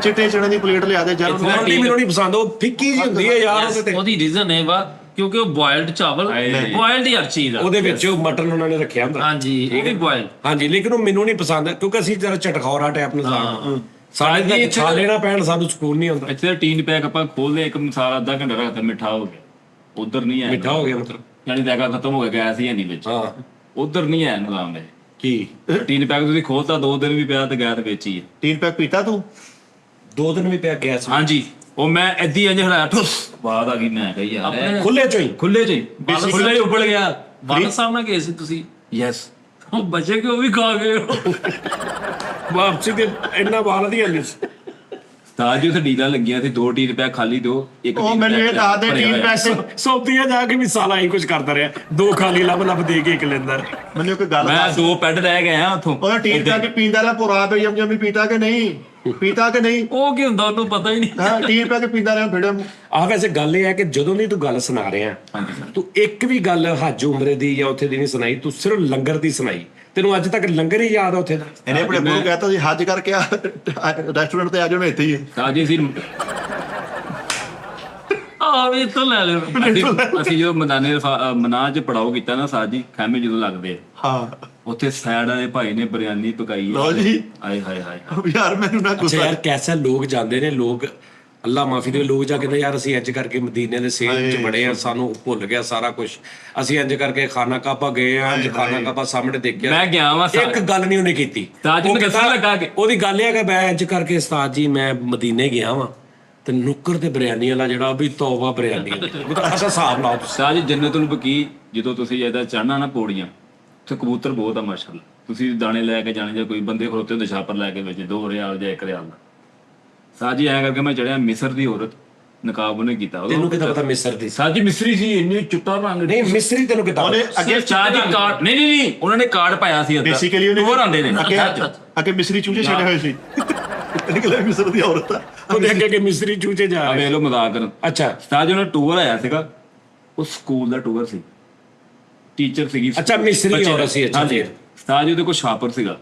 Speaker 2: ਚਿੱਟੇ ਚਣੇ ਦੀ ਪਲੇਟ ਲਿਆ ਦੇ ਜਰ।
Speaker 3: ਮੰਦੀ ਮੈਨੂੰ ਨਹੀਂ ਪਸੰਦ, ਉਹ ਫਿੱਕੀ ਜੀ ਹੁੰਦੀ ਹੈ ਯਾਰ। ਉਹਦੇ ਤੇ
Speaker 1: ਉਹਦੀ ਰੀਜ਼ਨ ਹੈ ਵਾ ਕਿਉਂਕਿ ਉਹ ਬੋਇਲਡ ਚਾਵਲ, ਬੋਇਲਡ ਹੀ ਹਰ ਚੀਜ਼ ਆ।
Speaker 3: ਉਹਦੇ ਵਿੱਚ ਉਹ ਮਟਨ ਉਹਨਾਂ ਨੇ ਰੱਖਿਆ ਹੁੰਦਾ।
Speaker 1: ਹਾਂਜੀ ਉਹ ਵੀ ਬੋਇਲਡ।
Speaker 3: ਹਾਂਜੀ, ਲੇਕਿਨ ਉਹ ਮੈਨੂੰ ਨਹੀਂ ਪਸੰਦ ਕਿਉਂਕਿ ਅਸੀਂ ਜਰਾ ਚਟਖੌਰਾ ਟਾਈਪ ਨਜ਼ਾਰਾ ਸਾਡੇ ਦੇ ਖਾ ਲੈਣਾ ਪੈਣ, ਸਾਨੂੰ ਸਕੂਨ ਨਹੀਂ ਹੁੰਦਾ।
Speaker 4: ਇੱਥੇ ਟੀਨ ਪੈਕ ਆਪਾਂ ਖੋਲਦੇ, ਇੱਕ ਮਸਾਲਾ ਅੱਧਾ ਘੰਟਾ ਰੱਖਦਾ, ਮਿੱਠਾ ਹੋ ਗਿਆ। ਉਧਰ ਨਹੀਂ ਆਇਆ,
Speaker 3: ਮਿੱਠਾ ਹੋ ਗਿਆ ਮਤਲਬ।
Speaker 4: ਯਾਨੀ ਦੇਗਾ ਖਤਮ ਹੋ ਗਿਆ, ਗੈਸ ਹੀ ਨਹੀਂ ਵਿੱਚ।
Speaker 3: ਹਾਂ
Speaker 4: ਉਧਰ ਨਹੀਂ ਆਇਆ ਨਿਜ਼ਾਮ ਇਹ।
Speaker 3: ਕੀ
Speaker 4: ਟੀਨ ਪੈਕ ਤੁਸੀਂ ਖੋਲਤਾ 2 ਦਿਨ ਵੀ ਪਿਆ ਤੇ ਗੈਸ ਵਿੱਚ ਹੀ ਹੈ।
Speaker 2: 3 ਪੈਕ ਪੀਤਾ ਤੂੰ?
Speaker 3: 2 ਦਿਨ ਵੀ ਪਿਆ ਗੈਸ
Speaker 4: ਹਾਂਜੀ, ਉਹ ਮੈਂ ਏਦੀ ਇੰਜ ਹਰਾਇਆ, ਠੁੱਸ ਬਾਅਦ ਆ ਗਈ। ਮੈਂ ਕਹੀ ਯਾਰ
Speaker 3: ਖੁੱਲੇ ਚੋਂ ਹੀ।
Speaker 4: ਖੁੱਲੇ ਚ ਖੁੱਲੇ ਹੀ ਉੱਬਲ ਗਿਆ।
Speaker 1: ਵਾਲਾ ਸਾਹਿਬ ਨਾਲ ਗਏ ਸੀ ਤੁਸੀਂ?
Speaker 4: ਯੈਸ।
Speaker 1: ਉਹ ਬਚੇ ਕਿ ਉਹ ਵੀ ਖਾ ਗਏ?
Speaker 3: ਵਾਪਸੀ ਤੇ ਇੰਨਾ ਬਾਲ ਦੀ ਹੱਲੀ।
Speaker 4: ਤਾਂ ਜੀ ਉੱਥੇ ਡੀਲਾਂ ਲੱਗੀਆਂ ਸੀ, 2 ਟੀਨ ਪੈਕ ਖਾਲੀ ਦੋ, ਇੱਕ
Speaker 2: ਉਹ ਮੈਨੂੰ ਇਹ ਦੱਸ ਦੇ 3 ਪੈਕ
Speaker 3: ਸੌਦੀਆਂ ਜਾ ਕੇ ਵੀ ਸਾਲਾ ਹੀ ਕੁਝ ਕਰਦਾ ਰਿਹਾ, 2 ਖਾਲੀ ਲੱਭ ਦੇ ਕੇ ਇੱਕ ਲੈਂਦਾ।
Speaker 2: ਮੈਨੂੰ ਇੱਕ ਗੱਲ
Speaker 4: ਮੈਂ
Speaker 2: ਦੱਸ,
Speaker 4: 2 ਪੈਡ ਰਹਿ ਗਏ ਆ ਉੱਥੋਂ।
Speaker 2: ਉਹ 3 ਪੈਕ ਪੀਂਦਾ ਰਿਹਾ ਪੁਰਾ ਪਈ ਜੰਮੀ, ਪੀਤਾ ਕਿ ਨਹੀਂ? ਪੀਤਾ ਕਿ ਨਹੀਂ?
Speaker 1: ਉਹ ਕੀ ਹੁੰਦਾ ਉਹਨੂੰ ਪਤਾ ਹੀ ਨਹੀਂ।
Speaker 2: ਹਾਂ 3 ਪੈਕ ਪੀਂਦਾ ਰਿਹਾ ਫਿਰ।
Speaker 3: ਆਹ ਵੈਸੇ ਗੱਲ ਇਹ ਹੈ ਕਿ ਜਦੋਂ ਦੀ ਤੂੰ ਗੱਲ ਸੁਣਾ ਰਿਹਾ, ਤੂੰ ਇੱਕ ਵੀ ਗੱਲ ਹੱਜ ਉਮਰੇ ਦੀ ਜਾਂ ਉੱਥੇ ਦੀ ਨਹੀਂ ਸੁਣਾਈ, ਤੂੰ ਸਿਰਫ ਲੰਗਰ ਦੀ ਸੁਣਾਈ। ਤੈਨੂੰ ਅੱਜ ਤੱਕ ਲੰਗਰ ਹੀ ਯਾਦ ਆ ਉੱਥੇ ਦਾ?
Speaker 2: ਇਹਨੇ ਆਪਣੇ ਗੁਰੂ ਕਹਿਤਾ ਸੀ ਹੱਜ ਕਰਕੇ ਆ ਰੈਸਟੋਰੈਂਟ ਤੇ ਆ ਜਾਓ, ਮੈਂ ਇੱਥੇ ਹੀ ਹਾਂ।
Speaker 4: ਤਾਂ ਜੀ ਅਸੀਂ
Speaker 1: ਆ ਵੀ ਇੱਥੋਂ ਲੈ ਲਿਓ।
Speaker 4: ਅਸੀਂ ਜਦੋਂ ਮਨਾਹ ਚ ਪੜਾਓ ਕੀਤਾ ਨਾ ਸਾਜ ਜੀ, ਖੈਮੇ ਜਦੋਂ ਲੱਗਦੇ ਆ,
Speaker 2: ਹਾਂ
Speaker 4: ਉੱਥੇ ਸਾਈਡ ਵਾਲੇ ਭਾਈ ਨੇ ਬਿਰਿਆਨੀ ਪਕਾਈ।
Speaker 2: ਲਓ ਜੀ।
Speaker 4: ਆਏ ਹਾਏ ਹਾਏ।
Speaker 2: ਯਾਰ ਮੈਨੂੰ ਨਾ
Speaker 3: ਅੱਛਾ
Speaker 2: ਗੁੱਸਾ।
Speaker 3: ਯਾਰ ਕੈਸਾ ਲੋਕ ਜਾਂਦੇ ਨੇ, ਲੋਕ ਅੱਲਾ ਮਾਫੀ ਦੇ, ਲੋਕ ਜਾ ਕੇ ਯਾਰ ਅਸੀਂ ਇੰਜ ਕਰਕੇ ਮਦੀਨੇ ਦੇ ਸੇਲ ਚ ਬੜੇ ਆ, ਸਾਨੂੰ ਭੁੱਲ ਗਿਆ ਸਾਰਾ ਕੁਝ। ਅਸੀਂ ਇੰਜ ਕਰਕੇ ਖਾਨਾ ਕਾਬਾ ਗਏ ਆ, ਅੱਜ ਖਾਨਾ ਕਾਬਾ ਸਾਹਮਣੇ ਦੇਖਿਆ।
Speaker 4: ਮੈਂ ਗਿਆ ਵਾਂ
Speaker 3: ਇੱਕ ਗੱਲ ਨਹੀਂ ਉਹਨੇ ਕੀਤੀ।
Speaker 4: ਉਸਤਾਦ ਜੀ ਨੂੰ ਦੱਸਣ ਲੱਗਾ ਕਿ
Speaker 3: ਉਹਦੀ ਗੱਲ ਇਹ ਹੈ ਕਿ ਮੈਂ ਇੰਜ ਕਰਕੇ ਉਸਤਾਦ ਜੀ ਮੈਂ ਮਦੀਨੇ ਗਿਆ ਵਾਂ ਤੇ ਨੁੱਕਰ ਤੇ ਬਿਰਿਆਨੀ ਵਾਲਾ ਜਿਹੜਾ ਵੀ ਤੋਬਾ ਬਿਰਿਆਨੀ, ਮਤਲਬ ਅੱਛਾ ਹਿਸਾਬ ਲਾਓ ਤੁਸੀਂ।
Speaker 4: ਸਾਜ ਜੰਨਤੁਲ ਬਕੀ, ਜਦੋਂ ਤੁਸੀਂ ਇਹਦਾ ਚੜਨਾ ਨਾ ਪੌੜੀਆਂ, ਉੱਥੇ ਕਬੂਤਰ ਬਹੁਤ ਆ ਮਾਸ਼ਾਅੱਲਾ। ਤੁਸੀਂ ਦਾਣੇ ਲੈ ਕੇ ਜਾਣੇ, ਜਾਂ ਕੋਈ ਬੰਦੇ ਖਲੋਤੇ ਹੁੰਦੇ ਛਾਪਰ ਲੈ ਕੇ ਵਿੱਚ 2 ਰਿਆਲ ਜਾਂ 1 ਰਿਆਲ ਦਾ। ਸਾਜੀ ਐਂ ਕਰਕੇ ਮੈਂ ਚੜਿਆ, ਮਿਸਰ ਦੀ ਔਰਤ, ਨਕਾਬ ਉਹਨੇ ਕੀਤਾ।
Speaker 3: ਤੈਨੂੰ ਕਿੱਦਾਂ ਪਤਾ ਮਿਸਰ ਦੀ?
Speaker 4: ਸਾਜੀ ਮਿਸਰੀ ਸੀ, ਇੰਨੀ ਚਿੱਟਾ ਰੰਗ।
Speaker 3: ਨਹੀਂ ਮਿਸਰੀ ਤੈਨੂੰ ਕਿੱਦਾਂ
Speaker 2: ਉਹਨੇ
Speaker 3: ਪਤਾ?
Speaker 2: ਅੱਗੇ
Speaker 4: ਚਾਹ ਦੀ ਕਾਰਡ ਨਹੀਂ ਉਹਨਾਂ ਨੇ ਕਾਰਡ ਪਾਇਆ ਸੀ ਅੱਧਾ।
Speaker 2: ਬੇਸਿਕਲੀ ਉਹਨੇ
Speaker 4: ਟੂਰ ਆਉਂਦੇ ਨੇ
Speaker 2: ਅੱਗੇ ਮਿਸਰੀ ਚੂਚੇ ਛੱਡੇ ਹੋਏ ਸੀ। ਨਿਕਲੇ ਮਿਸਰ ਦੀ ਔਰਤ ਆ।
Speaker 3: ਉਹਦੇ ਅੱਗੇ ਕਿ ਮਿਸਰੀ ਚੂਚੇ ਜਾ
Speaker 4: ਆ
Speaker 3: ਰਹੇ।
Speaker 4: ਵੇਖ ਲਓ ਮਜ਼ਾਕ ਕਰਨ।
Speaker 3: ਅੱਛਾ
Speaker 4: ਸਾਜ ਉਹਨਾਂ ਟੂਰ ਆਇਆ ਸੀਗਾ, ਉਹ ਸਕੂਲ ਦਾ ਟੂਰ ਸੀ, ਟੀਚਰ ਸੀਗੀ।
Speaker 3: ਅੱਛਾ, ਮਿਸਰੀ
Speaker 4: ਬੱਚੇ
Speaker 3: ਔਰਤ ਸੀ, ਅੱਛਾ,
Speaker 4: ਹਾਂਜੀ।
Speaker 3: ਫਿਰ।
Speaker 4: ਸਾਜ ਉਹਦੇ ਕੋਲ ਛਾਪਰ ਸੀਗਾ,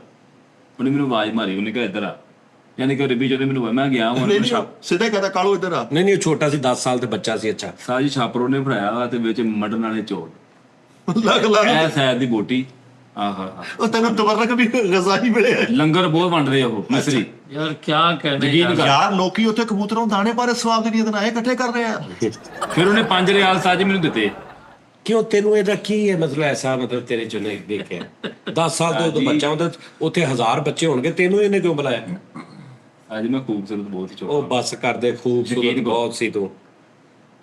Speaker 4: ਉਹਨੇ ਮੈਨੂੰ ਆਵਾਜ਼ ਮਾਰੀ, ਉਹਨੇ ਕਿਹਾ ਇੱਧਰ ਆ। ਯਾਨੀ ਕਿ ਰਬੀ ਜਦੋਂ ਮੈਨੂੰ ਮੈਂ ਗਿਆ
Speaker 2: ਨਹੀਂ ਨਹੀਂ ਸਿੱਧਾ ਕਹਦਾ ਕਾਲੋ ਇੱਧਰ ਆ।
Speaker 3: ਨਹੀਂ ਉਹ ਛੋਟਾ ਸੀ, 10 ਸਾਲ ਤੇ ਬੱਚਾ ਸੀ। ਅੱਛਾ
Speaker 4: ਸਾਜੀ ਛਾਪਰ ਉਹਨੇ ਫੜਾਇਆ ਤੇ ਵਿੱਚ ਮਟਨ ਵਾਲੇ ਚੌਲ,
Speaker 2: ਲੱਗ ਲੱਗ
Speaker 4: ਇਹ ਸੈਦ ਦੀ ਬੋਟੀ। ਆਹਾ
Speaker 2: ਉਹ ਤੈਨੂੰ ਦੁਬਾਰਾ ਕभी ਗਜ਼ਾ ਨਹੀਂ ਮਿਲਿਆ।
Speaker 4: ਲੰਗਰ ਬਹੁਤ ਵੰਡਦੇ ਆ ਉਹ ਮਿਸਰੀ।
Speaker 1: ਯਾਰ ਕੀ ਕਹਿਣੇ
Speaker 4: ਯਕੀਨ
Speaker 1: ਯਾਰ।
Speaker 4: ਕਰ।
Speaker 2: ਯਾਰ ਲੋਕੀ ਉੱਥੇ ਕਬੂਤਰਾਂ ਨੂੰ ਦਾਣੇ ਪਾਰੇ ਸਵਾਬ ਦੀ ਨੀਅਤ ਨਾਲ ਇਹ ਇਕੱਠੇ ਕਰ ਰਹੇ ਆ।
Speaker 4: ਫਿਰ ਉਹਨੇ 5 ਰਿਆਲ ਸਾਜੀ ਮੈਨੂੰ ਦਿੱਤੇ।
Speaker 3: ਕਿਉਂ ਤੈਨੂੰ ਇਹਦਾ ਕੀ ਹੈ ਮਤਲਬ? ਐਸਾ ਮਤਲਬ ਤੇਰੇ ਚ ਨਹੀਂ ਦੇਖਿਆ 10 ਸਾਲ ਤੋਂ ਬੱਚਾ ਹੁੰਦਾ, ਉੱਥੇ 1000 ਬੱਚੇ ਹੋਣਗੇ, ਤੈਨੂੰ ਇਹਨੇ ਕਿਉਂ ਬੁਲਾਇਆ?
Speaker 4: ਅੱਜ ਮੈਂ ਖੂਬਸੂਰਤ ਬਹੁਤ ਹੀ
Speaker 3: ਉਹ
Speaker 4: ਚੋਰ।
Speaker 3: ਬੱਸ ਕਰਦੇ, ਖੂਬਸੂਰਤ
Speaker 4: ਯਕੀਨ ਕਰੋ।
Speaker 3: ਬਹੁਤ ਸੀ ਤੂੰ।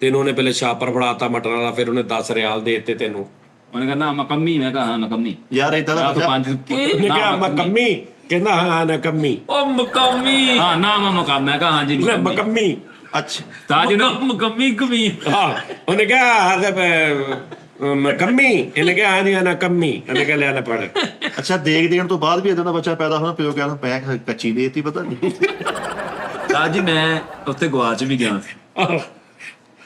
Speaker 3: ਤੈਨੂੰ ਉਹਨੇ ਪਹਿਲੇ ਛਾਪਰ ਫੜਾਤਾ ਮਟਨ ਵਾਲਾ, ਫਿਰ ਉਹਨੇ 10 ਰਿਆਲ ਦੇ ਦਿੱਤੇ ਤੈਨੂੰ।
Speaker 4: ਉਹਨੇ ਕਹਿੰਦਾ ਮੈਂ ਕੰਮੀ, ਮੈਂ ਕਹਾ ਮੈਂ ਕੰਮੀ।
Speaker 2: ਯਾਰ ਇਦਾਂ ਦਾ ਬੱਚਾ
Speaker 3: ਉਹਨੇ ਕਿਹਾ ਮੈਂ ਕੰਮੀ, ਕਹਿੰਦਾ ਹਾਂ ਨਾ ਕੰਮੀ,
Speaker 1: ਉਹ ਮਕਾਮੀ
Speaker 4: ਹਾਂ ਨਾ ਮੈਂ ਮਕਾਮ, ਮੈਂ ਕਹਾ ਹਾਂਜੀ
Speaker 3: ਮੈਂ ਮਕੰਮੀ।
Speaker 2: ਅੱਛਾ
Speaker 4: ਤਾਜ ਨੂੰ
Speaker 1: ਮਕਾਮੀ ਕਮੀ।
Speaker 3: ਹਾਂ ਉਹਨੇ ਕਿਹਾ ਮੈਂ ਕੰਮੀ, ਇਹਨੇ ਕਿਹਾ ਹਾਂ ਨਹੀਂ ਨਾ ਕੰਮੀ, ਇਹਨੇ ਕਿਹਾ ਲੈ ਪੜ।
Speaker 2: ਅੱਛਾ ਦੇਖ ਦੇਣ ਤੋਂ ਬਾਅਦ ਵੀ ਇਦਾਂ ਦਾ ਬੱਚਾ ਪੈਦਾ ਹੋਣਾ, ਪਿਓ ਕਹਿੰਦਾ ਪੈ ਕੱਚੀ ਦੇਤੀ ਪਤਾ ਨਹੀਂ।
Speaker 4: ਸਾਜ ਜੀ ਮੈਂ ਉੱਥੇ ਗਵਾਚ ਵੀ ਗਿਆ ਸੀ,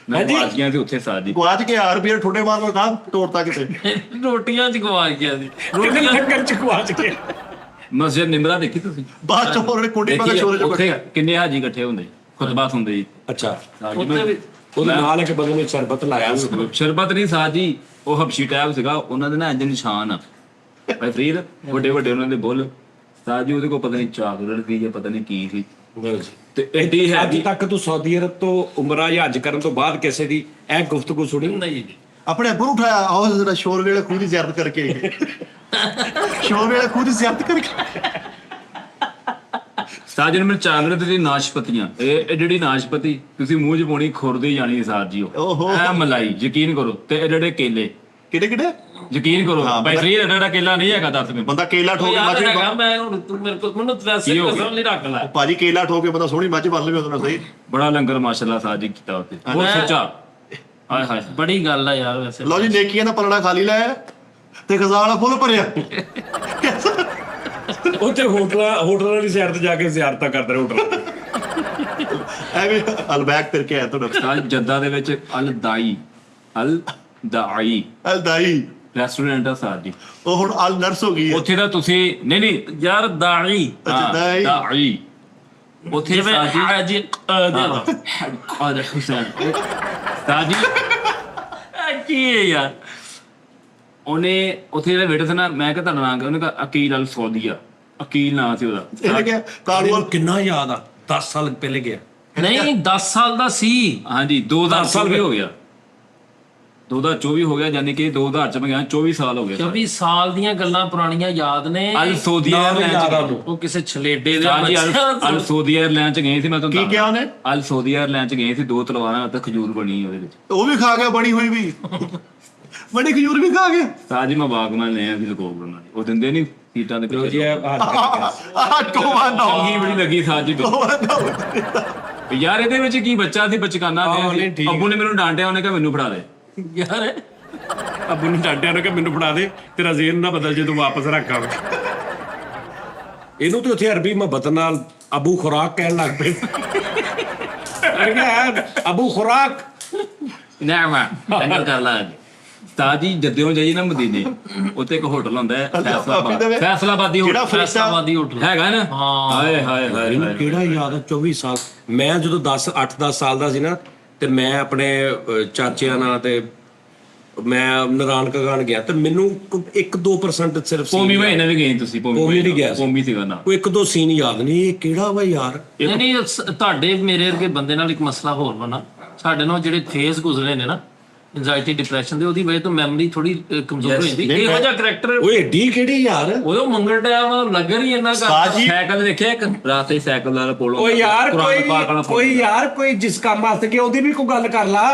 Speaker 4: ਮੈਂ ਗਵਾਚ ਗਿਆ ਸੀ ਉੱਥੇ ਸਾਜ ਜੀ।
Speaker 2: ਗਵਾਚ ਕੇ ਰੁਪਏ ਠੋਡੇ ਮਾਰ ਮਾਰ ਖਾ ਤੋੜਤਾ ਕਿਤੇ।
Speaker 1: ਰੋਟੀਆਂ ਚ ਗਵਾ ਗਿਆ ਸੀ,
Speaker 3: ਕਿੰਨੇ ਲੰਗਰ ਚ ਗਵਾਚ ਕੇ
Speaker 4: ਮਸਜਿਦ ਨਿਮਰਾ ਦੇਖੀ ਤੁਸੀਂ?
Speaker 2: ਬਾਅਦ ਚ ਹੋਰ ਕੁੰਡੀ ਪਾ ਕੇ ਸ਼ੋਰੇ ਚ
Speaker 4: ਉੱਥੇ
Speaker 2: ਬੈਠਾ।
Speaker 4: ਕਿੰਨੇ ਹਾਜੀ ਇਕੱਠੇ ਹੁੰਦੇ, ਖੁਤਬਾ ਸੁਣਦੇ ਜੀ।
Speaker 3: ਅੱਛਾ
Speaker 4: ਸਾਜ ਜੀ
Speaker 1: ਉੱਥੇ ਵੀ
Speaker 3: ਉਹਦੇ ਨਾਲ ਇੱਕ ਬੰਦੇ ਨੇ ਸ਼ਰਬਤ ਲਾਇਆ ਸੀ।
Speaker 4: ਸ਼ਰਬਤ ਨਹੀਂ ਸਾਜ ਜੀ, ਉਹ ਹਬਸ਼ੀ ਟੈਬ ਸੀਗਾ, ਉਹਨਾਂ ਦੇ ਨਾ ਇੰਜ ਨਿਸ਼ਾਨ ਆ ਭਾਈ ਫਰੀਦ, ਵੱਡੇ ਵੱਡੇ ਉਹਨਾਂ ਦੇ ਬੁੱਲ। ਸਾਜ ਜੀ ਉਹਦੇ ਕੋਲ ਪਤਾ ਨਹੀਂ ਚਾਕਲੇਟ ਸੀ ਜਾਂ ਪਤਾ ਨਹੀਂ ਕੀ ਸੀ, ਤੇ ਐਡੀ ਹੈ
Speaker 3: ਅੱਜ ਤੱਕ ਤੂੰ ਸਾਊਦੀ ਅਰਬ ਤੋਂ ਉਮਰਾ ਜਾਂ ਹੱਜ ਕਰਨ ਤੋਂ ਬਾਅਦ ਕਿਸੇ ਦੀ ਇਹ ਗੁਫ਼ਤਗੂ ਸੁਣੀ?
Speaker 1: ਨਹੀਂ ਜੀ।
Speaker 2: ਆਪਣੇ ਅੱਬੂ ਨੂੰ ਉਠਾਇਆ, ਆਓ ਜਰਾ ਸ਼ੋਰ ਵੇਲੇ ਖੂਹ ਦੀ ਜ਼ਿਆਰਤ ਕਰਕੇ ਆਈਏ। ਸ਼ੋਰ ਵੇਲੇ ਖੂਹ ਦੀ ਜ਼ਿਆਰਤ ਕਰਕੇ।
Speaker 4: ਸਾਜ ਜੀ ਨੇ ਮੈਨੂੰ ਚਾਕਲੇਟ ਦੀ ਨਾਸ਼ਪਤੀਆਂ, ਇਹ ਜਿਹੜੀ ਨਾਸ਼ਪਤੀ ਤੁਸੀਂ ਮੂੰਹ 'ਚ ਪਾਉਣੀ ਖੁਰਦੀ ਜਾਣੀ ਸਾਜ ਜੀ,
Speaker 2: ਓਹੋ।
Speaker 4: ਉਹ ਐ ਮਲਾਈ, ਯਕੀਨ ਕਰੋ। ਤੇ ਇਹ ਜਿਹੜੇ ਕੇਲੇ,
Speaker 2: ਕਿਹੜੇ ਕਿਹੜੇ
Speaker 4: ਯਕੀਨ ਕਰੋ
Speaker 2: ਹਾਂ,
Speaker 4: ਭਾਈ ਫਰੀਦ, ਜਿਹੜਾ ਕੇਲਾ ਨਹੀਂ ਹੈਗਾ 10 ਮਿੰਟ।
Speaker 2: ਬੰਦਾ ਕੇਲਾ ਠੋਕ ਕੇ
Speaker 1: ਯਾਰ
Speaker 2: ਮੱਝ
Speaker 1: ਹੈਗਾ, ਮੈਂ ਹੁਣ ਤੂੰ ਮੇਰੇ ਕੋਲ ਮੈਨੂੰ ਵੈਸੇ
Speaker 4: ਕੀ ਹੋ ਗਿਆ?
Speaker 1: ਕਸਮ ਨਹੀਂ ਰੱਖ ਲੈ।
Speaker 2: ਭਾਜੀ ਕੇਲਾ ਠੋਕ ਕੇ ਬੰਦਾ ਸੋਹਣੀ ਮੱਝ ਭਰ ਲਵੇ ਉਹਦੇ ਨਾਲ ਸਹੀ।
Speaker 4: ਬੜਾ ਲੰਗਰ ਮਾਸ਼ਾਅੱਲਾ ਸਾਜ ਜੀ ਕੀਤਾ ਉੱਥੇ, ਬਹੁਤ
Speaker 1: ਮੈਂ-
Speaker 4: ਸੱਚਾ। ਹਾਏ ਹਾਏ
Speaker 1: ਬੜੀ ਗੱਲ ਆ ਯਾਰ ਵੈਸੇ।
Speaker 2: ਲਓ ਜੀ, ਨੇਕੀਆਂ ਦਾ ਪਲੜਾ ਖਾਲੀ ਲੈ ਤੇ ਖਜ਼ਾਨਾ ਫੁੱਲ ਭਰਿਆ।
Speaker 3: ਉੱਥੇ ਹੋਟਲਾਂ ਦੀ ਸੈਰ ਤੇ ਜਾ ਕੇ ਜ਼ਿਆਰਤਾਂ ਕਰਦੇ ਰਹੇ ਹੋਟਲਾਂ।
Speaker 2: ਐਵੇਂ ਅਲਬੈਕ ਫਿਰ ਕੇ ਆਇਆ ਤੁਹਾਡਾ
Speaker 4: ਸਾਜ ਜੱਦਾ ਦੇ ਵਿੱਚ ਅਲ ਦਾਈ
Speaker 2: ਅਲ ਦਾਈ।
Speaker 4: ਰੈਸਟੋਰੈਂਟ ਆ ਸਾਜ ਜੀ,
Speaker 2: ਉਹ ਹੁਣ ਅਲ ਨਰਸ ਹੋ ਗਈ ਹੈ।
Speaker 4: ਉੱਥੇ ਦਾ ਤੁਸੀਂ ਨਹੀਂ
Speaker 1: ਯਾਰ ਦਾਈ
Speaker 2: ਅੱਛਾ, ਦਾਈ।
Speaker 4: ਦਾਈ ਉੱਥੇ
Speaker 1: ਜਿਵੇਂ
Speaker 4: ਸਾਜ ਜੀ
Speaker 1: ਹਾਜੀ
Speaker 4: ਆਦਰ ਹੁਸੈਨ ਸਾਜ ਜੀ
Speaker 1: ਕੀ ਹੈ ਯਾਰ?
Speaker 4: ਉਹਨੇ ਉੱਥੇ ਜਿਹੜਾ ਵੇਟਰ ਸੀ ਨਾ, ਮੈਂ ਕਿਹਾ ਤੁਹਾਡਾ ਨਾਮ, ਉਹਨੇ ਕਿਹਾ ਅਕੀਲ ਅਲ ਸੌਦੀਆ, ਅਕੀਲ ਨਾਂ ਸੀ ਉਹਦਾ।
Speaker 2: ਇਹਨੇ ਕਿਹਾ ਕਾਲੂ
Speaker 3: ਮੈਨੂੰ ਕਿੰਨਾ ਯਾਦ ਆ, 10 ਸਾਲ ਪਹਿਲੇ ਗਿਆ।
Speaker 1: ਨਹੀਂ 10 ਸਾਲ ਦਾ ਸੀ।
Speaker 4: ਹਾਂਜੀ 2024 ਹੋ ਗਿਆ, 2024 ਹੋ ਗਿਆ, ਯਾਨੀ ਕਿ 2000 ਚ ਮੈਂ ਗਿਆ, 24 ਸਾਲ ਹੋ ਗਏ।
Speaker 1: 24 ਸਾਲ ਦੀਆਂ ਗੱਲਾਂ ਪੁਰਾਣੀਆਂ ਯਾਦ ਨੇ।
Speaker 4: ਅਲ ਸੌਦੀਆ
Speaker 3: ਨਾਮ
Speaker 4: 에ਅਰਲਾਈਨਸ
Speaker 3: ਯਾਦ ਆ
Speaker 4: ਚ
Speaker 3: ਉਹਨੂੰ।
Speaker 1: ਉਹ ਕਿਸੇ ਛਲੇਡੇ ਦੇ
Speaker 4: ਸਾਜੀ
Speaker 1: ਬੱਚਿਆਂ
Speaker 4: ਅਲ ਸੌਦੀਆ 에ਅਰਲਾਈਨਸ ਚ ਗਏ ਸੀ, ਮੈਂ ਤੁਹਾਨੂੰ
Speaker 2: ਕੀ ਕਿਹਾ ਉਹਨੇ?
Speaker 4: ਅਲ ਸੌਦੀਆ 에ਅਰਲਾਈਨਸ ਚ ਗਏ ਸੀ, 2 ਤਲਵਾਰਾਂ ਤੇ ਖਜੂਰ ਬਣੀ ਉਹਦੇ ਵਿੱਚ।
Speaker 2: ਉਹ ਵੀ ਖਾ ਗਿਆ ਬਣੀ ਹੋਈ ਵੀ। ਬੜੀ ਖਜੂਰ ਵੀ ਖਾ ਗਿਆ।
Speaker 4: ਸਾਜੀ ਮੈਂ ਬਾਗਮਾਨ ਲੈ ਆਇਆ ਸੀ ਲਕੋਬ ਉਹਨਾਂ ਦੀ, ਉਹ ਦਿੰਦੇ ਨਹੀਂ ਸੀਟਾਂ ਦੇ
Speaker 3: ਜੀ
Speaker 4: ਪਿੱਛੇ।
Speaker 2: ਆਹ ਟੋਵਾਨੋ
Speaker 4: ਚੰਗੀ ਬੜੀ ਲੱਗੀ ਸਾਜੀ ਯਾਰ, ਇਹਦੇ ਵਿੱਚ ਕੀ ਬੱਚਾ ਸੀ, ਬਚਕਾਨਾ
Speaker 3: ਆਹੋ,
Speaker 4: ਸੀ।
Speaker 3: ਨਹੀਂ, ਠੀਕ
Speaker 4: ਅੱਬੂ ਨੇ ਮੈਨੂੰ ਡਾਂਟਿਆ, ਉਹਨੇ ਕਿਹਾ ਮੈਨੂੰ ਫੜਾ ਦੇ।
Speaker 1: ਯਾਰ
Speaker 3: ਅੱਬੂ ਨੇ ਡਾਂਟਿਆ ਨਾ ਕਿ ਮੈਨੂੰ ਫੜਾ ਦੇ, ਤੇਰਾ ਜ਼ੇਨ ਨਾ ਬਦਲ ਜੇ ਤੂੰ ਵਾਪਸ ਰੱਖ ਆਵੇਂ। ਇਹਨੂੰ ਤੇ ਉੱਥੇ ਅਰਬੀ ਮੁਹੱਬਤ ਨਾਲ ਅਬੂ ਖੁਰਾਕ ਕਹਿਣ ਲੱਗ ਪਏ। ਅਰੇ ਯਾਰ ਅਬੂ ਖੁਰਾਕ।
Speaker 4: ਨਾ ਮੈਂ ਟੰਗਰ ਕਰ ਲਾ ਸਾਜੀ ਜੱਦਿਓਂ ਜਾਈਏ ਨਾ ਮਦੀਨੇ, ਉੱਥੇ ਇੱਕ ਹੋਟਲ ਹੁੰਦਾ ਹੈ ਫੈਸਲਾਬਾਦੀ
Speaker 2: ਜਿਹੜਾ
Speaker 4: ਹੋਟਲ,
Speaker 1: ਫੈਸਲਾਬਾਦੀ ਹੋਟਲ
Speaker 4: ਹੈਗਾ ਨਾ।
Speaker 1: ਹਾਂ।
Speaker 4: ਹਾਏ ਹਾਏ ਹਾਏ
Speaker 3: ਇਹਨੂੰ
Speaker 4: ਹਾਏ।
Speaker 3: ਕਿਹੜਾ ਯਾਦ ਆ, 24 ਸਾਲ ਮੈਂ ਜਦੋਂ 8-10 ਸਾਲ ਦਾ ਸੀ ਨਾ, ਤੇ ਮੈਂ ਆਪਣੇ ਚਾਚਿਆਂ ਨਾਲ ਤੇ ਮੈਂ ਨਰਾਨ ਕਗਾਨ ਗਿਆ, ਤੇ ਮੈਨੂੰ 1-2% ਸਿਰਫ
Speaker 4: ਪੋਮੀ ਭਾਈ ਨਾਲ ਵੀ ਗਏ ਤੁਸੀਂ?
Speaker 3: ਪੋਮੀ ਨਹੀਂ ਗਿਆ ਸੀ।
Speaker 4: ਪੋਮੀ ਸੀਗਾ ਨਾ,
Speaker 3: ਕੋਈ 1-2 ਸੀਨ ਯਾਦ ਨਹੀਂ। ਇਹ ਕਿਹੜਾ ਵਾ ਯਾਰ?
Speaker 1: ਨਹੀਂ ਤੁਹਾਡੇ ਮੇਰੇ ਵਰਗੇ ਬੰਦੇ ਨਾਲ ਇੱਕ ਮਸਲਾ ਹੋਰ ਬਣਾ। ਸਾਡੇ ਨਾਲ ਜਿਹੜੇ ਫੇਸ ਗੁਜ਼ਰੇ ਨੇ ਨਾ ਐਂਜ਼ਾਇਟੀ ਡਿਪਰੈਸ਼ਨ ਦੇ, ਉਹਦੀ ਵਜ੍ਹਾ ਤੋਂ ਮੈਮਰੀ ਥੋੜੀ ਕਮਜ਼ੋਰ ਹੋ ਜਾਂਦੀ। ਇਹੋ ਜਿਹਾ ਕਰੈਕਟਰ
Speaker 3: ਓਏ ਏਡੀ ਕਿਹੜੀ ਯਾਰ?
Speaker 1: ਉਹਦਾ ਮੰਗਲ ਟਾਈਮ ਲੱਗਾ ਨਹੀਂ ਇੰਨਾ ਕਰ।
Speaker 2: ਸਾਜੀ
Speaker 4: ਸਾਈਕਲ ਦੇਖਿਆ ਇੱਕ ਰਾਤੇ ਸਾਈਕਲ ਨਾਲ ਪੋਲੋ।
Speaker 3: ਓਏ ਯਾਰ
Speaker 4: ਕੁਰਾਨ ਪਾਕ ਵਾਲਾ
Speaker 3: ਕੋਈ ਯਾਰ ਕੋਈ ਜਿਸ ਕੰਮ ਵਾਸਤੇ ਕਿ ਉਹਦੀ ਵੀ ਕੋਈ ਗੱਲ ਕਰ ਲਾ।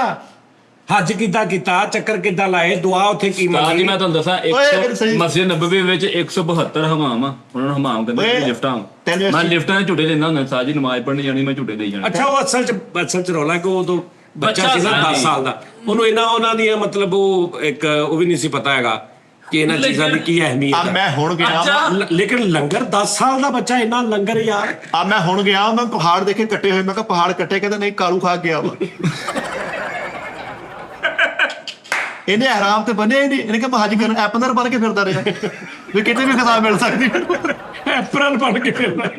Speaker 3: ਹੱਜ ਕਿੱਦਾਂ ਕੀਤਾ, ਚੱਕਰ ਕਿੱਦਾਂ ਲਾਏ, ਦੁਆ ਉੱਥੇ ਕੀ
Speaker 4: ਸਾਜੀ
Speaker 3: ਮੰਗੀ?
Speaker 4: ਮੈਂ ਤੁਹਾਨੂੰ ਦੱਸਾਂ,
Speaker 2: ਓਏ, ਸਹੀ।
Speaker 4: ਮਸਜਿਦ ਨਬਵੀ ਵਿੱਚ 172 ਹਮਾਮ ਆ, ਉਹਨਾਂ ਨੂੰ ਹਮਾਮ ਕਹਿੰਦੇ
Speaker 2: ਓਏ,
Speaker 4: ਸੀ ਲਿਫਟਾਂ।
Speaker 2: ਤੈਨੂੰ
Speaker 4: ਮੈਂ ਲਿਫਟਾਂ ਦੇ ਝੂਟੇ ਲੈਂਦਾ ਹੁੰਦਾ ਸਾਜੀ, ਨਮਾਜ਼ ਪੜ੍ਹਨੀ ਜਾਣੀ ਮੈਂ ਝੂਟੇ ਦੇਈ ਜਾਣਾ।
Speaker 3: ਅੱਛਾ, ਉਹ ਅਸਲ ਚ ਰੌਲਾ ਕਿ ਉਦੋਂ ਬੱਚਾ ਸੀ ਨਾ
Speaker 1: ਬੱਚਾ
Speaker 3: 10 ਸਾਲ ਦਾ, ਉਹਨੂੰ ਉਹਨਾਂ ਦੀਆਂ ਮਤਲਬ ਉਹ ਵੀ ਨਹੀਂ ਸੀ ਪਤਾ ਹੈਗਾ ਕਿ ਇਹਨਾਂ ਚੀਜ਼ਾਂ ਦੀ ਕੀ ਅਹਿਮੀਅਤ
Speaker 2: ਆ
Speaker 3: ਹੈ।
Speaker 2: ਮੈਂ ਹੁਣ ਗਿਆ ਵਾਂ।
Speaker 3: ਲੇਕਿਨ ਲੰਗਰ 10 ਸਾਲ ਦਾ ਬੱਚਾ ਇੰਨਾ ਲੰਗਰ ਯਾਰ।
Speaker 2: ਆ ਮੈਂ ਹੁਣ ਗਿਆ, ਮੈਂ ਪਹਾੜ ਦੇਖੇ ਕੱਟੇ ਹੋਏ। ਮੈਂ ਕਿਹਾ ਪਹਾੜ ਕੱਟੇ, ਕਹਿੰਦਾ ਨਹੀਂ ਕਾਲੂ ਖਾ ਗਿਆ ਵਾ। ਇਹਨੇ ਹਰਾਮ ਤੇ ਬੰਨੇ ਨਹੀਂ। ਇਹਨੇ ਕਿਹਾ ਹਾਜੀ ਕਰਨ ਐਪਨਰ ਬਣ ਕੇ ਫਿਰਦਾ ਰਿਹਾ ਵੀ ਕਿਤੇ ਵੀ ਖਿਤਾਬ ਮਿਲ ਸਕਦੀ।
Speaker 3: ਐਪਰਲ ਬਣ ਕੇ ਫਿਰਦਾ।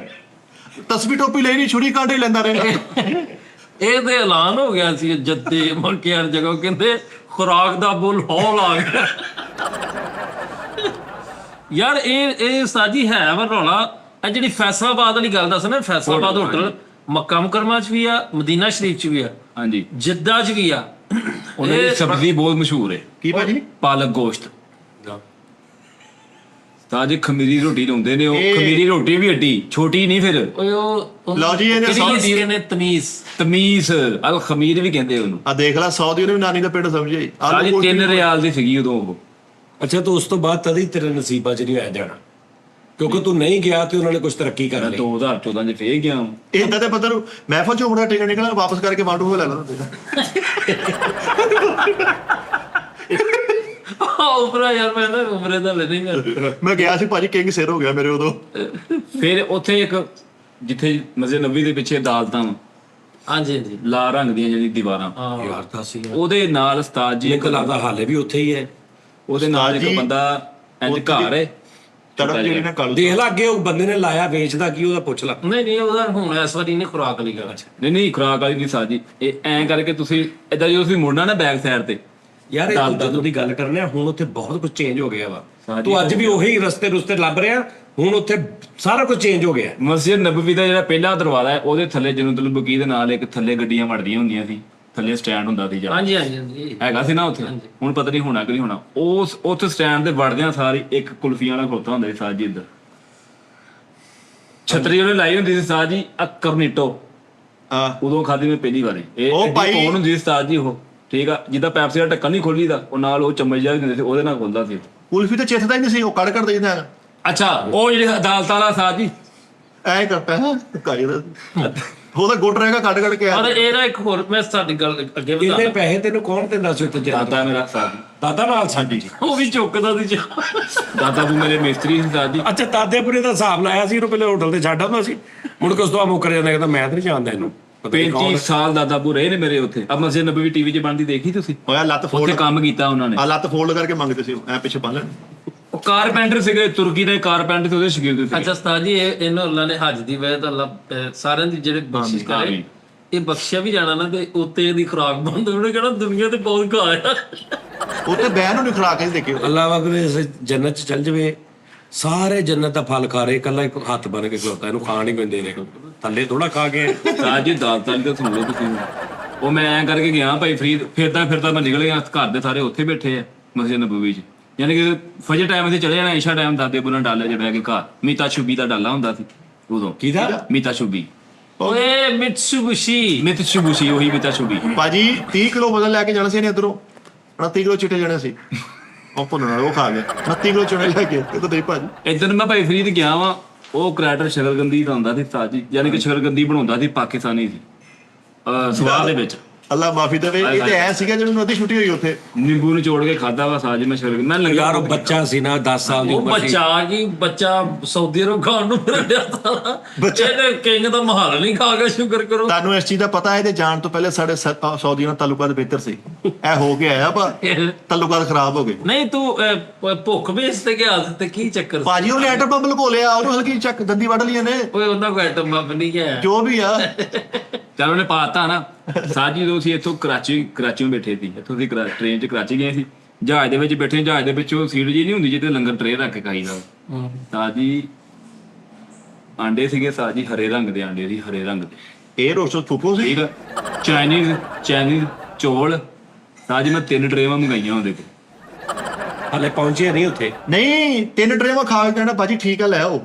Speaker 2: ਤਸਬੀਹ ਟੋਪੀ ਲਈ ਨਹੀਂ, ਛੁਰੀ ਕਾਂਟੇ ਲੈਂਦਾ ਰਿਹਾ।
Speaker 1: ਇਹ ਤੇ ਐਲਾਨ ਹੋ ਗਿਆ ਸੀ ਜੱਦੇ ਮਲਕੇ ਹਰ ਜਗ੍ਹਾ, ਕਹਿੰਦੇ ਖੁਰਾਕ ਦਾ ਬੁੱਲ ਹੌਲ ਆ ਗਿਆ। ਯਾਰ ਇਹ ਸਾਜੀ ਹੈ ਵਾ ਰੌਲਾ। ਇਹ ਜਿਹੜੀ ਫੈਸਲਾਬਾਦ ਵਾਲੀ ਗੱਲ ਦੱਸ ਨਾ, ਫੈਸਲਾਬਾਦ ਹੋਟਲ ਮੱਕਾ ਮੁਕਰਮਾ ਚ ਵੀ ਆ, ਮਦੀਨਾ ਸ਼ਰੀਫ ਚ ਵੀ ਆ,
Speaker 4: ਹਾਂਜੀ,
Speaker 1: ਜਿੱਦਾ ਚ ਵੀ ਆ।
Speaker 4: ਉਹਨਾਂ ਦੀ ਸਬਜ਼ੀ ਬਹੁਤ ਮਸ਼ਹੂਰ ਹੈ,
Speaker 2: ਕੀ ਭਾਜੀ?
Speaker 4: ਪਾਲਕ ਗੋਸ਼ਤ। ਸਾਜੀ ਖਮੀਰੀ ਰੋਟੀ ਲਾਉਂਦੇ ਨੇ ਉਹ। ਖਮੀਰੀ ਰੋਟੀ ਵੀ ਅੱਡੀ ਛੋਟੀ ਨਹੀਂ, ਫਿਰ
Speaker 1: ਓਏ ਉਹ
Speaker 2: ਲਓ ਜੀ, ਇਹਨੇ
Speaker 1: ਕਿਹੜੀ ਨੇ ਤਮੀਜ਼।
Speaker 4: ਤਮੀਜ਼ ਅਲ ਖਮੀਰ ਵੀ ਕਹਿੰਦੇ ਉਹਨੂੰ।
Speaker 2: ਆ ਦੇਖ ਲੈ, ਸੌਦੀ ਨੇ ਵੀ ਨਾਨੀ ਦਾ ਪਿੰਡ ਸਮਝਿਆ ਹੀ।
Speaker 4: ਸਾਜੀ 3 ਰਿਆਲ ਦੀ ਸੀਗੀ ਉਦੋਂ ਉਹ।
Speaker 3: ਅੱਛਾ, ਤਾਂ ਉਸ ਤੋਂ ਬਾਅਦ ਤਦ ਤੇਰੇ ਨਸੀਬਾਂ 'ਚ ਨਹੀਂ ਆਇਆ ਜਾਣਾ, ਕਿਉਂਕਿ ਤੂੰ ਨਹੀਂ ਗਿਆ ਤੇ ਉਹਨਾਂ ਨੇ ਕੁਝ ਤਰੱਕੀ ਕਰ
Speaker 4: ਮੈਂ
Speaker 3: ਲਈ।
Speaker 4: 2014 ਚ ਫੇਰ ਗਿਆ।
Speaker 2: ਇਦਾਂ ਦੇ ਬੰਦੇ ਨੂੰ ਮਹਿਫਲ ਚੋਂ ਮੁੰਡਾ ਟਿਕਟ ਨਿਕਲਣਾ, ਵਾਪਸ ਕਰਕੇ ਮਾਟੂ ਹੋ ਲੈ ਲੈਂਦਾ।
Speaker 1: ਉਪਰਾ ਯਾਰ ਮੈਂ ਨਾ ਉਮਰੇ ਦਾ ਲੈਣੀ ਯਾਰ।
Speaker 2: ਮੈਂ ਗਿਆ ਸੀ ਭਾਜੀ, ਕਿੰਗ ਸਿਰ ਹੋ ਗਿਆ ਮੇਰੇ ਉਦੋਂ।
Speaker 4: ਫਿਰ ਉੱਥੇ ਇੱਕ ਜਿੱਥੇ ਮਸਜਿਦ ਨਬੀ ਦੇ ਪਿੱਛੇ ਅਦਾਲਤਾਂ ਵਾਂ,
Speaker 1: ਹਾਂਜੀ ਹਾਂਜੀ
Speaker 4: ਲਾਲ ਰੰਗ ਦੀਆਂ ਜਿਹੜੀ ਦੀਵਾਰਾਂ,
Speaker 1: ਹਾਂ
Speaker 3: ਯਾਰ ਦੱਸ ਯਾਰ
Speaker 4: ਉਹਦੇ ਨਾਲ ਉਸਤਾਦ ਜੀ
Speaker 3: ਮੈਨੂੰ ਲੱਗਦਾ ਹਾਲੇ ਵੀ ਉੱਥੇ ਹੀ ਹੈ।
Speaker 4: ਉਹਦੇ ਨਾਲ
Speaker 2: ਉਸਤਾਦ
Speaker 4: ਇੱਕ
Speaker 2: ਜੀ
Speaker 4: ਬੰਦਾ ਇੰਜ ਘਰ ਹੈ
Speaker 2: ਤੜਪ ਜਿਹੜੀ ਨਾ ਕਾਲੂ
Speaker 3: ਦੇਖ ਲਾ ਅੱਗੇ ਉਹ ਬੰਦੇ ਨੇ ਲਾਇਆ ਵੇਚਦਾ ਕੀ ਉਹਦਾ ਪੁੱਛ ਲਾ।
Speaker 1: ਨਹੀਂ ਨਹੀਂ ਉਹਦਾ ਹੁਣ ਇਸ ਵਾਰੀ ਨਹੀਂ ਖੁਰਾਕ ਲਈ ਕਰ
Speaker 4: ਨਹੀਂ ਖੁਰਾਕ ਵਾਲੀ ਨਹੀਂ ਸਾਜੀ, ਇਹ ਐਂ ਕਰਕੇ ਤੁਸੀਂ ਏਦਾਂ ਜਦੋਂ ਤੁਸੀਂ ਮੁੜਨਾ ਨਾ ਬੈਕ ਸਾਈਡ ਤੇ
Speaker 3: ਯਾਰ ਇਹ ਜਦੋਂ ਦੀ ਗੱਲ ਕਰਨੇ ਆ ਹੁਣ ਉੱਥੇ ਬਹੁਤ ਕੁਝ ਚੇਂਜ ਹੋ ਗਿਆ ਵਾ।
Speaker 4: ਹਾਂਜੀ,
Speaker 3: ਤੂੰ ਅੱਜ ਵੀ ਉਹੀ ਰਸਤੇ ਲੱਭ ਰਿਹਾ, ਹੁਣ ਉੱਥੇ ਸਾਰਾ ਕੁਝ ਚੇਂਜ ਹੋ ਗਿਆ।
Speaker 4: ਮਸਜਿਦ ਨਬਵੀ ਦਾ ਜਿਹੜਾ ਪਹਿਲਾ ਦਰਵਾਜ਼ਾ ਹੈ ਉਹਦੇ ਥੱਲੇ ਜਨੂਤੁਲ ਬਕੀ ਦੇ ਨਾਲ ਇੱਕ ਥੱਲੇ ਗੱਡੀਆਂ ਵੜਦੀਆਂ ਹੁੰਦੀਆਂ ਸੀ, ਥੱਲੇ ਸਟੈਂਡ ਹੁੰਦਾ ਸੀ ਜਾਂ
Speaker 1: ਹਾਂਜੀ ਹਾਂਜੀ ਹਾਂਜੀ
Speaker 4: ਹੈਗਾ ਸੀ ਨਾ ਉੱਥੇ। ਹੁਣ ਪਤਾ ਨਹੀਂ ਹੋਣਾ ਕਿ ਨਹੀਂ ਹੋਣਾ। ਉਸ ਉੱਥੇ ਸਟੈਂਡ ਤੇ ਵੜਦਿਆਂ ਸਾਰੀ ਇੱਕ ਕੁਲਫੀਆਂ ਵਾਲਾ ਖੋਤਾ ਹੁੰਦਾ ਸੀ ਸਾਜ ਜੀ ਇੱਧਰ, ਛਤਰੀ ਉਹਨੇ ਲਾਈ ਹੁੰਦੀ ਸੀ ਸਾਜ ਜੀ ਕਰਨੀਟੋ,
Speaker 2: ਹਾਂ
Speaker 4: ਉਦੋਂ ਖਾਦੀ ਮੈਂ ਪਹਿਲੀ ਵਾਰੀ। ਇਹ
Speaker 2: ਉਹ ਭਾਈ-
Speaker 4: ਕੌਣ ਹੁੰਦੀ ਸੀ ਉਸਤਾਦ ਜੀ ਉਹ, ਠੀਕ ਆ, ਜਿੱਦਾਂ ਪੈਪਸੀ ਦਾ ਢੱਕਣ ਨਹੀਂ ਖੋਲੀਦਾ ਉਹ ਨਾਲ ਉਹ ਚਮਚ ਜਿਹਾ ਦਿੰਦੇ ਸੀ ਉਹਦੇ ਨਾਲ ਖੋਲਦਾ ਸੀ।
Speaker 2: ਕੁਲਫੀ ਤੇ ਚੇਤਦਾ ਹੀ ਨਹੀਂ ਸੀ, ਉਹ ਕੱਢ ਦੇ ਜਾਂਦਾ
Speaker 4: ਅੱਛਾ ਉਹ ਜਿਹੜੇ ਅਦਾਲਤਾਂ ਵਾਲਾ ਉਸਤਾਦ ਜੀ
Speaker 2: ਐ ਕਰਦਾ ਹੈ ਕਾਰੀ ਦਾ ਉਹਦਾ ਗੁੱਟ ਰਹੇਗਾ ਕੱਢ ਕੇ ਆ
Speaker 1: ਔਰ ਇਹ ਨਾ ਇੱਕ ਹੋਰ ਮੈਂ ਸਾਡੀ ਗੱਲ ਅੱਗੇ
Speaker 3: ਇੰਨੇ
Speaker 1: ਵਧਾ
Speaker 3: ਪੈਸੇ ਤੈਨੂੰ ਕੌਣ ਦਿੰਦਾ ਸੀ ਉੱਥੇ ਜਨਾਬ?
Speaker 4: ਦਾਦਾ ਮੇਰਾ ਉਸਤਾਦ ਜੀ,
Speaker 3: ਦਾਦਾ ਨਾਲ ਸਾਡੀ
Speaker 1: ਉਹ ਵੀ ਚੁੱਕਦਾ ਸੀ
Speaker 4: ਦਾਦਾ ਵੀ ਮੇਰੇ ਮਿਸਤਰੀ ਸੀ ਉਸਤਾਦ ਜੀ।
Speaker 3: ਅੱਛਾ ਦਾਦੇਪੁਰੇ ਦਾ ਹਿਸਾਬ ਲਾਇਆ ਸੀ, ਇਹਨੂੰ ਪਹਿਲੇ ਹੋਟਲ ਤੇ ਛੱਡ ਆਉਂਦਾ ਸੀ, ਮੁੜ ਕੇ ਉਸ ਤੋਂ ਬਾਅਦ ਮੁੱਕਰ ਜਾਂਦਾ, ਕਹਿੰਦਾ ਮੈਂ ਤਾਂ ਨਹੀਂ ਜਾਣਦਾ ਇਹਨੂੰ। ਪਤਾ ਨੀ ਕੌਣ
Speaker 4: 35 ਸਾਲ ਦਾਦਾ ਬੂ ਰਹੇ ਨੇ ਮੇਰੇ ਉੱਥੇ। ਆ ਮਸਜਿਦ ਨਬਵੀ ਟੀਵੀ 'ਚ ਬਣਦੀ ਦੇਖੀ ਤੁਸੀਂ?
Speaker 2: ਹੋਇਆ ਲੱਤ
Speaker 4: ਉੱਥੇ
Speaker 2: ਫੋਲਡ
Speaker 4: ਕੰਮ ਕੀਤਾ ਉਹਨਾਂ ਨੇ।
Speaker 2: ਆ ਲੱਤ ਫੋਲਡ ਕਰਕੇ ਮੰਗਦੇ ਸੀ ਐ ਪਿੱਛੇ ਪਾ ਲੈਣ।
Speaker 4: ਉਹ ਕਾਰਪੈਂਟਰ ਸੀਗੇ, ਤੁਰਕੀ ਦੇ ਕਾਰਪੈਂਟਰ ਤੇ ਉਹਦੇ ਸ਼ਾਗਿਰਦ ਸੀ।
Speaker 1: ਅੱਛਾ ਉਸਤਾਦ ਜੀ ਇਹਨੂੰ ਅੱਲਾ ਨੇ ਹੱਜ ਦੀ ਵਜ੍ਹਾ ਤੋਂ ਅੱਲਾ ਸਾਰਿਆਂ ਦੀ ਜਿਹੜੇ ਬਖਸ਼ਿਸ਼ ਕਰੇ,
Speaker 4: ਆਮੀਨ।
Speaker 1: ਇਹ ਬਖਸ਼ਿਆ ਵੀ ਜਾਣਾ ਨਾ ਤੇ ਉੱਤੇ ਇਹਦੀ ਖੁਰਾਕ ਬੰਦ ਉਹਨੇ ਕਹਿਣਾ ਦੁਨੀਆ ਤੇ ਬਹੁਤ ਖਾਇਆ।
Speaker 2: ਉੱਤੇ ਬਹਿਣ ਨੂੰ ਨਹੀਂ ਖੁਰਾਕ ਹੀ ਦੇਖਿਓ।
Speaker 3: ਅੱਲਾਹ ਵਾਕਵੇ ਜੰਨਤ ਚ ਚੱਲ ਜਵੇ, ਸਾਰੇ ਜੰਨਤ ਦਾ ਫਲ ਖਾ ਰਹੇ, ਇਕੱਲਾ ਇੱਕ ਹੱਥ ਬਣ ਕੇ ਖਲੋਤਾ, ਇਹਨੂੰ ਖਾਣ ਨਹੀਂ ਪੈਂਦੇ ਨੇ, ਥੱਲੇ ਥੋੜਾ ਖਾ ਕੇ।
Speaker 4: ਸਾਜ ਜੀ ਦਾਲ ਤਾਲੀ ਤਾਂ ਸੁਣ ਲਓ ਤੁਸੀਂ। ਉਹ ਮੈਂ ਐਂ ਕਰਕੇ ਗਿਆ ਭਾਈ ਫਰੀਦ, ਫਿਰਦਾ ਮੈਂ ਨਿਕਲ ਗਿਆ, ਘਰ ਦੇ ਸਾਰੇ ਉੱਥੇ ਬੈਠੇ ਆ ਮਸਜਿਦ ਨਬਵੀ 'ਚ। ਯਾਨੀ ਕਿ ਫਜਰ ਟਾਈਮ ਅਸੀਂ ਚਲੇ ਜਾਣਾ, ਇਸ਼ਾ ਟਾਈਮ ਦਾਦੇ ਬੁਲਾਂ ਡਾਲੇ 'ਚ ਬਹਿ ਕੇ ਘਰ। ਮੀਤਾ ਸ਼ੁਬੀ ਦਾ ਡਾਲਾ ਹੁੰਦਾ ਸੀ ਉਦੋਂ।
Speaker 3: ਕਿਹਦਾ?
Speaker 4: ਮੀਤਾ ਸ਼ੁਬੀ,
Speaker 1: ਓਏ ਮਿਟਸੂਬਿਸ਼ੀ
Speaker 4: ਮਿਤਸ਼ੂਬੂਸ਼ੀ, ਉਹੀ ਮੀਤਾ ਸ਼ੁਬੀ।
Speaker 2: ਭਾਜੀ 30 ਕਿਲੋ ਵਜ਼ਨ ਲੈ ਕੇ ਜਾਣਾ ਸੀ ਇਹਨੇ ਇਧਰੋਂ, 29 ਕਿਲੋ ਚਿੱਟੇ ਜਾਣੇ ਸੀ, ਉਹ ਭੁੰਨਣਾ ਉਹ ਖਾ ਗਿਆ 29 ਕਿਲੋ ਚਿੱਟੇ ਲੈ ਕੇ ਇਹ ਤਾਂ ਦੇ ਭਾਜੀ।
Speaker 4: ਇੱਧਰ ਮੈਂ ਭਾਈ ਫਰੀਦ ਗਿਆ ਵਾਂ, ਉਹ ਕਰੈਕਟਰ ਸ਼ਕਲਗੰਦੀ ਦਾ ਹੁੰਦਾ ਸੀ ਸਾਜ ਜੀ, ਯਾਨੀ ਕਿ ਸ਼ਕਲਗੰਦੀ ਬਣਾਉਂਦਾ ਸੀ, ਪਾਕਿਸਤਾਨੀ ਸੀ ਸਵਾਦ ਦੇ ਵਿੱਚ।
Speaker 2: ਅੱਲਾ ਮਾਫੀ ਦੇਵੇ, ਇਹ ਤੇ ਐ ਸੀਗਾ ਜਿਹਨੂੰ ਨਦੀ ਛੁੱਟੀ ਹੋਈ ਉੱਥੇ
Speaker 4: ਨਿੰਬੂ ਨਿਚੋੜ ਕੇ ਖਾਦਾ ਵਾ ਸਾਜ ਮੈਂ ਸ਼ਕਲ ਮੈਂ ਲੰਗਾ
Speaker 3: ਯਾਰ ਉਹ ਬੱਚਾ ਸੀ ਨਾ, 10 ਸਾਲ ਦੀ
Speaker 1: ਉਹ
Speaker 3: ਉਮਰ ਸੀ।
Speaker 1: ਬੱਚਾ ਸਾਊਦੀ ਅਰਬ ਖਾਣ ਨੂੰ ਫਿਰਦਿਆ ਤਾਂ ਇਹਨੇ ਕਿੰਗ ਦਾ ਮਹਾਲ ਨਹੀਂ ਖਾ ਕੇ ਸ਼ੁਕਰ ਕਰੋ।
Speaker 2: ਤੁਹਾਨੂੰ ਇਸ ਚੀਜ਼ ਦਾ ਪਤਾ ਹੈ, ਇਹਦੇ ਜਾਣ ਤੋਂ ਪਹਿਲੇ ਸਾਡੇ ਸਾਊਦੀ ਨਾਲ ਤਾਲੁਕਾਤ ਬਿਹਤਰ ਸੀ, ਇਹ ਹੋ ਕੇ ਆਇਆ ਪਰ ਤਾਲੁਕਾਤ ਖਰਾਬ ਹੋ ਗਏ।
Speaker 1: ਨਹੀਂ ਤੂੰ ਭੁੱਖ ਬੇਸ ਤੇ ਗਿਆ ਸੀ ਤੇ ਕੀ ਚੱਕਰ ਸੀ?
Speaker 2: ਭਾਜੀ ਉਹਨੇ ਐਟਮ ਬੰਬ ਲਕੋਲਿਆ, ਉਹਨੂੰ ਹਲਕੀ ਚੱਕ ਦੰਦੀ ਵੱਢ ਲਈਆਂ ਨੇ,
Speaker 1: ਓਏ ਉਹਨਾਂ ਕੋ ਐਟਮ ਬੰਬ ਨਹੀਂ ਹੈ।
Speaker 2: ਜੋ ਵੀ ਆ।
Speaker 4: ਚਲ ਉਹਨੇ ਪਾਤਾ ਨਾ। ਸਾਜੀ ਜਦੋਂ ਅਸੀਂ ਇੱਥੋਂ ਕਰਾਚੀੋਂ ਬੈਠੇ ਸੀ, ਇੱਥੋਂ ਅਸੀਂ ਟ੍ਰੇਨ 'ਚ ਕਰਾਚੀ ਗਏ ਸੀ, ਜਹਾਜ਼ ਦੇ ਵਿੱਚ ਬੈਠੇ, ਜਹਾਜ਼ ਦੇ ਵਿੱਚ ਉਹ ਸੀਟ ਜੀ ਨਹੀਂ ਹੁੰਦੀ ਜਿੱਤੇ ਲੰਗਰ ਟਰੇ ਰੱਖ ਕੇ ਖਾਈਦਾ। ਸਾਜੀ ਆਂਡੇ ਸੀਗੇ ਸਾਜੀ, ਹਰੇ ਰੰਗ ਦੇ ਆਂਡੇ ਸੀ, ਹਰੇ ਰੰਗ ਦੇ,
Speaker 2: ਇਹ ਰੋਸਟ ਫੂਫੋ ਸੀ।
Speaker 4: ਠੀਕ ਆ। ਚਾਈਨੀਜ਼ ਚੌਲ ਸਾਜੀ ਮੈਂ 3 ਟਰੇਵਾਂ ਮੰਗਾਈਆਂ ਉਹਦੇ ਕੋਲ।
Speaker 3: ਹਲੇ ਪਹੁੰਚਿਆ ਨਹੀਂ ਉੱਥੇ।
Speaker 2: ਨਹੀਂ 3 ਟਰੇਵਾਂ ਖਾ ਕੇ ਕਹਿਣਾ ਭਾਜੀ ਠੀਕ ਆ ਲੈ ਆਓ,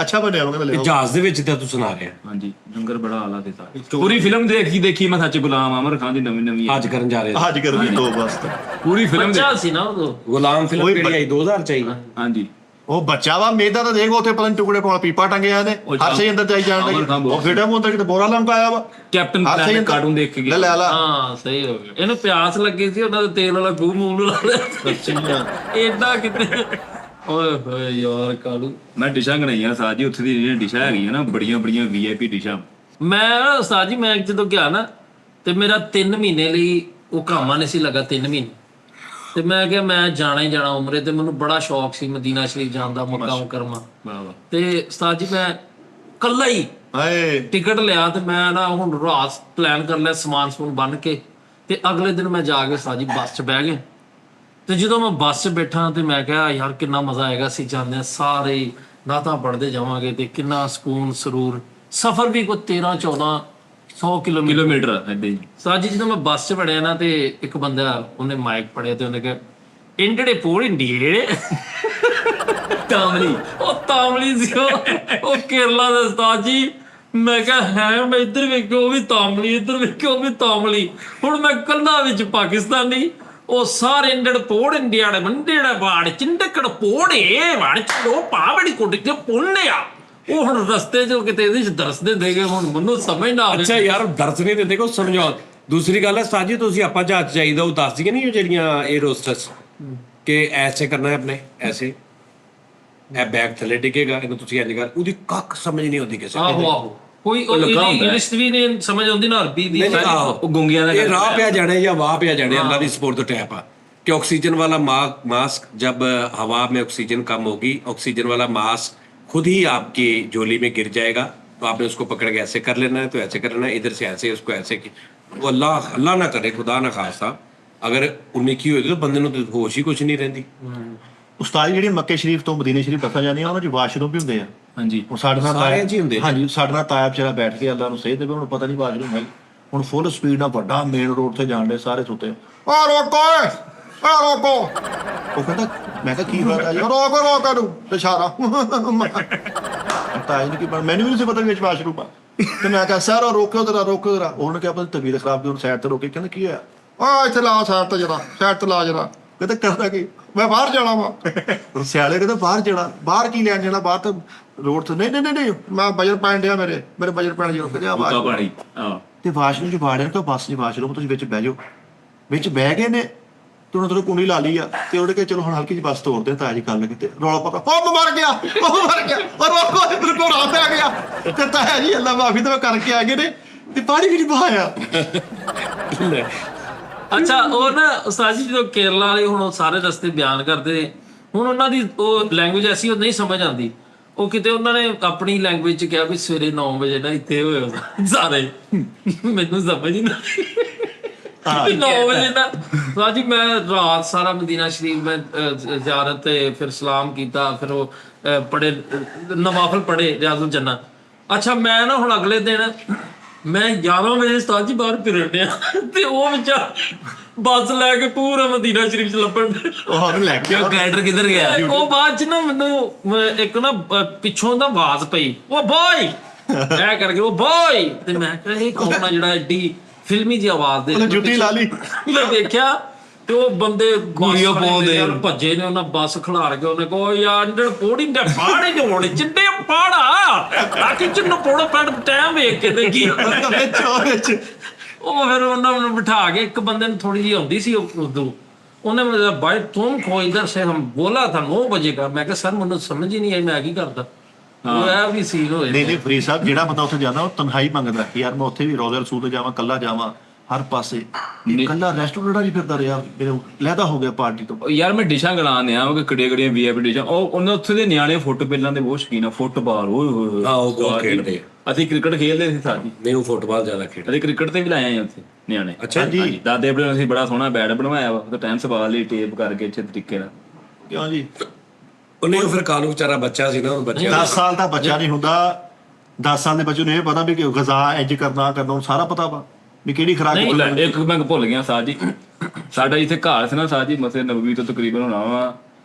Speaker 2: ਅੱਛਾ ਬਣਿਆ ਉਹ ਕਹਿੰਦਾ ਲੈ
Speaker 3: ਇਹ
Speaker 2: ਆਓ।
Speaker 3: ਜਹਾਜ਼ ਦੇ ਵਿੱਚ ਤਾਂ ਤੂੰ ਸੁਣਾ ਰਿਹਾ,
Speaker 4: ਹਾਂਜੀ ਲੰਗਰ ਬੜਾ ਆਲਾ ਸੀ ਸਾਜੀ। ਪੂਰੀ ਫਿਲਮ ਦੇਖੀ ਮੈਂ ਸੱਚ ਗੁਲਾਮ ਆਮਰ ਖਾਨ ਦੀ ਨਵੀਂ
Speaker 3: ਅੱਜ ਕਰਨ ਜਾ ਰਿਹਾ।
Speaker 2: ਅੱਜ ਕਰਨੀ ਦੋ ਬਸ।
Speaker 4: ਪੂਰੀ ਫਿਲਮ
Speaker 1: ਬੱਚਾ ਸੀ ਨਾ ਉਦੋਂ।
Speaker 3: ਗੁਲਾਮ ਫਿਲਮ ਕਿਹੜੀ ਆਈ 2000 ਚ ਆਈ।
Speaker 4: ਹਾਂਜੀ
Speaker 2: ਉਹ ਬੱਚਾ ਵਾ ਮੇਦਾ ਤਾਂ ਦੇਖ ਉੱਥੇ ਪਤਾ ਨੀ ਟੁਕੜੇ ਪਾਉਣ ਪੀਪਾ ਟੰਗਿਆ ਨੇ, ਹਰ ਸਹੀ ਅੰਦਰ ਜਾਈ ਜਾਣ
Speaker 4: ਅਮਰ ਖਾਨ
Speaker 2: ਦੇ। ਉਹ
Speaker 4: ਬਹੁਤ
Speaker 2: ਫਿਟਾ ਮੁੰਦਰ ਕਿਤੇ ਬੋਰਾ ਲੰਕਾਇਆ ਵਾ,
Speaker 4: ਕੈਪਟਨ
Speaker 2: ਹਰ ਸਹੀ
Speaker 4: ਪਲੈਨਟ
Speaker 2: ਅੰਦਰ
Speaker 4: ਕਾਰਟੂਨ ਦੇਖ ਕੇ ਗਿਆ।
Speaker 2: ਲੈ ਲਾ
Speaker 1: ਹਾਂ ਸਹੀ ਹੋ ਗਿਆ। ਇਹਨੂੰ ਪਿਆਸ ਲੱਗੀ ਸੀ, ਉਹਨਾਂ ਦੇ ਤੇਲ ਵਾਲਾ ਖੂਹ ਮੂੰਹ ਨੂੰ ਲਾ ਲਿਆ। ਏਦਾਂ ਕਿਤੇ ਓਏ ਹੋਏ ਯਾਰ ਕਾਲੂ।
Speaker 4: ਮੈਂ ਡਿਸ਼ਾਂ ਗਣਾਈਆਂ ਸਾਜੀ, ਉੱਥੇ ਦੀ ਜਿਹੜੀਆਂ ਡਿਸ਼ਾਂ ਹੈਗੀਆਂ ਨਾ ਬੜੀਆਂ VIP ਡਿਸ਼ਾਂ।
Speaker 1: ਮੈਂ ਉਸਤਾਦ ਜੀ ਮੈਂ ਜਦੋਂ ਗਿਆ ਨਾ ਤੇ ਮੇਰਾ 3 ਮਹੀਨੇ ਲਈ ਉਹ ਕਾਮਾ ਨਹੀਂ ਸੀ ਲੱਗਾ, 3 ਮਹੀਨੇ। ਤੇ ਮੈਂ ਕਿਹਾ ਮੈਂ ਜਾਣਾ ਹੀ ਜਾਣਾ ਉਮਰੇ, ਤੇ ਮੈਨੂੰ ਬੜਾ ਸ਼ੌਕ ਸੀ ਮਦੀਨਾ ਸ਼ਰੀਫ ਜਾਣ ਦਾ, ਮੱਕਾ ਮੁਕਰਮਾ।
Speaker 4: ਵਾਹ ਵਾਹ।
Speaker 1: ਤੇ ਉਸਤਾਦ ਜੀ ਮੈਂ ਕੱਲਾ ਹੀ
Speaker 2: ਹਾਏ
Speaker 1: ਟਿਕਟ ਲਿਆ ਤੇ ਮੈਂ ਨਾ ਹੁਣ ਰਾਤ ਪਲਾਨ ਕਰ ਲਿਆ, ਸਮਾਨ ਸਮੂਨ ਬੰਨ ਕੇ, ਤੇ ਅਗਲੇ ਦਿਨ ਮੈਂ ਜਾ ਕੇ ਉਸਤਾਦ ਜੀ ਬੱਸ 'ਚ ਬਹਿ ਗਿਆ। ਤੇ ਜਦੋਂ ਮੈਂ ਬੱਸ 'ਚ ਬੈਠਾ ਤੇ ਮੈਂ ਕਿਹਾ ਯਾਰ ਕਿੰਨਾ ਮਜ਼ਾ ਆਏਗਾ, ਅਸੀਂ ਜਾਂਦੇ ਹਾਂ ਸਾਰੇ ਨਾਤਾਂ ਪੜ੍ਹਦੇ ਜਾਵਾਂਗੇ ਤੇ ਕਿੰਨਾ ਸਕੂਨ ਸਰੂਰ। ਸਫ਼ਰ ਵੀ ਕੋਈ 13-14-100 ਕਿਲੋਮੀਟਰ।
Speaker 4: ਏਦਾਂ ਹੀ
Speaker 1: ਸਾਜੀ ਜਦੋਂ ਮੈਂ ਬੱਸ 'ਚ ਵੜਿਆ ਨਾ ਤੇ ਇੱਕ ਬੰਦਾ ਉਹਨੇ ਮਾਈਕ ਫੜਿਆ ਤੇ ਉਹਨੇ ਕਿਹਾ ਇੰਡੜੇ ਪੋੜ ਇੰਡੀਏ
Speaker 4: ਤਾਮਲੀ।
Speaker 1: ਉਹ ਤਾਮਲੀ ਸੀ ਉਹ ਕੇਰਲਾ ਦੇ ਉਸਤਾਦ ਜੀ। ਮੈਂ ਕਿਹਾ ਹੈ ਮੈਂ ਇੱਧਰ ਵੇਖਿਓ ਉਹ ਵੀ ਤਾਮਲੀ, ਇੱਧਰ ਵੇਖਿਓ ਉਹ ਵੀ ਤਾਮਲੀ। ਹੁਣ ਮੈਂ ਕੱਲਾ ਵਿੱਚ ਪਾਕਿਸਤਾਨੀ, ਉਹ ਸਾਰੇ ਇੰਡੜ ਪੋੜ ਇੰਡੀਆੜੇ ਮੰਡੇੜਾ ਬਾੜ ਚਿੰਡਕੜ ਪੋੜੇ ਵਾੜ ਚੜੋ ਪਾਵੜੀ ਕੁੱਟ ਕੇ ਪੁੰਨਿਆ। ਉਹ ਹੁਣ ਰਸਤੇ 'ਚ ਕਿਤੇ ਇਹਦੇ 'ਚ ਦਰਸਦੇ ਦੇਗੇ, ਹੁਣ ਮੈਨੂੰ ਸਮਝ ਨਾ ਆਵੇ।
Speaker 3: ਅੱਛਾ ਯਾਰ ਦਰਸ ਨਹੀਂ ਦਿੰਦੇ ਕੋ ਸਮਝਾਓ। ਦੂਸਰੀ ਗੱਲ ਹੈ ਸਾਜੀ, ਤੁਸੀਂ ਆਪਾਂ ਜਹਾਜ਼ ਚਾਹੀਦਾ ਉਹ ਦੱਸ ਦਈਏ ਨਹੀਂ, ਉਹ ਜਿਹੜੀਆਂ 에ਅਰ ਹੋਸਟਸ ਕਿ ਐਸੇ ਕਰਨਾ ਹੈ ਆਪਣੇ ਐਸੇ। ਇਹ ਬੈਗ ਥੱਲੇ ਡਿੱਗੇਗਾ, ਇਹਨੂੰ ਤੁਸੀਂ ਇੰਜ ਕਰ, ਉਹਦੀ ਕੱਖ ਸਮਝ ਨਹੀਂ ਆਉਂਦੀ ਕਿਸੇ
Speaker 1: ਆਹੋ ਆਹੋ ਕੋਈ ਇੰਗਲਿਸ਼ ਵੀ ਨਹੀਂ ਸਮਝ ਆਉਂਦੀ ਨਾ ਅਰਬੀ ਦੀ
Speaker 4: ਉਹ ਗੁੰਗੀਆਂ ਦਾ
Speaker 3: ਇਹ ਰਾਹ ਪਿਆ ਜਾਣੇ ਜਾਂ ਵਾਹ ਪਿਆ जाने, अल्लाह की सपोर्ट तो टैप आ कि ऑक्सीजन वाला मास्क जब हवा में ऑक्सीजन कम होगी, ऑक्सीजन वाला मास्क खुद ही आपकी झोली में गिर जाएगा, तो आपने उसको पकड़ के ऐसे कर लेना है, तो ऐसे कर लेना है, इधर से ऐसे उसको ऐसे की, वो अल्लाह ना करे, खुदा ना खासा अगर उन्हें की होगी तो बंदे ਨੂੰ ਹੋਸ਼ ਹੀ ਕੁਝ ਨਹੀਂ ਰਹਿੰਦੀ।
Speaker 2: ਉਸਤਾਦ ਜਿਹੜੀ ਮੱਕੇ ਸ਼ਰੀਫ ਤੋਂ ਮਦੀਨੇ ਸ਼ਰੀਫ ਬੱਸਾਂ ਜਾਂਦੀਆਂ ਉਹਨਾਂ 'ਚ ਵਾਸ਼ਰੂਮ ਵੀ ਹੁੰਦੇ ਆ।
Speaker 4: ਹਾਂਜੀ
Speaker 2: ਹੁਣ ਸਾਡੇ ਨਾਲ
Speaker 3: ਸਾਰਿਆਂ 'ਚ ਹੀ ਹੁੰਦੇ।
Speaker 2: ਹਾਂਜੀ ਸਾਡੇ ਨਾਲ ਤਾਇਆ ਵਿਚਾਰਾ ਬੈਠ ਕੇ ਅੱਲਾ ਨੂੰ ਸੇਧ ਦੇਵੇ, ਹੁਣ ਪਤਾ ਨਹੀਂ ਵਾਸ਼ਰੂਮ ਹੈ। ਹੁਣ ਫੁੱਲ ਸਪੀਡ ਨਾਲ ਵੱਡਾ ਮੇਨ ਰੋਡ ਤੇ ਜਾਣ ਦੇ ਸਾਰੇ ਸੁੱਤੇ, ਆ ਰੋਕੋ ਆ ਰੋਕੋ। ਉਹ ਕਹਿੰਦਾ, ਮੈਂ ਕਿਹਾ ਕੀ ਹੋਇਆ ਜੀ, ਰੋਕੋ ਰੋਕੋ ਨੂੰ ਤੇ ਇਸ਼ਾਰਾ ਤਾਇਆ ਨੂੰ ਕੀ ਪਤਾ, ਮੈਨੂੰ ਵੀ ਨਹੀਂ ਸੀ ਪਤਾ ਵਿੱਚ ਵਾਸ਼ਰੂਮ ਆ। ਤੇ ਮੈਂ ਕਿਹਾ ਸਰ ਰੋਕੋ ਜਰਾ ਰੋਕੋ ਜਰਾ। ਉਹਨੇ ਕਿਹਾ ਆਪਣੀ ਤਬੀਅਤ ਖਰਾਬ ਦੀ, ਉਹਨੂੰ ਸਾਈਡ ਤੇ ਰੋਕੇ, ਕਹਿੰਦਾ ਕੀ ਹੋਇਆ, ਆ ਇੱਥੇ ਲਾ ਸਾਈਡ ਤੇ ਜਰਾ, ਸਾਈਡ ਤੇ ਲਾ ਜਰਾ। ਕਹਿੰਦਾ ਕਰਦਾ ਕੀ, ਮੈਂ ਬਾਹਰ ਜਾਣਾ ਵਾ। ਸਿਆਲੇ ਕਹਿੰਦਾ ਬਾਹਰ ਜਾਣਾ, ਬਾਹਰ ਕੀ ਲੈਣ ਜਾਣਾ, ਬਾਹਰ ਤਾਂ ਰੋਡ ਤੇ ਨਹੀਂ ਨਹੀਂ ਨਹੀਂ ਮੈਂ ਬਜਟ ਪੈਣ ਡਿਆ, ਮੇਰੇ ਬਜਟ ਪੈਣ ਜੀ। ਕਹਿੰਦੇ
Speaker 4: ਬੁੱਕਾ ਪਾਣੀ
Speaker 2: ਤੇ ਵਾਸ਼ਰੂਮ 'ਚ ਵਾੜਿਆ ਤਾਂ ਬੱਸ 'ਚ ਵਾਸ਼ਰੂਮ, ਤੁਸੀਂ ਵਿੱਚ ਬਹਿ ਜਾਓ। ਵਿੱਚ ਬਹਿ ਗਏ ਨੇ ਤੇ ਉਹਨਾਂ ਤੋਂ ਕੁੰਡੀ ਲਾ ਲਈ ਆ ਤੇ ਉਹਦੇ ਕੇ ਚਲੋ ਹੁਣ ਹਲਕੀ ਜਿਹੀ ਬੱਸ ਤੋੜਦੇ ਤਾਇਆ ਜੀ ਕਰ ਲਗੇ ਤੇ ਰੌਲਾ ਪਾ ਉਹ ਮਰ ਗਿਆ ਉਹ ਮਰ ਗਿਆ ਔਰ ਰੋਕੋ ਮੇਰੇ ਕੋਲ ਰਾਤ ਆ ਗਿਆ ਤੇ ਤਾਇਆ ਜੀ ਅੱਲਾ ਮਾਫੀ ਤੇ ਕਰਕੇ ਆ ਗਏ ਨੇ ਤੇ ਪਾਣੀ ਵੀ ਨਹੀਂ ਬਹਾਇਆ।
Speaker 1: ਅੱਛਾ ਉਹ ਨਾ ਉਸਤਾਦ ਜੀ ਜਦੋਂ ਕੇਰਲਾ ਵਾਲੇ ਹੁਣ ਉਹ ਸਾਰੇ ਰਸਤੇ ਬਿਆਨ ਕਰਦੇ ਨੇ, ਹੁਣ ਉਹਨਾਂ ਦੀ ਉਹ ਲੈਂਗੁਏਜ ਐਸੀ ਉਹ ਨਹੀਂ ਸਮਝ ਆਉਂਦੀ। ਉਹ ਕਿਤੇ ਉਹਨਾਂ ਨੇ ਆਪਣੀ ਲੈਂਗੁਏਜ ਚ ਕਿਹਾ ਵੀ ਸਵੇਰੇ 9 ਵਜੇ ਨਾ ਇੱਥੇ ਹੋਏ ਸਾਰੇ, ਮੈਨੂੰ ਸਮਝ ਹੀ ਨਾ 9 ਵਜੇ ਨਾ। ਉਸਤਾਦ ਜੀ ਮੈਂ ਰਾਤ ਸਾਰਾ ਮਦੀਨਾ ਸ਼ਰੀਫ ਮੈਂ ਜ਼ਿਆਰਤ ਤੇ ਫਿਰ ਸਲਾਮ ਕੀਤਾ, ਫਿਰ ਉਹ ਪੜੇ ਨਵਾਫਲ ਪੜੇ ਰਿਆਜ਼ੁਲ ਜੰਨਾ। ਅੱਛਾ ਮੈਂ ਨਾ ਹੁਣ ਅਗਲੇ ਦਿਨ ਮੈਂ 11 ਵਜੇ ਉਸਤਾਦ ਜੀ ਬਾਹਰ ਫਿਰਨ ਡਿਆ ਤੇ ਉਹ ਵਿਚਾਰ ਬੱਸ ਲੈ ਕੇ ਪੂਰਾ ਮਦੀਨਾ ਸ਼ਰੀਫ ਚ ਲੱਭਣ
Speaker 2: ਉਹ ਲੈ ਕੇ
Speaker 1: ਗਾਈਡਰ ਕਿੱਧਰ ਗਿਆ। ਉਹ ਬਾਅਦ ਚ ਨਾ ਮੈਨੂੰ ਇੱਕ ਨਾ ਪਿੱਛੋਂ ਦਾ ਆਵਾਜ਼ ਪਈ, ਉਹ ਬੋਏ ਐ ਕਰਕੇ, ਉਹ ਬੋਏ। ਤੇ ਮੈਂ ਕਿਹਾ ਇਹ ਕੌਣ ਆ ਜਿਹੜਾ ਐਡੀ ਫਿਲਮੀ ਜਿਹੀ ਆਵਾਜ਼ ਦੇ,
Speaker 2: ਜੁੱਤੀ ਲਾ ਲਈ।
Speaker 1: ਮੈਂ ਦੇਖਿਆ ਤੇ ਉਹ ਬੰਦੇ ਗੋਲੀਆਂ ਪਾਉਂਦੇ ਭੱਜੇ ਨੇ, ਉਹਨਾਂ ਬੱਸ ਖਿਲਾਰ ਕੇ ਉਹਨੇ ਕਹੋ ਯਾਰ ਪੋੜੀ ਦੇ ਪਾੜੇ ਜੋੜ ਚਿੱਟੇ ਪਾੜਾ ਆ ਕਿ ਚਿੰਨ ਪੋੜਾ ਪੈਣ ਟਾਈਮ ਵੇਖ ਕੇ ਦੇਖੀ
Speaker 2: ਵਿੱਚ
Speaker 1: ਉਹ ਫਿਰ ਉਹਨਾਂ ਨੂੰ ਬਿਠਾ ਕੇ, ਇੱਕ ਬੰਦੇ ਨੂੰ ਥੋੜੀ ਜਿਹੀ ਆਉਂਦੀ ਸੀ ਉਰਦੂ, ਉਹਨੇ ਮੈਨੂੰ ਭਾਈ ਤੁਮ ਕੋ ਇਧਰ ਸੇ ਹਮ ਬੋਲਾ ਥਾ 9 ਵਜੇ ਕਾ। ਮੈਂ ਕਿਹਾ ਸਰ ਮੈਨੂੰ ਸਮਝ ਹੀ ਨਹੀਂ ਆਈ ਮੈਂ ਕੀ ਕਰਦਾ। ਉਹ ਇਹ ਵੀ ਸੀਨ ਹੋਏ
Speaker 2: ਨਹੀਂ ਫਰੀਦ ਸਾਹਿਬ ਜਿਹੜਾ ਬੰਦਾ ਉੱਥੇ ਜਾਂਦਾ ਉਹ ਤਨਹਾਈ ਮੰਗਦਾ ਕਿ ਯਾਰ ਮੈਂ ਉੱਥੇ ਵੀ ਰੋਜ਼ਾ ਰਸੂਲ ਤੇ ਜਾਵਾਂ, ਕੱਲਾ ਜਾਵਾਂ, ਹਰ ਪਾਸੇ ਕੱਲਾ ਰੈਸਟੋਰੈਂਟਾਂ 'ਚ ਫਿਰਦਾ ਰਿਹਾ, ਮੇਰੇ ਲਹਿਦਾ ਹੋ ਗਿਆ ਪਾਰਟੀ ਤੋਂ।
Speaker 4: ਯਾਰ ਮੈਂ ਡਿਸ਼ਾਂ ਗਣਾਉਂਦੇ ਆ ਕਿ ਕਿਹੜੀਆਂ ਕਿਹੜੀਆਂ ਵੀਆਈਪੀ ਡਿਸ਼ਾਂ, ਉਹ ਉਹਨਾਂ ਉੱਥੇ ਦੇ ਨਿਆਣੇ ਫੁੱਟਬਾਲਾਂ ਦੇ ਬਹੁਤ ਸ਼ੌਕੀਨ ਆ, ਫੁੱਟਬਾਲ ਓਏ ਹੋਏ
Speaker 3: ਹਾਂ ਉਹ ਬਹੁਤ ਖੇਡਦੇ।
Speaker 4: ਅਸੀਂ ਕ੍ਰਿਕਟ ਖੇਡਦੇ ਸੀ ਸਾਡੀ,
Speaker 3: ਨਹੀਂ ਉਹ ਫੁੱਟਬਾਲ ਜ਼ਿਆਦਾ ਖੇਡਦੇ।
Speaker 4: ਅਸੀਂ ਕ੍ਰਿਕਟ ਤੇ ਵੀ ਲਾਏ ਆ ਉੱਥੇ ਨਿਆਣੇ।
Speaker 3: ਅੱਛਾ ਜੀ।
Speaker 4: ਦਾਦੇ ਆਪਣੇ ਅਸੀਂ ਬੜਾ ਸੋਹਣਾ ਬੈਟ ਬਣਵਾਇਆ ਵਾ, ਤਾਂ ਟੈਨਿਸ ਬਾਲ ਲਈ ਟੇਪ ਕਰਕੇ ਅੱਛੇ ਤਰੀਕੇ ਨਾਲ।
Speaker 2: ਕਿਉਂ ਜੀ?
Speaker 3: ਉਹਨੇ ਫਿਰ ਕਾਲੂ ਵਿਚਾਰਾ ਬੱਚਾ ਸੀ ਨਾ, ਉਹ ਬੱਚਾ
Speaker 2: 10 ਸਾਲ ਦਾ ਬੱਚਾ ਨਹੀਂ ਹੁੰਦਾ, 10 ਸਾਲ ਦੇ ਬੱਚੇ ਨੂੰ ਇਹ ਪਤਾ ਵੀ ਕਿ ਗਜ਼ਾ ਇੰਜ ਕਰਨਾ ਉਹਨੂੰ ਸਾਰਾ ਪਤਾ ਵਾ ਵੀ ਕਿਹੜੀ ਖੁਰਾਕ।
Speaker 4: ਇੱਕ ਮੈਂ ਭੁੱਲ ਗਿਆ ਸਾਹ ਜੀ, ਸਾਡਾ ਇੱਥੇ ਘਰ ਸੀ ਨਾ ਸਾਹ ਜੀ, ਮਸਜਿਦ ਨਬਵੀ ਤੋਂ ਤਕਰੀਬਨ ਹੋਣਾ ਵਾ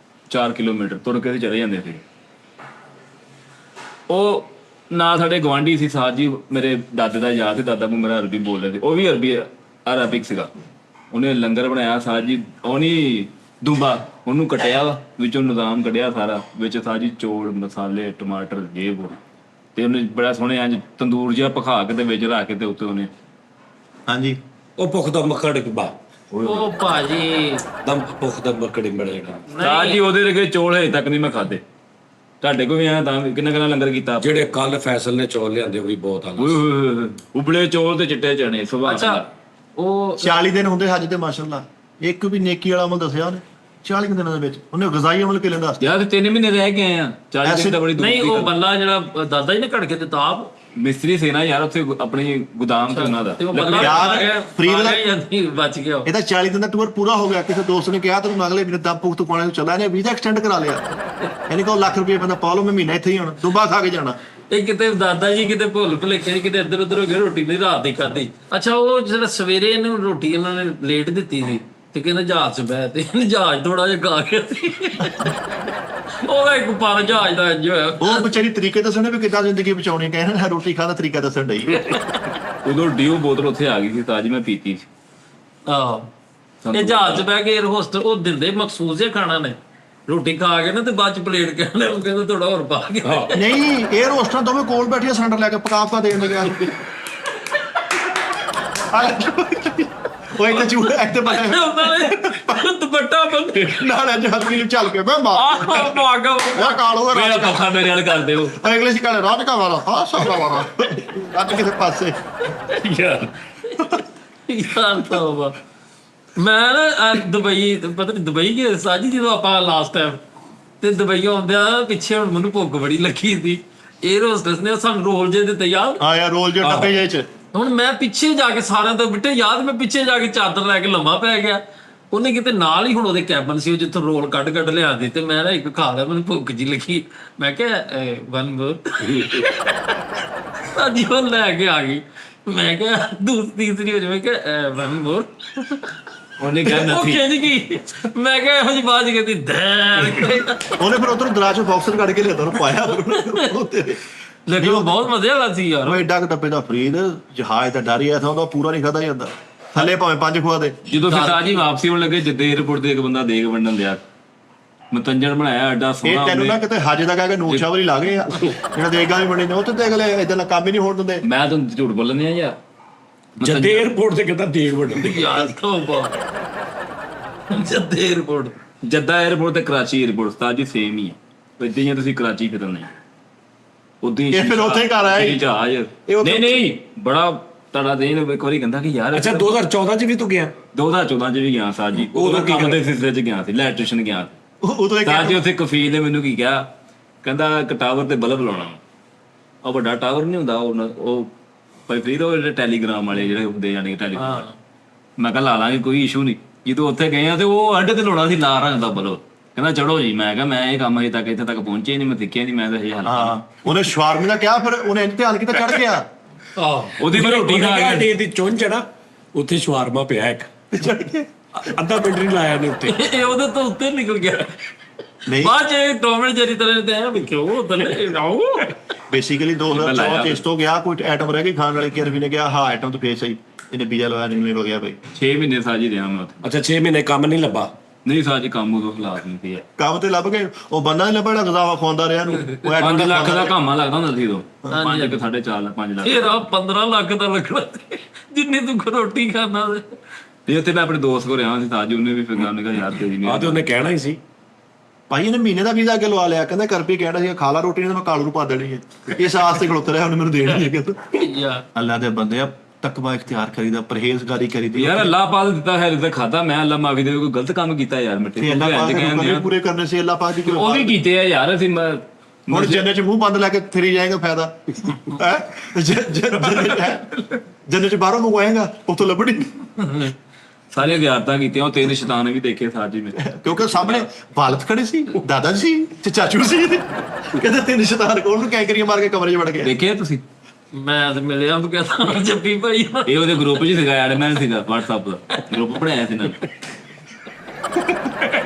Speaker 4: 4 ਕਿਲੋਮੀਟਰ ਤੁਰ ਕੇ ਚਲੇ ਜਾਂਦੇ ਸੀ। ਉਹ ਨਾ ਸਾਡੇ ਗਵਾਂਢੀ ਸੀ ਸਾਹ ਜੀ, ਮੇਰੇ ਦਾਦੇ ਦਾ ਯਾਦ ਸੀ, ਦਾਦਾ ਨੂੰ ਮੇਰਾ ਅਰਬੀ ਬੋਲਦੇ ਸੀ, ਉਹ ਵੀ ਅਰਬਿਕ ਸੀਗਾ। ਉਹਨੇ ਲੰਗਰ ਬਣਾਇਆ ਸਾਹ ਜੀ, ਉਹ ਨਹੀਂ ਦੁੰਬਾ, ਉਹਨੂੰ ਕੱਟਿਆ ਵਾ, ਵਿੱਚੋਂ ਨਿਜ਼ਾਮ ਕੱਢਿਆ ਸਾਰਾ, ਵਿੱਚ ਸਾਹ ਜੀ ਚੌਲ ਮਸਾਲੇ ਟਮਾਟਰ ਜੇ ਬੋ, ਤੇ ਉਹਨੇ ਬੜਾ ਸੋਹਣੇ ਇੰਜ ਤੰਦੂਰ ਜਿਹਾ ਪਖਾ ਕੇ ਤੇ ਵਿੱਚ ਰੱਖ ਕੇ ਤੇ ਉੱਤੇ ਉਹਨੇ
Speaker 2: ਹਾਂਜੀ
Speaker 3: ਉਹ ਪੁਖਤਾ ਮੱਕੜ ਬਾ
Speaker 1: ਉਹ ਭਾਜੀ
Speaker 3: ਦਮ ਪੁਖਤਾ ਮੱਕੜ ਬੜਾ ਜਿਹੜਾ
Speaker 4: ਸਾਹ ਜੀ ਉਹਦੇ ਰਗੇ ਚੌਲ ਹਜੇ ਤੱਕ ਨਹੀਂ ਮੈਂ ਖਾਦੇ। ਤੁਹਾਡੇ ਕੋਲ ਵੀ ਆਇਆ ਤਾਂ ਕਿੰਨਾ ਕਿੰਨਾ ਲੰਗਰ ਕੀਤਾ।
Speaker 3: ਜਿਹੜੇ ਕੱਲ ਫੈਸਲ ਨੇ ਚੌਲ ਲਿਆਂਦੇ ਉਹ ਵੀ ਬਹੁਤ ਆਲਾ।
Speaker 4: ਓਏ ਹੋਏ ਹੋਏ, ਉਬਲੇ ਚੌਲ ਤੇ ਚਿੱਟੇ ਚਣੇ ਸੁਭਾਨ ਅੱਲਾਹ।
Speaker 1: ਉਹ
Speaker 2: 40 ਦਿਨ ਹੁੰਦੇ ਹੱਜ ਤੇ ਮਾਸ਼ਾਅੱਲਾ, ਇੱਕ ਵੀ ਨੇਕੀ ਵਾਲਾ ਅਮਲ ਦੱਸਿਆ ਉਹਨੇ 40 ਦਿਨਾਂ ਦੇ ਵਿੱਚ, ਉਹਨੇ ਗਜ਼ਾਈ ਅਮਲ ਕਿਲੇ ਦੱਸ
Speaker 4: ਯਾਰ 3 ਮਹੀਨੇ ਰਹਿ ਕੇ ਆਏ ਆ, 40 ਦਿਨ ਤਾਂ ਬੜੀ ਦੂਰ
Speaker 1: ਨਹੀਂ ਉਹ ਬੱਲਾ ਜਿਹੜਾ ਦਾਦਾ ਜੀ ਨੇ ਘੜ ਕੇ ਦਿੱਤਾ ਆਪ
Speaker 4: ਮਿਸਤਰੀ ਸੀ ਨਾ ਯਾਰ, ਉੱਥੇ ਆਪਣੀ ਗੋਦਾਮ ਤੇ ਉਹਨਾਂ ਦਾ।
Speaker 1: ਤੇ ਉਹ ਬੱਲਾ
Speaker 2: ਯਾਰ, ਫਰੀਦ ਵਾਲਾ-
Speaker 1: ਬਚ ਗਿਆ।
Speaker 2: ਇਹਦਾ 40 ਦਿਨ ਦਾ ਟੂਰ ਪੂਰਾ ਹੋ ਗਿਆ। ਕਿਸੇ ਦੋਸਤ ਨੇ ਕਿਹਾ ਤੈਨੂੰ ਅਗਲੇ ਮਹੀਨੇ ਦਮ ਪੁਖਤ ਪਾਉਣੇ ਨੂੰ ਚੱਲਾ, ਇਹਨੇ ਵੀਜ਼ਾ ਐਕਸਟੈਂਡ ਕਰਾ ਲਿਆ। ਇਹਨੇ ਕਹੋ ਲੱਖ ਰੁਪਏ ਬੰਦਾ ਪਾ ਲਓ, ਮੈਂ ਮਹੀਨਾ ਇੱਥੇ ਹੀ ਹੁਣ ਦੁਬਾ ਖਾ ਕੇ ਜਾਣਾ।
Speaker 1: ਇਹ ਕਿਤੇ ਦਾਦਾ ਜੀ ਕਿਤੇ ਭੁੱਲ ਭੁਲੇਖੇ ਕਿਤੇ ਇੱਧਰ ਉੱਧਰ ਹੋ ਗਏ, ਰੋਟੀ ਨਹੀਂ ਰਾਤ ਦੀ ਖਾਧੀ। ਅੱਛਾ ਉਹ ਜਿਹੜਾ ਸਵੇਰੇ ਇਹਨੂੰ ਰੋਟੀ ਇਹਨਾਂ ਨੇ ਲੇਟ ਦਿੱਤੀ ਸੀ ਤੇ ਕਹਿੰਦੇ ਜਹਾਜ਼ 'ਚ ਬਹਿ, ਤੇ ਜਹਾਜ਼ ਥੋੜਾ ਜਿਹਾ ਗਾ ਗਿਆ ਸੀ। ਉਹਦਾ ਇੱਕ ਪਰ ਜਹਾਜ਼ ਦਾ ਇੰਜ ਹੋਇਆ।
Speaker 2: ਉਹ ਵਿਚਾਰੀ ਤਰੀਕੇ ਦੱਸਣੇ ਵੀ ਕਿੱਦਾਂ ਜ਼ਿੰਦਗੀ ਬਚਾਉਣੀ, ਕਹਿੰਦੇ ਰੋਟੀ ਖਾਣ ਦਾ ਤਰੀਕਾ ਦੱਸਣ ਡਈ।
Speaker 4: ਉਦੋਂ ਡਿਓ ਬੋਤਲ ਉੱਥੇ ਆ ਗਈ ਸੀ ਤਾਜੀ, ਮੈਂ ਪੀਤੀ ਸੀ।
Speaker 1: ਆਹੋ ਇਹ ਜਹਾਜ਼ 'ਚ ਬਹਿ ਕੇ 에ਅਰ ਹੋਸਟ ਉਹ ਦਿੰਦੇ ਮਖਸੂਸ ਜਿਹਾ ਖਾਣਾ ਨੇ, ਰੋਟੀ ਖਾ ਕੇ ਨਾ ਤੇ ਬਾਅਦ 'ਚ ਪਲੇਟ ਕਹਿੰਦੇ ਉਹ ਕਹਿੰਦੇ ਥੋੜਾ ਹੋਰ ਪਾ ਕੇ।
Speaker 2: ਨਹੀਂ ਇਹ ਰੋਸਟਰਾਂ ਦੋਵੇਂ ਕੋਲ ਬੈਠੇ ਸਿਲੰਡਰ ਲੈ ਕੇ ਪਕਾ ਦੇਣ ਲੱਗਿਆ। ਉਹ ਇੱਥੇ ਚੂੜਾ ਇੱਥੇ ਬਣਿਆ
Speaker 1: ਉਹਨਾਂ ਨੇ ਦੁਪੱਟਾ ਬੰਨ੍ਹ
Speaker 2: ਨਾਲੇ ਜਹਾਜ਼ੀ ਨੂੰ ਚੱਲ ਕੇ ਮੈਂ ਮਾਰ
Speaker 1: ਮਾਗਾ
Speaker 2: ਯਾ ਕਾਲੋ
Speaker 4: ਮੇਰਾ ਪੱਖਾ ਮੇਰੇ ਨਾਲ ਕਰ ਦਿਓ
Speaker 2: ਇੰਗਲਿਸ਼ ਕਾਲੇ ਰਾਤ ਕਾ ਵਾਲਾ ਹਾਂ ਸਾਰਾ ਵਾਲਾ ਅੱਜ ਕਿਤੇ ਪਾਸੇ
Speaker 4: ਯਾਰ
Speaker 1: ਯਾਰ ਤੋਬਾ ਮੈਂ ਨਾ ਦੁਬਈ ਪਤਾ ਨਹੀਂ ਦੁਬਈ ਗਏ ਸਾਜੀ ਜਦੋਂ ਆਪਾਂ ਲਾਸਟ ਟਾਈਮ ਤੇ ਦੁਬਈ ਆਉਂਦਿਆਂ ਪਿੱਛੇ ਹੁਣ ਮੈਨੂੰ ਭੁੱਖ ਬੜੀ ਲੱਗੀ ਸੀ 에ਅਰ ਹੋਸਟਸ ਨੇ ਸਾਨੂੰ ਰੋਲ ਜੇ ਦਿੱਤੇ ਯਾਰ
Speaker 2: ਹਾਂ ਯਾਰ ਰੋਲ ਜੇ ਡੱਬੇ ਜਿਹੇ ਚ
Speaker 1: ਹੁਣ ਮੈਂ ਪਿੱਛੇ ਜਾ ਕੇ ਸਾਰਿਆਂ ਤੋਂ ਬਿੱਟੇ ਯਾਦ ਮੈਂ ਪਿੱਛੇ ਜਾ ਕੇ ਚਾਦਰ ਲੈ ਕੇ ਲੰਮਾ ਪੈ ਗਿਆ ਉਹਨੇ ਕਿਤੇ ਨਾਲ ਹੀ ਹੁਣ ਉਹਦੇ ਕੈਬਨ ਸੀ ਉਹ ਜਿੱਥੋਂ ਰੋਲ ਕੱਢ ਲਿਆਂਦੀ ਤੇ ਮੈਂ ਨਾ ਇੱਕ ਖਾ ਲਿਆ ਮੈਨੂੰ ਭੁੱਖ ਜੀ ਲੱਗੀ ਮੈਂ ਕਿਹਾ ਵਨ ਮੋਰ ਸਾਜੀ ਉਹ ਲੈ ਕੇ ਆ ਗਈ ਮੈਂ ਕਿਹਾ ਤੀਸਰੀ ਹੋ ਜਾਵੇ ਕਿ ਵਨ ਮੋਰ
Speaker 4: ਉਹਨੇ ਕਹਿਣਾ
Speaker 1: ਉਹ ਖਿੱਚ ਗਈ ਮੈਂ ਕਿਹਾ ਇਹੋ ਜਿਹੀ ਬਾਤ ਕਹਿੰਦੀ ਧੈਰ
Speaker 2: ਉਹਨੇ ਫਿਰ ਉਧਰੋਂ ਦਰਾਜ ਚੋਂ ਬਾਕਸਰ ਕੱਢ ਕੇ ਲਿਆਂਦਾ ਉਹਨੂੰ ਪਾਇਆ ਉੱਤੇ
Speaker 1: ਲੇਕਿਨ ਉਹ ਬਹੁਤ ਮਜ਼ੇ ਵਾਲਾ ਸੀ ਯਾਰ
Speaker 2: ਉਹ ਐਡਾ ਕੁ ਡੱਬੇ ਦਾ ਫਰੀਦ ਜਹਾਜ਼ ਦਾ ਡਰ ਹੀ ਐਸਾ ਉਹਦਾ ਪੂਰਾ ਨਹੀਂ ਖਾਦਾ ਜਾਂਦਾ ਥੱਲੇ ਭਾਵੇਂ 5 ਖਵਾ ਦੇ
Speaker 4: ਜਦੋਂ ਫਿਰ ਸਾਜੀ ਵਾਪਸੀ ਹੋਣ ਲੱਗੇ ਜਿੱਦੇ 에어ਪੋਰਟ ਤੇ ਇੱਕ ਬੰਦਾ ਦੇਖ ਵੰਡਣ ਦਿਆ ਮਤੰਜਣ ਬਣਾਇਆ ਐਡਾ
Speaker 2: ਇਹ
Speaker 4: ਸੋਹਣਾ
Speaker 2: ਤੈਨੂੰ ਨਾ ਕਿਤੇ ਹੱਜ ਦਾ ਕਹਿ ਕੇ ਨੋਟ ਸ਼ਾਵਰੀ ਲਾ ਗਏ ਆ ਜਿਹੜਾ ਦੇਗਾ ਵੀ ਬਣੀ ਨੇ ਉਹ ਤੇ ਦੇਖ ਲੈ ਇਦਾਂ ਦਾ ਕੰਮ ਹੀ ਨਹੀਂ ਹੋਣ ਦਿੰਦੇ
Speaker 4: ਮੈਂ ਤੁਹਾਨੂੰ ਝੂਠ ਬੋਲਣੇ ਆ ਯਾਰ
Speaker 3: ਜੱਦੇ 에어ਪੋਰਟ ਤੇ ਕਿਤਾ ਦੇਖ ਵੜਦੇ
Speaker 1: ਯਾਰ ਤੋਬਾ ਜੱਦੇ 에ਅਰਪੋਰਟ
Speaker 4: ਜੱਦਾ 에어ਪੋਰਟ ਤੇ ਕਰਾਚੀ 에어ਪੋਰਟ ਉਸਤਾਦ ਜੀ ਸੇਮ ਹੀ ਆ ਇਦਾਂ ਹੀ ਆ ਤੁਸੀਂ ਕਰਾਚੀ ਫਿਰਨੇ ਉਦਾਂ ਹੀ
Speaker 2: ਇਹ ਫਿਰ ਉੱਥੇ ਹੀ ਘਰ ਆਇਆ ਹੀ।
Speaker 4: ਜਹਾਜ਼ ਨਹੀਂ ਬੜਾ ਤੁਹਾਡਾ ਦੇਣ ਇੱਕ ਵਾਰੀ ਕਹਿੰਦਾ ਕਿ ਯਾਰ
Speaker 3: ਅੱਛਾ 2014 ਚ ਵੀ ਤੂੰ ਗਿਆ
Speaker 4: 2014 ਚ ਵੀ ਗਿਆ ਸਾਜ ਜੀ ਉਦੋਂ ਕੀ ਕਹਿੰਦੇ ਸਿਲਸਿਲੇ ਚ ਗਿਆ ਸੀ ਇਲੈਕਟ੍ਰੀਸ਼ੀਅਨ ਗਿਆ ਸੀ
Speaker 2: ਉਹ ਤੋਂ
Speaker 4: ਸਾਜ ਜੀ ਉੱਥੇ ਕਫੀਲ ਨੇ ਮੈਨੂੰ ਕੀ ਕਿਹਾ ਕਹਿੰਦਾ ਇੱਕ ਟਾਵਰ ਤੇ ਬਲਬ ਲਾਉਣਾ ਉਹ ਵੱਡਾ ਟਾਵਰ ਨਹੀਂ ਹੁੰਦਾ ਉਹ ਭਾਈ ਫਰੀਦ ਉਹ ਜਿਹੜੇ ਟੈਲੀਗ੍ਰਾਮ ਵਾਲੇ ਜਿਹੜੇ ਹੁੰਦੇ ਜਾਨੀ ਟੈਲੀਗ੍ਰਾਮ ਮੈਂ ਕਿਹਾ ਲਾ ਲਾਂਗੇ ਕੋਈ ਇਸ਼ੂ ਨਹੀਂ ਜਦੋਂ ਉੱਥੇ ਗਏ ਆ ਤੇ ਉਹ ਅੱਡੇ ਤੇ ਲਾਉਣਾ ਸੀ ਲਾਲ ਰੰਗ ਦਾ ਬਲਬ ਕਹਿੰਦਾ ਚੜੋ ਜੀ ਮੈਂ ਕਿਹਾ ਮੈਂ ਇਹ ਕੰਮ ਹਜੇ ਤੱਕ ਇੱਥੇ ਤੱਕ ਪਹੁੰਚੇ ਹੀ ਨਹੀਂ ਮੈਂ ਸਿੱਖਿਆ ਨਹੀਂ ਮੈਂ ਤਾਂ ਇਹ ਹਾਲ
Speaker 2: ਹਾਂ ਉਹਨੇ ਸ਼ਵਾਰਮੀ ਦਾ ਕਿਹਾ ਫਿਰ ਉਹਨੇ ਇੰਨੇ ਧਿਆਨ ਕੀਤਾ ਚੜ ਗਿਆ
Speaker 4: ਉਹਦੀ ਫਿਰ ਰੋਟੀ ਖਾ ਗਿਆ
Speaker 3: ਅੱਡੇ ਦੀ ਚੁੰਝ ਹੈ ਨਾ ਉੱਥੇ ਸ਼ਵਾਰਮਾ ਪਿਆ ਇੱਕ
Speaker 2: ਚੜ ਗਿਆ
Speaker 3: ਅੱਧਾ ਮਿੰਟ ਨਹੀਂ ਲਾਇਆ ਨੇ ਉੱਤੇ
Speaker 1: ਇਹ ਉਹਦੇ ਤੋਂ ਉੱਤੇ ਨਿਕਲ ਗਿਆ
Speaker 2: ਨਹੀਂ
Speaker 1: ਬਾਅਦ ਚ ਟੋਮਨ ਜਰੀ ਤਰ੍ਹਾਂ ਤੇ ਆਇਆ ਵੀ ਕਿਉਂ ਤਲੇ ਆਓ
Speaker 2: ਬੇਸਿਕਲੀ 2014 ਚ ਇਸ ਤੋਂ ਗਿਆ ਕੋਈ ਆਈਟਮ ਰਹਿ ਗਈ ਖਾਣ ਵਾਲੇ ਕਿ ਅਰਵੀ ਨੇ ਕਿਹਾ ਹਾਂ ਆਈਟਮ ਤਾਂ ਫੇਸ ਸਹੀ ਇਹਨੇ ਵੀਜ਼ਾ ਲਵਾਇਆ ਨਹੀਂ ਹੋ ਗਿਆ ਬਈ
Speaker 4: 6 ਮਹੀਨੇ ਸਾਜੀ ਰਿਹਾ ਮੈਂ ਉੱਥੇ
Speaker 3: ਅੱਛਾ 6 ਮਹੀਨੇ ਕੰਮ ਨਹੀਂ ਲੱਭਾ
Speaker 4: ਨਹੀਂ ਸਾਜੀ ਕੰਮ ਉਦੋਂ ਹਾਲਾਤ ਨਹੀਂ ਸੀ
Speaker 2: ਕੰਮ ਤੇ ਲੱਭ ਗਏ ਉਹ ਬੰਦਾ ਨੇ ਬੜਾ ਗਜ਼ਾਵਾ ਖਵਾਉਂਦਾ ਰਿਹਾ ਨੂੰ ਉਹ
Speaker 4: 5 ਲੱਖ ਦਾ ਕਾਮਾ ਲੱਗਦਾ ਹੁੰਦਾ ਸੀ ਉਦੋਂ 5 ਕਿ 4.5 5 ਲੱਖ
Speaker 1: ਇਹ ਰਾ 15 ਲੱਖ ਦਾ ਲੱਗਣਾ ਸੀ ਜਿੰਨੀ ਤੂੰ ਰੋਟੀ ਖਾਣਾ
Speaker 4: ਤੇ ਉੱਥੇ ਮੈਂ ਆਪਣੇ ਦੋਸਤ ਕੋਲ ਰਿਹਾ ਸੀ ਸਾਜੀ ਉਹਨੇ ਵੀ ਫਿਰ ਗੱਲ ਨਿਕਾ ਯਾਰ ਤੇਰੀ
Speaker 3: ਆ ਤੇ ਉਹਨੇ ਕਹਿਣਾ ਹੀ ਸੀ
Speaker 2: ਭਾਈ ਇਹਨੇ ਮਹੀਨੇ ਦਾ ਵੀਜ਼ਾ ਅੱਗੇ ਲਵਾ ਲਿਆ ਕਹਿੰਦਾ ਕਰਪੀ ਕਹਿਣਾ ਸੀ ਖਾ ਲਾ ਰੋਟੀ ਨਹੀਂ ਤਾਂ ਮੈਂ ਕਾਲੂ ਨੂੰ ਪਾ ਦੇਣੀ ਹੈ ਇਸ ਆਸ ਤੇ ਖਲੋਤਾ ਰਿਹਾ ਉਹਨੇ ਮੈਨੂੰ ਦੇਣੀ ਹੈ ਕਹਿੰਦਾ
Speaker 1: ਯਾਰ
Speaker 2: ਅੱਲਾ ਦੇ ਬੰਦੇ ਆ ਤਕਵਾ ਇਖਤਿਆਰ ਕਰੀਦਾ ਪਰਹੇਜ਼ਗਾਰੀ ਕਰੀਦੀ
Speaker 4: ਯਾਰ ਅੱਲਾਹ ਪਾਕ ਦਿੱਤਾ ਹੈ ਰਿਜ਼ਕ ਖਾਦਾ ਮੈਂ ਅੱਲਾਹ ਮਾਫੀ ਦੇ ਕੋਈ ਗਲਤ ਕੰਮ ਕੀਤਾ ਯਾਰ ਮਿੱਠੇ
Speaker 2: ਤੇ ਅੱਲਾ ਪਾਕ ਦੇ ਹੁਕਮ ਪੂਰੇ ਕਰਨੇ ਸੀ ਅੱਲਾ ਪਾਕ ਦੀ
Speaker 4: ਉਹ ਵੀ ਕੀਤੇ ਆ ਯਾਰ ਅਸੀਂ
Speaker 2: ਹੁਣ ਜੰਨੇ ਚ ਮੂੰਹ ਬੰਦ ਲੈ ਕੇ ਫਿਰੀ ਜਾਏਗਾ ਫਾਇਦਾ ਹੈ ਜੰਨੇ ਚ ਬਾਹਰੋਂ ਮੰਗਵਾਏਗਾ ਉੱਥੋਂ ਲੱਭਣੀ
Speaker 4: ਸਾਰੇ ਗਿਆਰਤਾਂ ਕੀਤੀਆਂ ਉਹ ਤੇਰੇ ਸ਼ੈਤਾਨ ਵੀ ਦੇਖੇ ਸਾਜੀ ਮੇਰੇ
Speaker 2: ਕਿਉਂਕਿ ਸਾਹਮਣੇ ਵਾਲਦ ਖੜੇ ਸੀ ਦਾਦਾ ਜੀ ਤੇ ਚਾਚੂ ਸੀ ਕਹਿੰਦੇ ਤਿੰਨ ਸ਼ੈਤਾਨ ਕੋਲ ਨੂੰ ਕੈਂਕਰੀਆਂ ਮਾਰ ਕੇ ਕਮਰੇ 'ਚ ਵੜ ਗਏ
Speaker 4: ਦੇਖੇ ਤੁਸੀਂ
Speaker 1: ਮੈਂ ਤੇ ਮਿਲਿਆ ਉਹ ਕਹਿੰਦਾ ਜੱਪੀ ਭਾਈ
Speaker 4: ਇਹ ਉਹਦੇ ਗਰੁੱਪ 'ਚ ਸੀਗਾ ਯਾਰ ਮੈਂ ਸੀਗਾ WhatsApp ਦਾ ਗਰੁੱਪ ਬਣਾਇਆ ਸੀ ਨਾ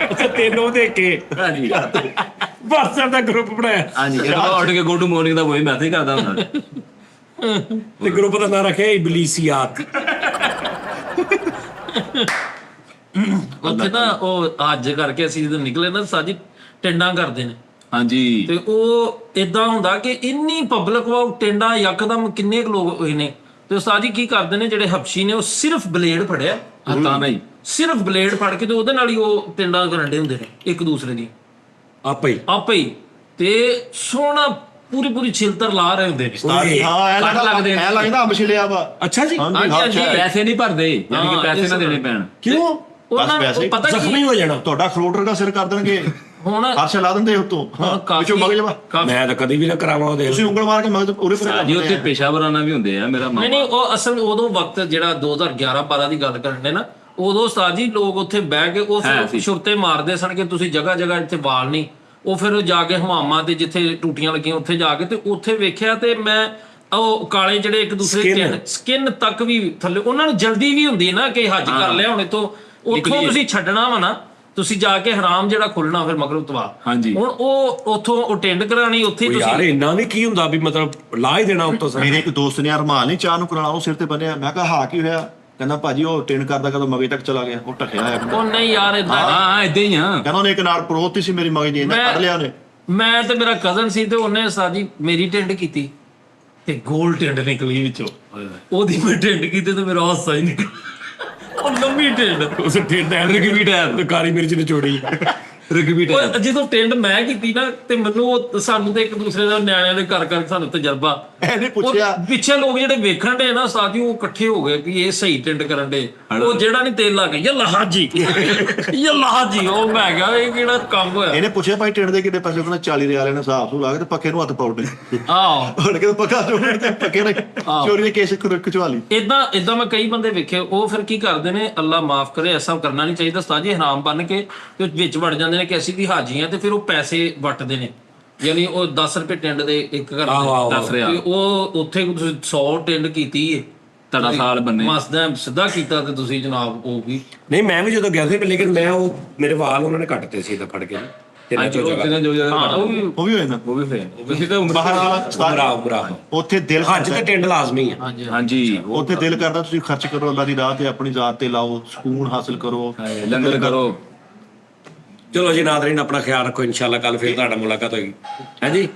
Speaker 3: ਅੱਛਾ ਤੈਨੂੰ ਦੇਖ ਕੇ
Speaker 4: ਹਾਂਜੀ
Speaker 3: WhatsApp ਦਾ ਗਰੁੱਪ ਬਣਾਇਆ
Speaker 4: ਹਾਂਜੀ ਇਹ ਤਾਂ ਉੱਠ ਕੇ ਗੁੱਡ ਮਾਰਨਿੰਗ ਦਾ ਕੋਈ ਮੈਸੇਜ ਕਰਦਾ ਹੁੰਦਾ
Speaker 3: ਤੇ ਗਰੁੱਪ ਦਾ ਨਾਮ ਰੱਖਿਆ ਇਬਲੀਸੀਆਤ
Speaker 1: ਉੱਥੇ ਨਾ ਉਹ ਅੱਜ ਕਰਕੇ ਅਸੀਂ ਜਦੋਂ ਨਿਕਲੇ ਨਾ ਸਾਜੀ ਟਿੰਡਾਂ ਕਰਦੇ ਨੇ
Speaker 4: ਹਾਂਜੀ
Speaker 1: ਤੇ ਉਹ ਇਦਾਂ ਹੁੰਦਾ ਕਿ ਇੰਨੀ ਪਬਲਿਕ ਵਾ ਟਿੰਡਾਂ ਯਕਦਮ ਕਿੰਨੇ ਕੁ ਲੋਕ ਹੋਏ ਨੇ ਤੇ ਸਾਜੀ ਕੀ ਕਰਦੇ ਨੇ ਜਿਹੜੇ ਹਬਸ਼ੀ ਨੇ ਉਹ ਸਿਰਫ ਬਲੇਡ ਫੜਿਆ
Speaker 4: ਹੱਥਾਂ ਨਹੀਂ
Speaker 1: ਸਿਰਫ ਬਲੇਡ ਫੜ ਕੇ ਤੇ ਉਹਦੇ ਨਾਲ ਹੀ ਉਹ ਟਿੰਡਾਂ ਕਰਨ ਦੇ ਹੁੰਦੇ ਨੇ ਇੱਕ ਦੂਸਰੇ ਦੀ ਆਪੇ ਹੀ ਤੇ ਸੋਹਣਾ ਪੂਰੀ ਛਿਲਤਰ ਲਾ ਰਹੇ ਹੁੰਦੇ ਨੇ
Speaker 2: ਹਾਂ ਐ ਲੱਗਦਾ ਅੰਬ ਛਿਲਿਆ ਵਾ
Speaker 3: ਅੱਛਾ ਜੀ
Speaker 1: ਹਾਂਜੀ
Speaker 4: ਪੈਸੇ ਨਹੀਂ ਭਰਦੇ ਯਾਨੀ ਕਿ ਪੈਸੇ ਨਾ ਦੇਣੇ ਪੈਣ
Speaker 3: ਕਿਉਂ
Speaker 1: ਉਹਨਾਂ ਨੂੰ ਪਤਾ
Speaker 3: ਜ਼ਖਮੀ ਹੋ ਜਾਣਾ
Speaker 2: ਤੁਹਾਡਾ ਖਰੋਟਰ ਦਾ ਸਿਰ ਕਰ ਦੇਣਗੇ
Speaker 1: ਹੁਣ
Speaker 2: ਹਰਸ਼ ਲਾ ਦਿੰਦੇ ਉਤੋਂ ਵਿੱਚੋਂ ਮਗਜ ਵਾ
Speaker 3: ਮੈਂ ਤਾਂ ਕਦੀ ਵੀ ਨਾ ਕਰਾਵਾਂ ਉਹਦੇ
Speaker 2: ਤੁਸੀਂ ਉਂਗਲ ਮਾਰ ਕੇ ਮਗਜ ਉਰੇ ਪਰੇ
Speaker 4: ਜੀ ਉੱਥੇ ਪੇਸ਼ਾਵਰਾਨਾ ਵੀ ਹੁੰਦੇ ਆ ਮੇਰਾ
Speaker 1: ਨਹੀਂ ਉਹ ਅਸਲ ਉਦੋਂ ਵਕਤ ਜਿਹੜਾ 2011-12 ਦੀ ਗੱਲ ਕਰਦੇ ਨਾ ਉਦੋਂ ਉਸਤਾਦ ਜੀ ਲੋਕ ਉੱਥੇ ਬਹਿ ਕੇ ਉਹ ਫਿਰ ਸ਼ੁਰਤੇ ਮਾਰਦੇ ਸਨ ਕਿ ਤੁਸੀਂ ਜਗ੍ਹਾ ਇੱਥੇ ਵਾਲ ਨਹੀਂ ਉਹ ਫਿਰ ਜਾ ਕੇ ਹਮਾਮਾਂ ਤੇ ਜਿੱਥੇ ਟੂਟੀਆਂ ਲੱਗੀਆਂ ਉੱਥੇ ਜਾ ਕੇ ਤੇ ਉੱਥੇ ਵੇਖਿਆ ਤੇ ਮੈਂ ਉਹ ਕਾਲੇ ਜਿਹੜੇ ਇੱਕ ਦੂਸਰੇ ਸਕਿਨ ਤੱਕ ਵੀ ਥੱਲੇ ਉਹਨਾਂ ਨੂੰ ਜਲਦੀ ਵੀ ਹੁੰਦੀ ਨਾ ਕਿ ਹੱਜ ਕਰ ਲਿਆ ਹੁਣ ਤੋਂ ਉੱਥੋਂ ਤੁਸੀਂ ਛੱਡਣਾ ਵਾ ਨਾ ਤੁਸੀਂ ਜਾ ਕੇ ਹਰਾਮ ਜਿਹੜਾ ਖੁੱਲਣਾ ਫਿਰ ਮਗਰੋਂ ਤਵਾ
Speaker 4: ਹਾਂਜੀ
Speaker 1: ਹੁਣ ਉਹ ਉੱਥੋਂ ਅਟੈਂਡ ਕਰਾਣੀ ਉੱਥੇ ਤੁਸੀਂ
Speaker 3: ਯਾਰ ਇੰਨਾ ਨਹੀਂ ਕੀ ਹੁੰਦਾ ਵੀ ਮਤਲਬ ਲਾ ਹੀ ਦੇਣਾ ਉੱਤੋਂ ਸਰ
Speaker 2: ਮੇਰੇ ਇੱਕ ਦੋਸਤ ਨੇ ਅਰਮਾਨ ਨਹੀਂ ਚਾਹ ਨੂੰ ਕਰਾਣਾ ਉਹ ਸਿਰ ਤੇ ਬੰਨਿਆ ਮੈਂ ਕਿਹਾ ਹਾਂ ਕੀ ਹੋਇਆ ਕਹਿੰਦਾ ਭਾਜੀ ਉਹ ਟ੍ਰੇਨ ਕਰਦਾ ਕਦੋਂ ਮਗੇ ਤੱਕ ਚਲਾ ਗਿਆ ਉਹ ਟੱਕਿਆ ਹੋਇਆ
Speaker 1: ਉਹ ਨਹੀਂ ਯਾਰ ਇਦਾਂ
Speaker 4: ਹਾਂ ਇਦਾਂ ਹੀ ਆ
Speaker 2: ਕਹਿੰਦਾ ਉਹਨੇ ਇੱਕ ਨਾਲ ਪਰੋਤੀ ਸੀ ਮੇਰੀ ਮਗੇ ਦੀ ਇਹਨੇ ਕੱਢ ਲਿਆ ਉਹਨੇ
Speaker 1: ਮੈਂ ਤੇ ਮੇਰਾ ਕਜ਼ਨ ਸੀ ਤੇ ਉਹਨੇ ਸਾਜੀ ਮੇਰੀ ਟਿੰਡ ਕੀਤੀ ਤੇ ਗੋਲ ਟਿੰਡ ਨਿਕਲੀ ਵਿੱਚੋਂ ਉਹਦੀ ਮੈਂ ਟਿੰਡ ਕੀਤੀ ਤੇ ਮੇਰਾ ਹਾਸਾ ਹੀ ਨਿਕਲ ਉਹ ਲੰਮੀ ਟਿੰਡ
Speaker 3: ਉਸ ਟਿੰਡ ਰਗਵੀ ਟੈਪ ਕਾਲੀ ਮਿਰਚ ਨਿਚੋੜੀ ਰਗਵੀ ਟੈਪ
Speaker 1: ਉਹ ਜਦੋਂ ਟਿੰਡ ਮੈਂ ਕੀਤੀ ਨਾ ਤੇ ਮੈਨੂੰ ਸਾਨੂੰ ਤੇ ਇੱਕ ਦੂਸਰੇ ਦਾ ਨਿਆਣਿਆਂ ਦੇ ਘਰ ਘਰ ਸਾਨੂੰ ਤਜਰਬਾ
Speaker 2: ਇਹਨੇ
Speaker 1: ਉਹ
Speaker 2: ਪੁੱਛਿਆ
Speaker 1: ਪਿੱਛੇ ਲੋਕ ਜਿਹੜੇ ਵੇਖਣ ਦੇ ਨਾ ਸਾਥੀ ਉਹ ਇਕੱਠੇ ਹੋ ਗਏ ਕਿ ਇਹ ਸਹੀ ਟਿੰਡ ਕਰਨ ਦੇ ਉਹ ਜਿਹੜਾ ਨਹੀਂ ਤੇਲ ਲਾ ਕੇ ਯਾ ਲਾਜੀ ਉਹ ਮੈਂ ਕਿਹਾ ਇਹ ਕਿਹੜਾ ਕੰਮ ਹੋਇਆ
Speaker 2: ਇਹਨੇ ਪੁੱਛਿਆ ਭਾਈ ਟਿੰਡ ਦੇ ਕਿੰਨੇ ਪੈਸੇ? ਕਹਿੰਦਾ 40 ਰਿਆਲ ਨੇ ਹਿਸਾਬ ਤੋਂ ਲਾ ਕੇ ਤੇ ਪੱਕੇ ਨੂੰ ਹੱਥ ਪਾਉਣੇ।
Speaker 1: ਆਹੋ
Speaker 2: ਹੁਣ ਕਹਿੰਦਾ ਪੱਕਾ ਜੋੜ ਤੇ ਪੱਕੇ ਨੇ ਚੋਰੀ ਦੇ ਕੇਸ ਖੁਚਵਾ ਲਈ।
Speaker 1: ਇਦਾਂ ਮੈਂ ਕਈ ਬੰਦੇ ਵੇਖੇ ਉਹ ਫਿਰ ਕੀ ਕਰਦੇ ਨੇ, ਅੱਲਾ ਮਾਫ ਕਰੇ ਐਸਾ ਕਰਨਾ ਨਹੀਂ ਚਾਹੀਦਾ ਉਸਤਾਦ ਜੀ, ਹਰਾਮ ਬਣ ਕੇ ਤੇ ਵਿੱਚ ਵੜ ਜਾਂਦੇ ਨੇ ਕਿ ਅਸੀਂ ਵੀ ਹਾਜੀ ਆ ਤੇ ਫਿਰ ਉਹ ਪੈਸੇ ਵੱਟਦੇ ਨੇ, ਯਾਨੀ ਉਹ 10 ਰੁਪਏ ਟਿੰਡ ਦੇ ਇੱਕ ਘਰ ਦੇ
Speaker 4: 10 ਰਿਆਲ
Speaker 1: ਤੇ ਉਹ ਉੱਥੇ ਤੁਸੀਂ 100 ਟਿੰਡ ਕੀਤੀ ਏ
Speaker 4: ਤੁਹਾਡਾ ਸਾਲ ਬੰਨੇ
Speaker 1: ਮਸਦਾ ਸਿੱਧਾ ਕੀਤਾ ਤੇ ਤੁਸੀਂ ਜਨਾਬ ਉਹ ਵੀ
Speaker 3: ਨਹੀਂ ਮੈਂ ਵੀ ਜਦੋਂ ਗਿਆ ਸੀ ਲੇਕਿਨ ਮੈਂ ਉਹ ਮੇਰੇ ਵਾਲ ਉਹਨਾਂ ਨੇ ਕੱਟਤੇ ਸੀ ਤਾਂ ਫੜ ਕੇ ਤਿੰਨ ਚੋ ਜਗ੍ਹਾ
Speaker 4: ਜੋ
Speaker 1: ਹਾਂ ਉਹ ਵੀ
Speaker 2: ਉਹ ਵੀ ਹੋ ਜਾਂਦਾ।
Speaker 4: ਉਹ ਵੀ ਫੇਰ ਤੁਸੀਂ ਤਾਂ
Speaker 2: ਬਾਹਰ ਵਾਲਾ
Speaker 3: ਉਮਰਾ
Speaker 2: ਉੱਥੇ ਦਿਲ
Speaker 3: ਹੱਜ ਤੇ ਟਿੰਡ ਲਾਜ਼ਮੀ ਆ।
Speaker 1: ਹਾਂਜੀ
Speaker 4: ਹਾਂਜੀ
Speaker 2: ਉੱਥੇ ਦਿਲ ਕਰਦਾ ਤੁਸੀਂ ਖਰਚ ਕਰੋ ਅੱਲਾ ਦੀ ਰਾਹ ਤੇ, ਆਪਣੀ ਜ਼ਾਤ ਤੇ ਲਾਓ, ਸਕੂਨ ਹਾਸਲ ਕਰੋ,
Speaker 4: ਲੰਗਰ ਕਰੋ।
Speaker 3: ਚਲੋ ਜੀ ਨਾਜ਼ਰੀਨ ਆਪਣਾ ਖਿਆਲ ਰੱਖੋ, ਇਨਸ਼ਾਅੱਲਾ ਕੱਲ ਫਿਰ ਤੁਹਾਡਾ ਮੁਲਾਕਾਤ ਹੋਏਗੀ। ਹਾਂਜੀ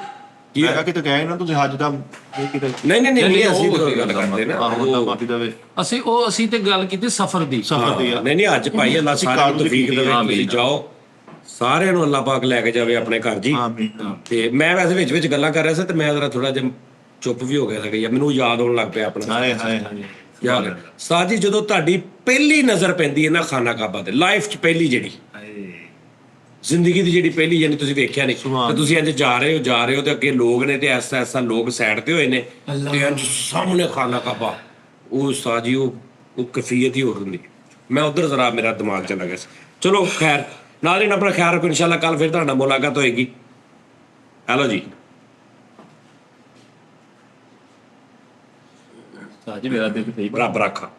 Speaker 3: ਕੀ
Speaker 2: ਮੈਂ ਕਿਹਾ ਕਿਤੇ ਗਏ ਨਾ ਤੁਸੀਂ ਹੱਜ ਦਾ ਇਹ ਕਿਤੇ
Speaker 3: ਨਹੀਂ ਅਸੀਂ ਤਾਂ ਗੱਲ ਕਰਦੇ ਨਾ
Speaker 2: ਆਹੋ ਤਾਂ ਮਾਫੀ ਦੇਵੇ
Speaker 1: ਅਸੀਂ ਤੇ ਗੱਲ ਕੀਤੀ ਸਫ਼ਰ ਦੀ
Speaker 2: ਸਫਰ ਦੀ ਆ।
Speaker 3: ਨਹੀਂ ਅੱਜ ਭਾਈ ਅੱਲਾ ਸਾਰਿਆਂ ਨੂੰ ਤੌਫੀਕ ਦੇਵੇ, ਤੁਸੀਂ ਜਾਓ ਸਾਰਿਆਂ ਨੂੰ ਅੱਲਾ ਪਾਕ ਲੈ ਕੇ ਜਾਵੇ ਆਪਣੇ ਘਰ ਜੀ।
Speaker 2: ਆਮੀਨ।
Speaker 3: ਤੇ ਮੈਂ ਵੈਸੇ ਵਿੱਚ ਗੱਲਾਂ ਕਰ ਰਿਹਾ ਸੀ ਤੇ ਮੈਂ ਜ਼ਰਾ ਥੋੜਾ ਜਿਹਾ ਚੁੱਪ ਵੀ ਹੋ ਗਿਆ ਸੀ, ਮੈਨੂੰ ਯਾਦ ਆਉਣ ਲੱਗ ਪਿਆ ਆਪਣਾ।
Speaker 2: ਹਾਏ ਹਾਏ ਹਾਏ
Speaker 3: ਯਾਰ ਸਾਜੀ ਜਦੋਂ ਤੁਹਾਡੀ ਪਹਿਲੀ ਨਜ਼ਰ ਪੈਂਦੀ ਹੈ ਨਾ ਖਾਨਾ ਕਾਬਾ ਤੇ, ਲਾਈਫ 'ਚ ਪਹਿਲੀ ਜਿਹੜੀ ਜ਼ਿੰਦਗੀ ਦੀ ਜਿਹੜੀ ਪਹਿਲੀ ਯਾਨੀ ਤੁਸੀਂ ਵੇਖਿਆ ਨਹੀਂ ਤੇ ਤੁਸੀਂ ਅੱਜ ਜਾ ਰਹੇ ਹੋ ਤੇ ਅੱਗੇ ਲੋਕ ਨੇ ਤੇ ਐਸਾ ਲੋਕ ਸਾਈਡ ਤੇ ਹੋਏ ਨੇ ਤੇ ਅੱਜ ਸਾਹਮਣੇ ਖਾਨਾ ਕਾਬਾ, ਉਹ ਸਾਜੀ ਉਹ ਕਫੀਅਤ ਹੀ ਹੋਰ ਹੁੰਦੀ। ਮੈਂ ਉਧਰ ਜ਼ਰਾ ਮੇਰਾ ਦਿਮਾਗ ਚਲਾ ਗਿਆ ਸੀ। ਚਲੋ ਖੈਰ ਨਾਜ਼ਰੀਨ ਆਪਣਾ ਖਿਆਲ ਰੱਖੋ, ਇਨਸ਼ਾਅੱਲਾ ਕੱਲ ਫਿਰ ਤੁਹਾਡਾ ਮੁਲਾਕਾਤ ਹੋਏਗੀ। ਹੈਲੋ ਜੀ
Speaker 4: ਸਾਜੀ ਮੇਰਾ ਦਿਲ ਸਹੀ
Speaker 3: ਰੱਬ ਰੱਖਾ।